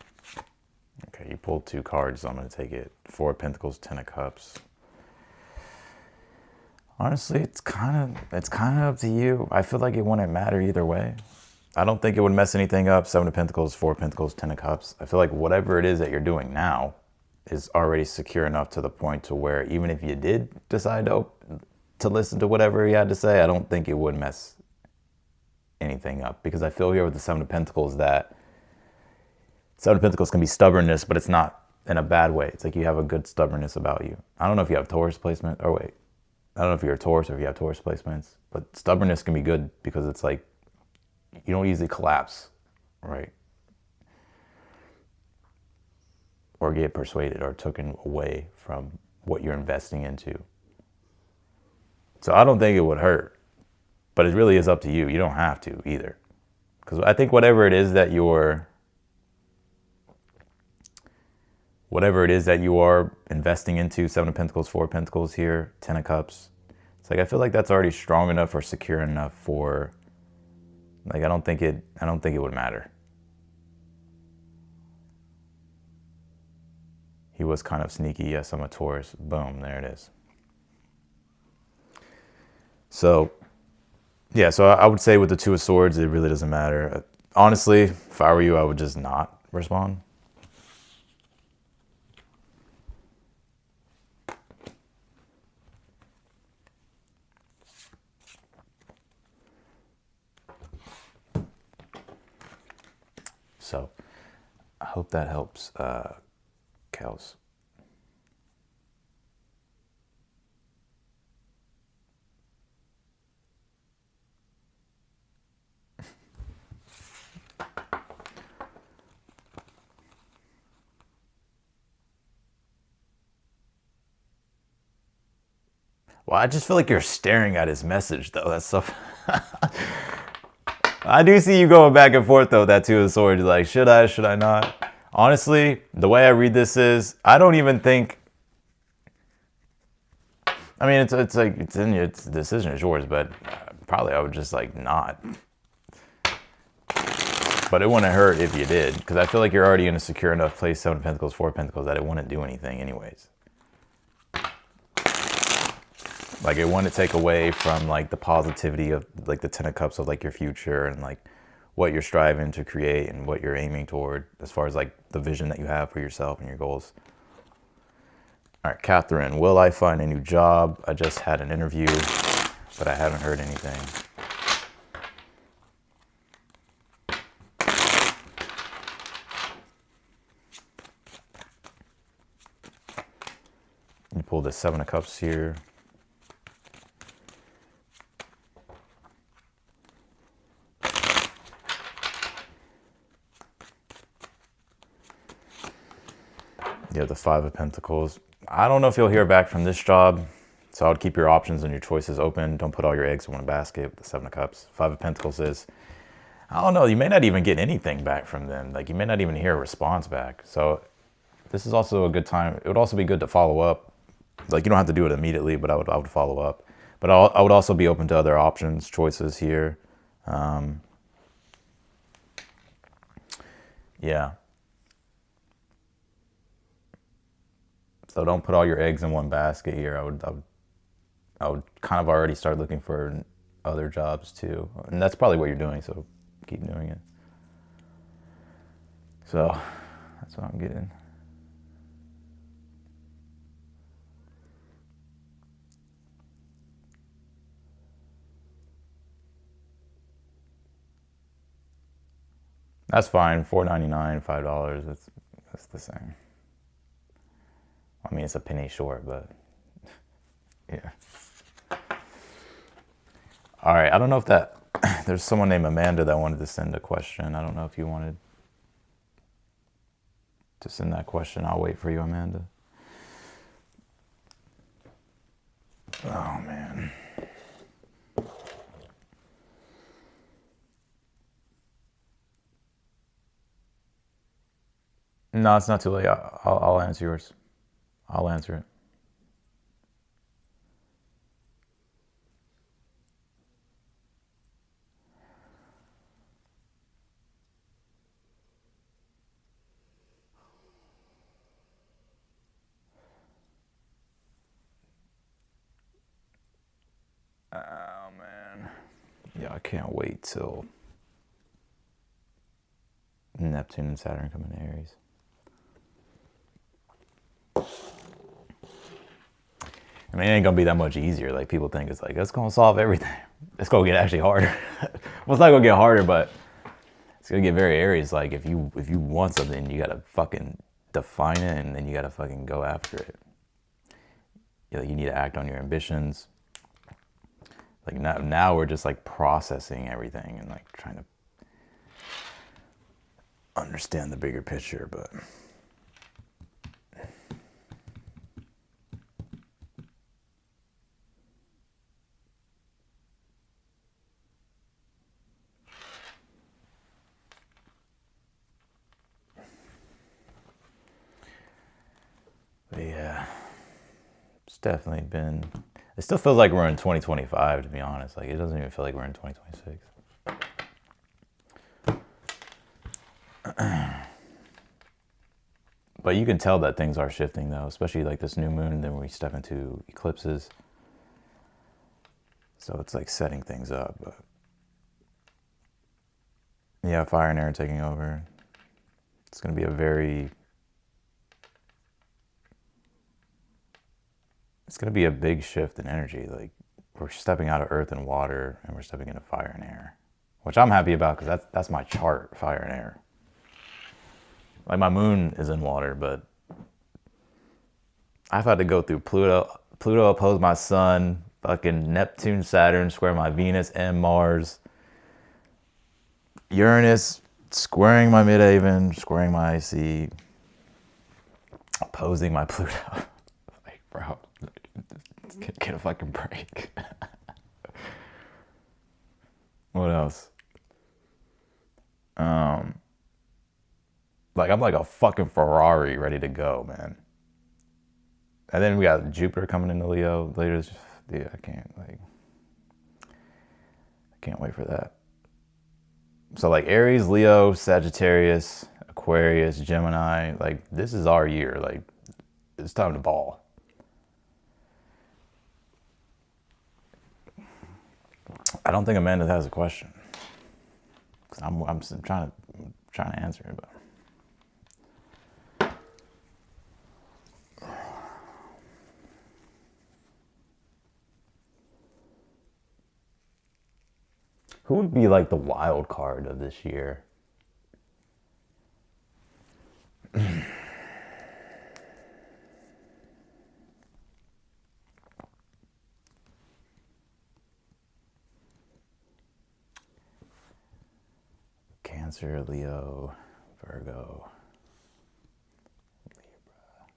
Okay, you pulled two cards, so I'm going to take it. Four of Pentacles, Ten of Cups. Honestly, it's kind of up to you. I feel like it wouldn't matter either way. I don't think it would mess anything up. Seven of Pentacles, Four of Pentacles, Ten of Cups. I feel like whatever it is that you're doing now is already secure enough to the point to where even if you did decide to listen to whatever he had to say, I don't think it would mess anything up. Because I feel here with the Seven of Pentacles that Seven of Pentacles can be stubbornness, but it's not in a bad way. It's like you have a good stubbornness about you. I don't know if you have Taurus placement. Oh, wait. I don't know if you're a Taurus or if you have Taurus placements. But stubbornness can be good because it's like you don't easily collapse, right? Or get persuaded or taken away from what you're investing into. So I don't think it would hurt, but it really is up to you. You don't have to either. Because I think whatever it is that you are investing into, Seven of Pentacles, Four of Pentacles here, Ten of Cups, it's like I feel like that's already strong enough or secure enough for, like, I don't think it would matter. He was kind of sneaky. Yes, I'm a Taurus. Boom, there it is. So, yeah, so I would say with the Two of Swords, it really doesn't matter. Honestly, if I were you, I would just not respond. So, I hope that helps, Kels. Well, I just feel like you're staring at his message, though. That's so... I do see you going back and forth, though, that Two of Swords. Like, should I not? Honestly, the way I read this is, I don't even think... I mean, it's like, it's in your decision, it's yours, but probably I would just, like, not. But it wouldn't hurt if you did, because I feel like you're already in a secure enough place, Seven of Pentacles, Four of Pentacles, that it wouldn't do anything anyways. Like, it wouldn't take away from, like, the positivity of, like, the Ten of Cups of, like, your future and, like, what you're striving to create and what you're aiming toward as far as, like, the vision that you have for yourself and your goals. All right, Catherine, will I find a new job? I just had an interview, but I haven't heard anything. You pull the Seven of Cups here. You have the Five of Pentacles. I don't know if you'll hear back from this job, so I would keep your options and your choices open. Don't put all your eggs in one basket with the Seven of Cups. Five of Pentacles is, I don't know, you may not even get anything back from them. Like, you may not even hear a response back. So this is also a good time. It would also be good to follow up. Like, you don't have to do it immediately, but I would follow up. But I would also be open to other options, choices here. Yeah. So don't put all your eggs in one basket here. I would kind of already start looking for other jobs too. And that's probably what you're doing, so keep doing it. So that's what I'm getting. That's fine. $4.99, $5. That's the same. I mean, it's a penny short, but yeah. All right. I don't know if that... There's someone named Amanda that wanted to send a question. I don't know if you wanted to send that question. I'll wait for you, Amanda. Oh, man. No, it's not too late. I'll answer yours. I'll answer it. Oh, man. Yeah, I can't wait till Neptune and Saturn come in Aries. I mean, it ain't gonna be that much easier. Like, people think it's like, it's gonna solve everything. It's gonna get actually harder. Well, it's not gonna get harder, but it's gonna get very Aries. Like, if you want something, you gotta fucking define it, and then you gotta fucking go after it. You need to act on your ambitions. Like, now we're just like processing everything and like trying to understand the bigger picture, but definitely been, it still feels like we're in 2025, to be honest. Like, it doesn't even feel like we're in 2026. But you can tell that things are shifting, though, especially like this new moon, then we step into eclipses. So it's like setting things up. But yeah, fire and air taking over. It's going to be it's going to be a big shift in energy. Like, we're stepping out of earth and water, and we're stepping into fire and air, which I'm happy about because that's my chart, fire and air. Like, my moon is in water, but I've had to go through Pluto. Pluto opposed my sun, fucking Neptune, Saturn, square my Venus and Mars. Uranus squaring my midhaven, squaring my IC, opposing my Pluto. Like, bro, get a fucking break. What else? Like, I'm like a fucking Ferrari ready to go, man. And then we got Jupiter coming into Leo later. Dude, I can't wait for that. So like Aries, Leo, Sagittarius, Aquarius, Gemini, like this is our year. Like, it's time to ball. I don't think Amanda has a question. Cause I'm trying to answer it, but. Who would be like the wild card of this year? Cancer, Leo, Virgo, Libra.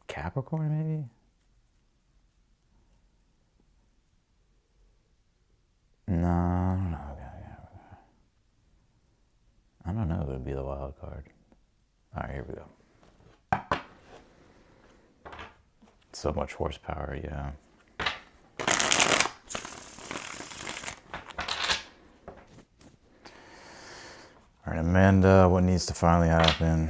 Capricorn, maybe? No, I don't know. I don't know who would be the wild card. All right, here we go. So much horsepower, yeah. All right, Amanda, what needs to finally happen?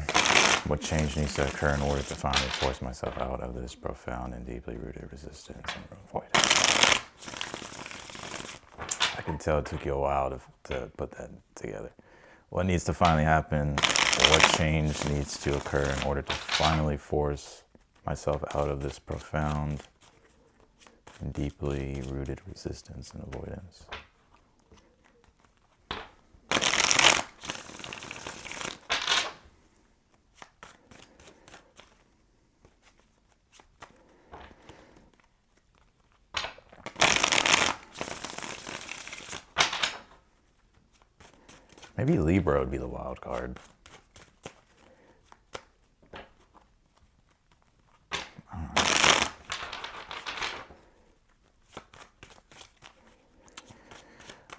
What change needs to occur in order to finally force myself out of this profound and deeply rooted resistance and avoid it? I can tell it took you a while to put that together. What needs to finally happen? What change needs to occur in order to finally force myself out of this profound and deeply rooted resistance and avoidance? Maybe Libra would be the wild card.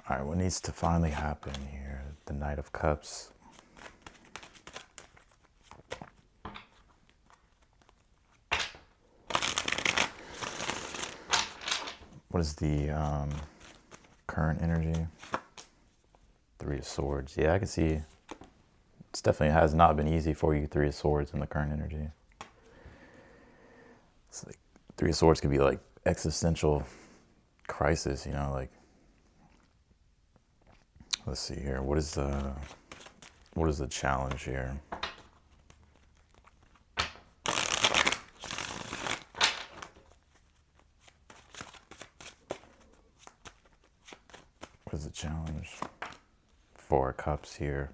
All right, what needs to finally happen here? The Knight of Cups. What is the current energy? Three of Swords. Yeah, I can see it's definitely has not been easy for you, Three of Swords in the current energy. It's like Three of Swords could be like existential crisis, you know, like, let's see here. What is the challenge here? What is the challenge? Four of Cups here.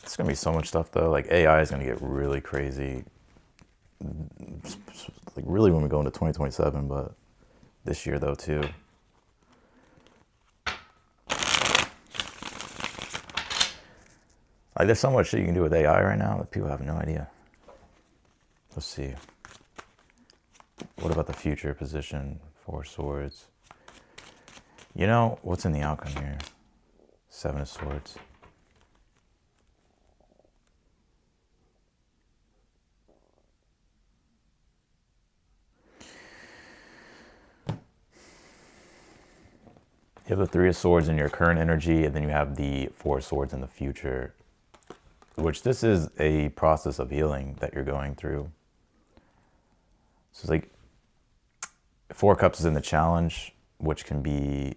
It's gonna be so much stuff though. Like AI is gonna get really crazy. Like really when we go into 2027, but this year though too. Like there's so much shit you can do with AI right now that people have no idea. Let's see. What about the future position? 4 swords. You know, what's in the outcome here? 7 of swords. You have the 3 of swords in your current energy, and then you have the 4 of swords in the future, which this is a process of healing that you're going through. So it's like 4 cups is in the challenge, which can be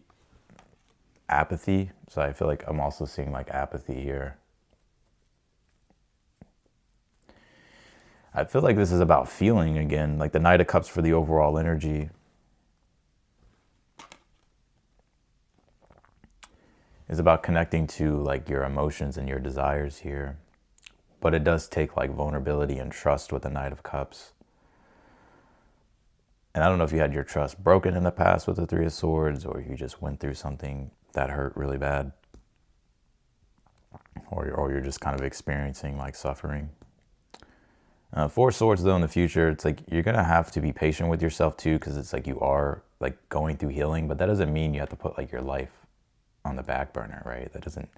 apathy. So I feel like I'm also seeing like apathy here. I feel like this is about feeling again, like the Knight of Cups for the overall energy. Is about connecting to like your emotions and your desires here. But it does take like vulnerability and trust with the Knight of Cups. And I don't know if you had your trust broken in the past with the 3 of Swords, or you just went through something that hurt really bad. Or you're just kind of experiencing like suffering. 4 Swords though in the future, it's like you're going to have to be patient with yourself too, because it's like you are like going through healing, but that doesn't mean you have to put like your life on the back burner, right? That doesn't,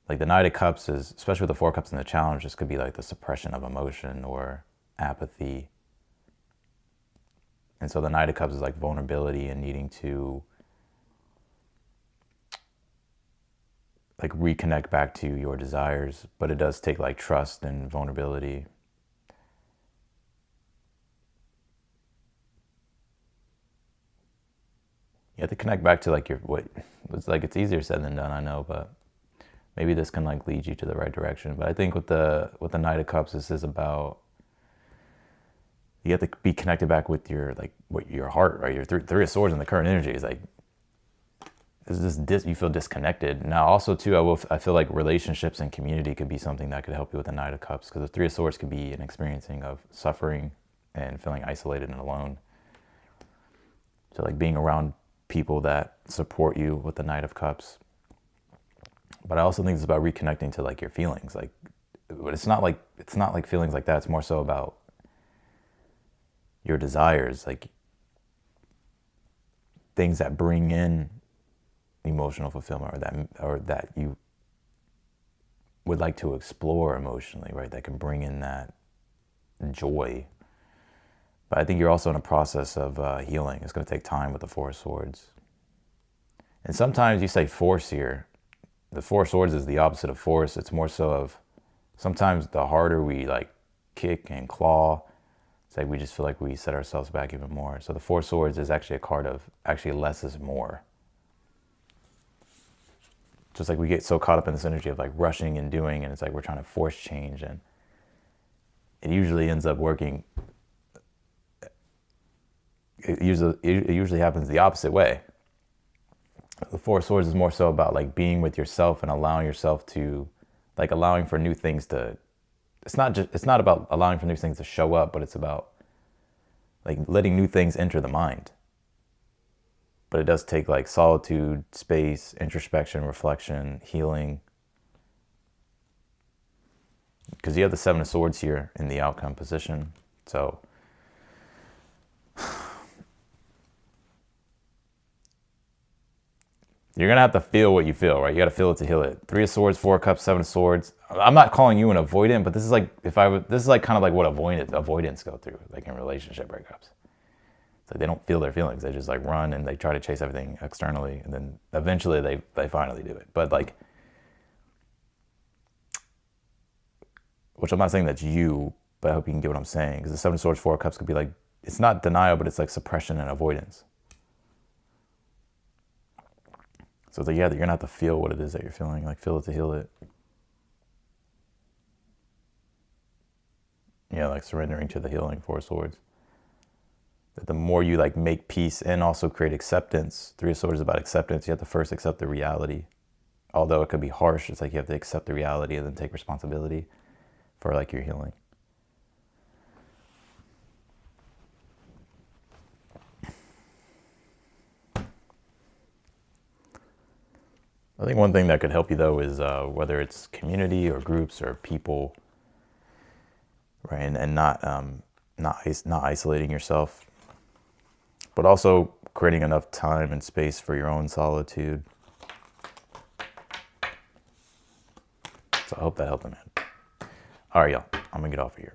like the Knight of Cups is, especially with the 4 Cups in the challenge, this could be like the suppression of emotion or apathy. And so the Knight of Cups is like vulnerability and needing to like reconnect back to your desires, but it does take like trust and vulnerability. You have to connect back to like your, what, it's like, it's easier said than done, I know, but maybe this can like lead you to the right direction. But I think with the Knight of Cups, this is about, you have to be connected back with your, like, what your heart, right? Your 3 of Swords in the current energy is like, you feel disconnected. Now also too, I feel like relationships and community could be something that could help you with the Knight of Cups, because the 3 of Swords could be an experiencing of suffering and feeling isolated and alone. So like being around people that support you with the Knight of Cups. But I also think it's about reconnecting to like your feelings, like, but it's not like feelings like that. It's more so about your desires, like things that bring in emotional fulfillment, or that you would like to explore emotionally, right? That can bring in that joy. But I think you're also in a process of healing. It's going to take time with the 4 of Swords. And sometimes you say force here. The 4 of Swords is the opposite of force. It's more so of, sometimes the harder we like kick and claw, it's like we just feel like we set ourselves back even more. So the 4 of Swords is actually a card of actually less is more. Just like we get so caught up in this energy of like rushing and doing, and it's like we're trying to force change, and it usually ends up working. It usually happens the opposite way. The 4 of Swords is more so about like being with yourself and allowing yourself to, like, allowing for new things to, it's not about allowing for new things to show up, but it's about like letting new things enter the mind. But it does take like solitude, space, introspection, reflection, healing. Because you have the 7 of Swords here in the outcome position. So you're going to have to feel what you feel, right? You got to feel it to heal it. 3 of Swords, 4 of Cups, 7 of Swords. I'm not calling you an avoidant, but this is like, this is like kind of like what avoidants go through, like in relationship breakups. It's like they don't feel their feelings. They just like run and they try to chase everything externally. And then eventually they finally do it. But like, which I'm not saying that's you, but I hope you can get what I'm saying. Because the 7 of Swords, 4 of Cups could be like, it's not denial, but it's like suppression and avoidance. So it's like, yeah, you're gonna have to feel what it is that you're feeling, like feel it to heal it. Yeah, like surrendering to the healing 4 of Swords. That the more you like make peace and also create acceptance, 3 of Swords is about acceptance. You have to first accept the reality. Although it could be harsh, it's like you have to accept the reality and then take responsibility for like your healing. I think one thing that could help you though is whether it's community or groups or people, right? And not isolating yourself, but also creating enough time and space for your own solitude. So I hope that helped, man. All right, y'all. I'm gonna get off of here.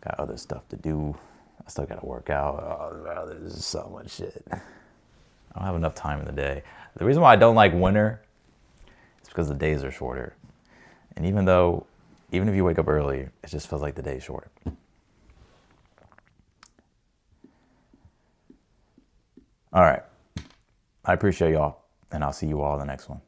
Got other stuff to do. I still gotta work out. Oh, there's so much shit. I don't have enough time in the day. The reason why I don't like winter is because the days are shorter. And even if you wake up early, it just feels like the day's shorter. All right. I appreciate y'all, and I'll see you all in the next one.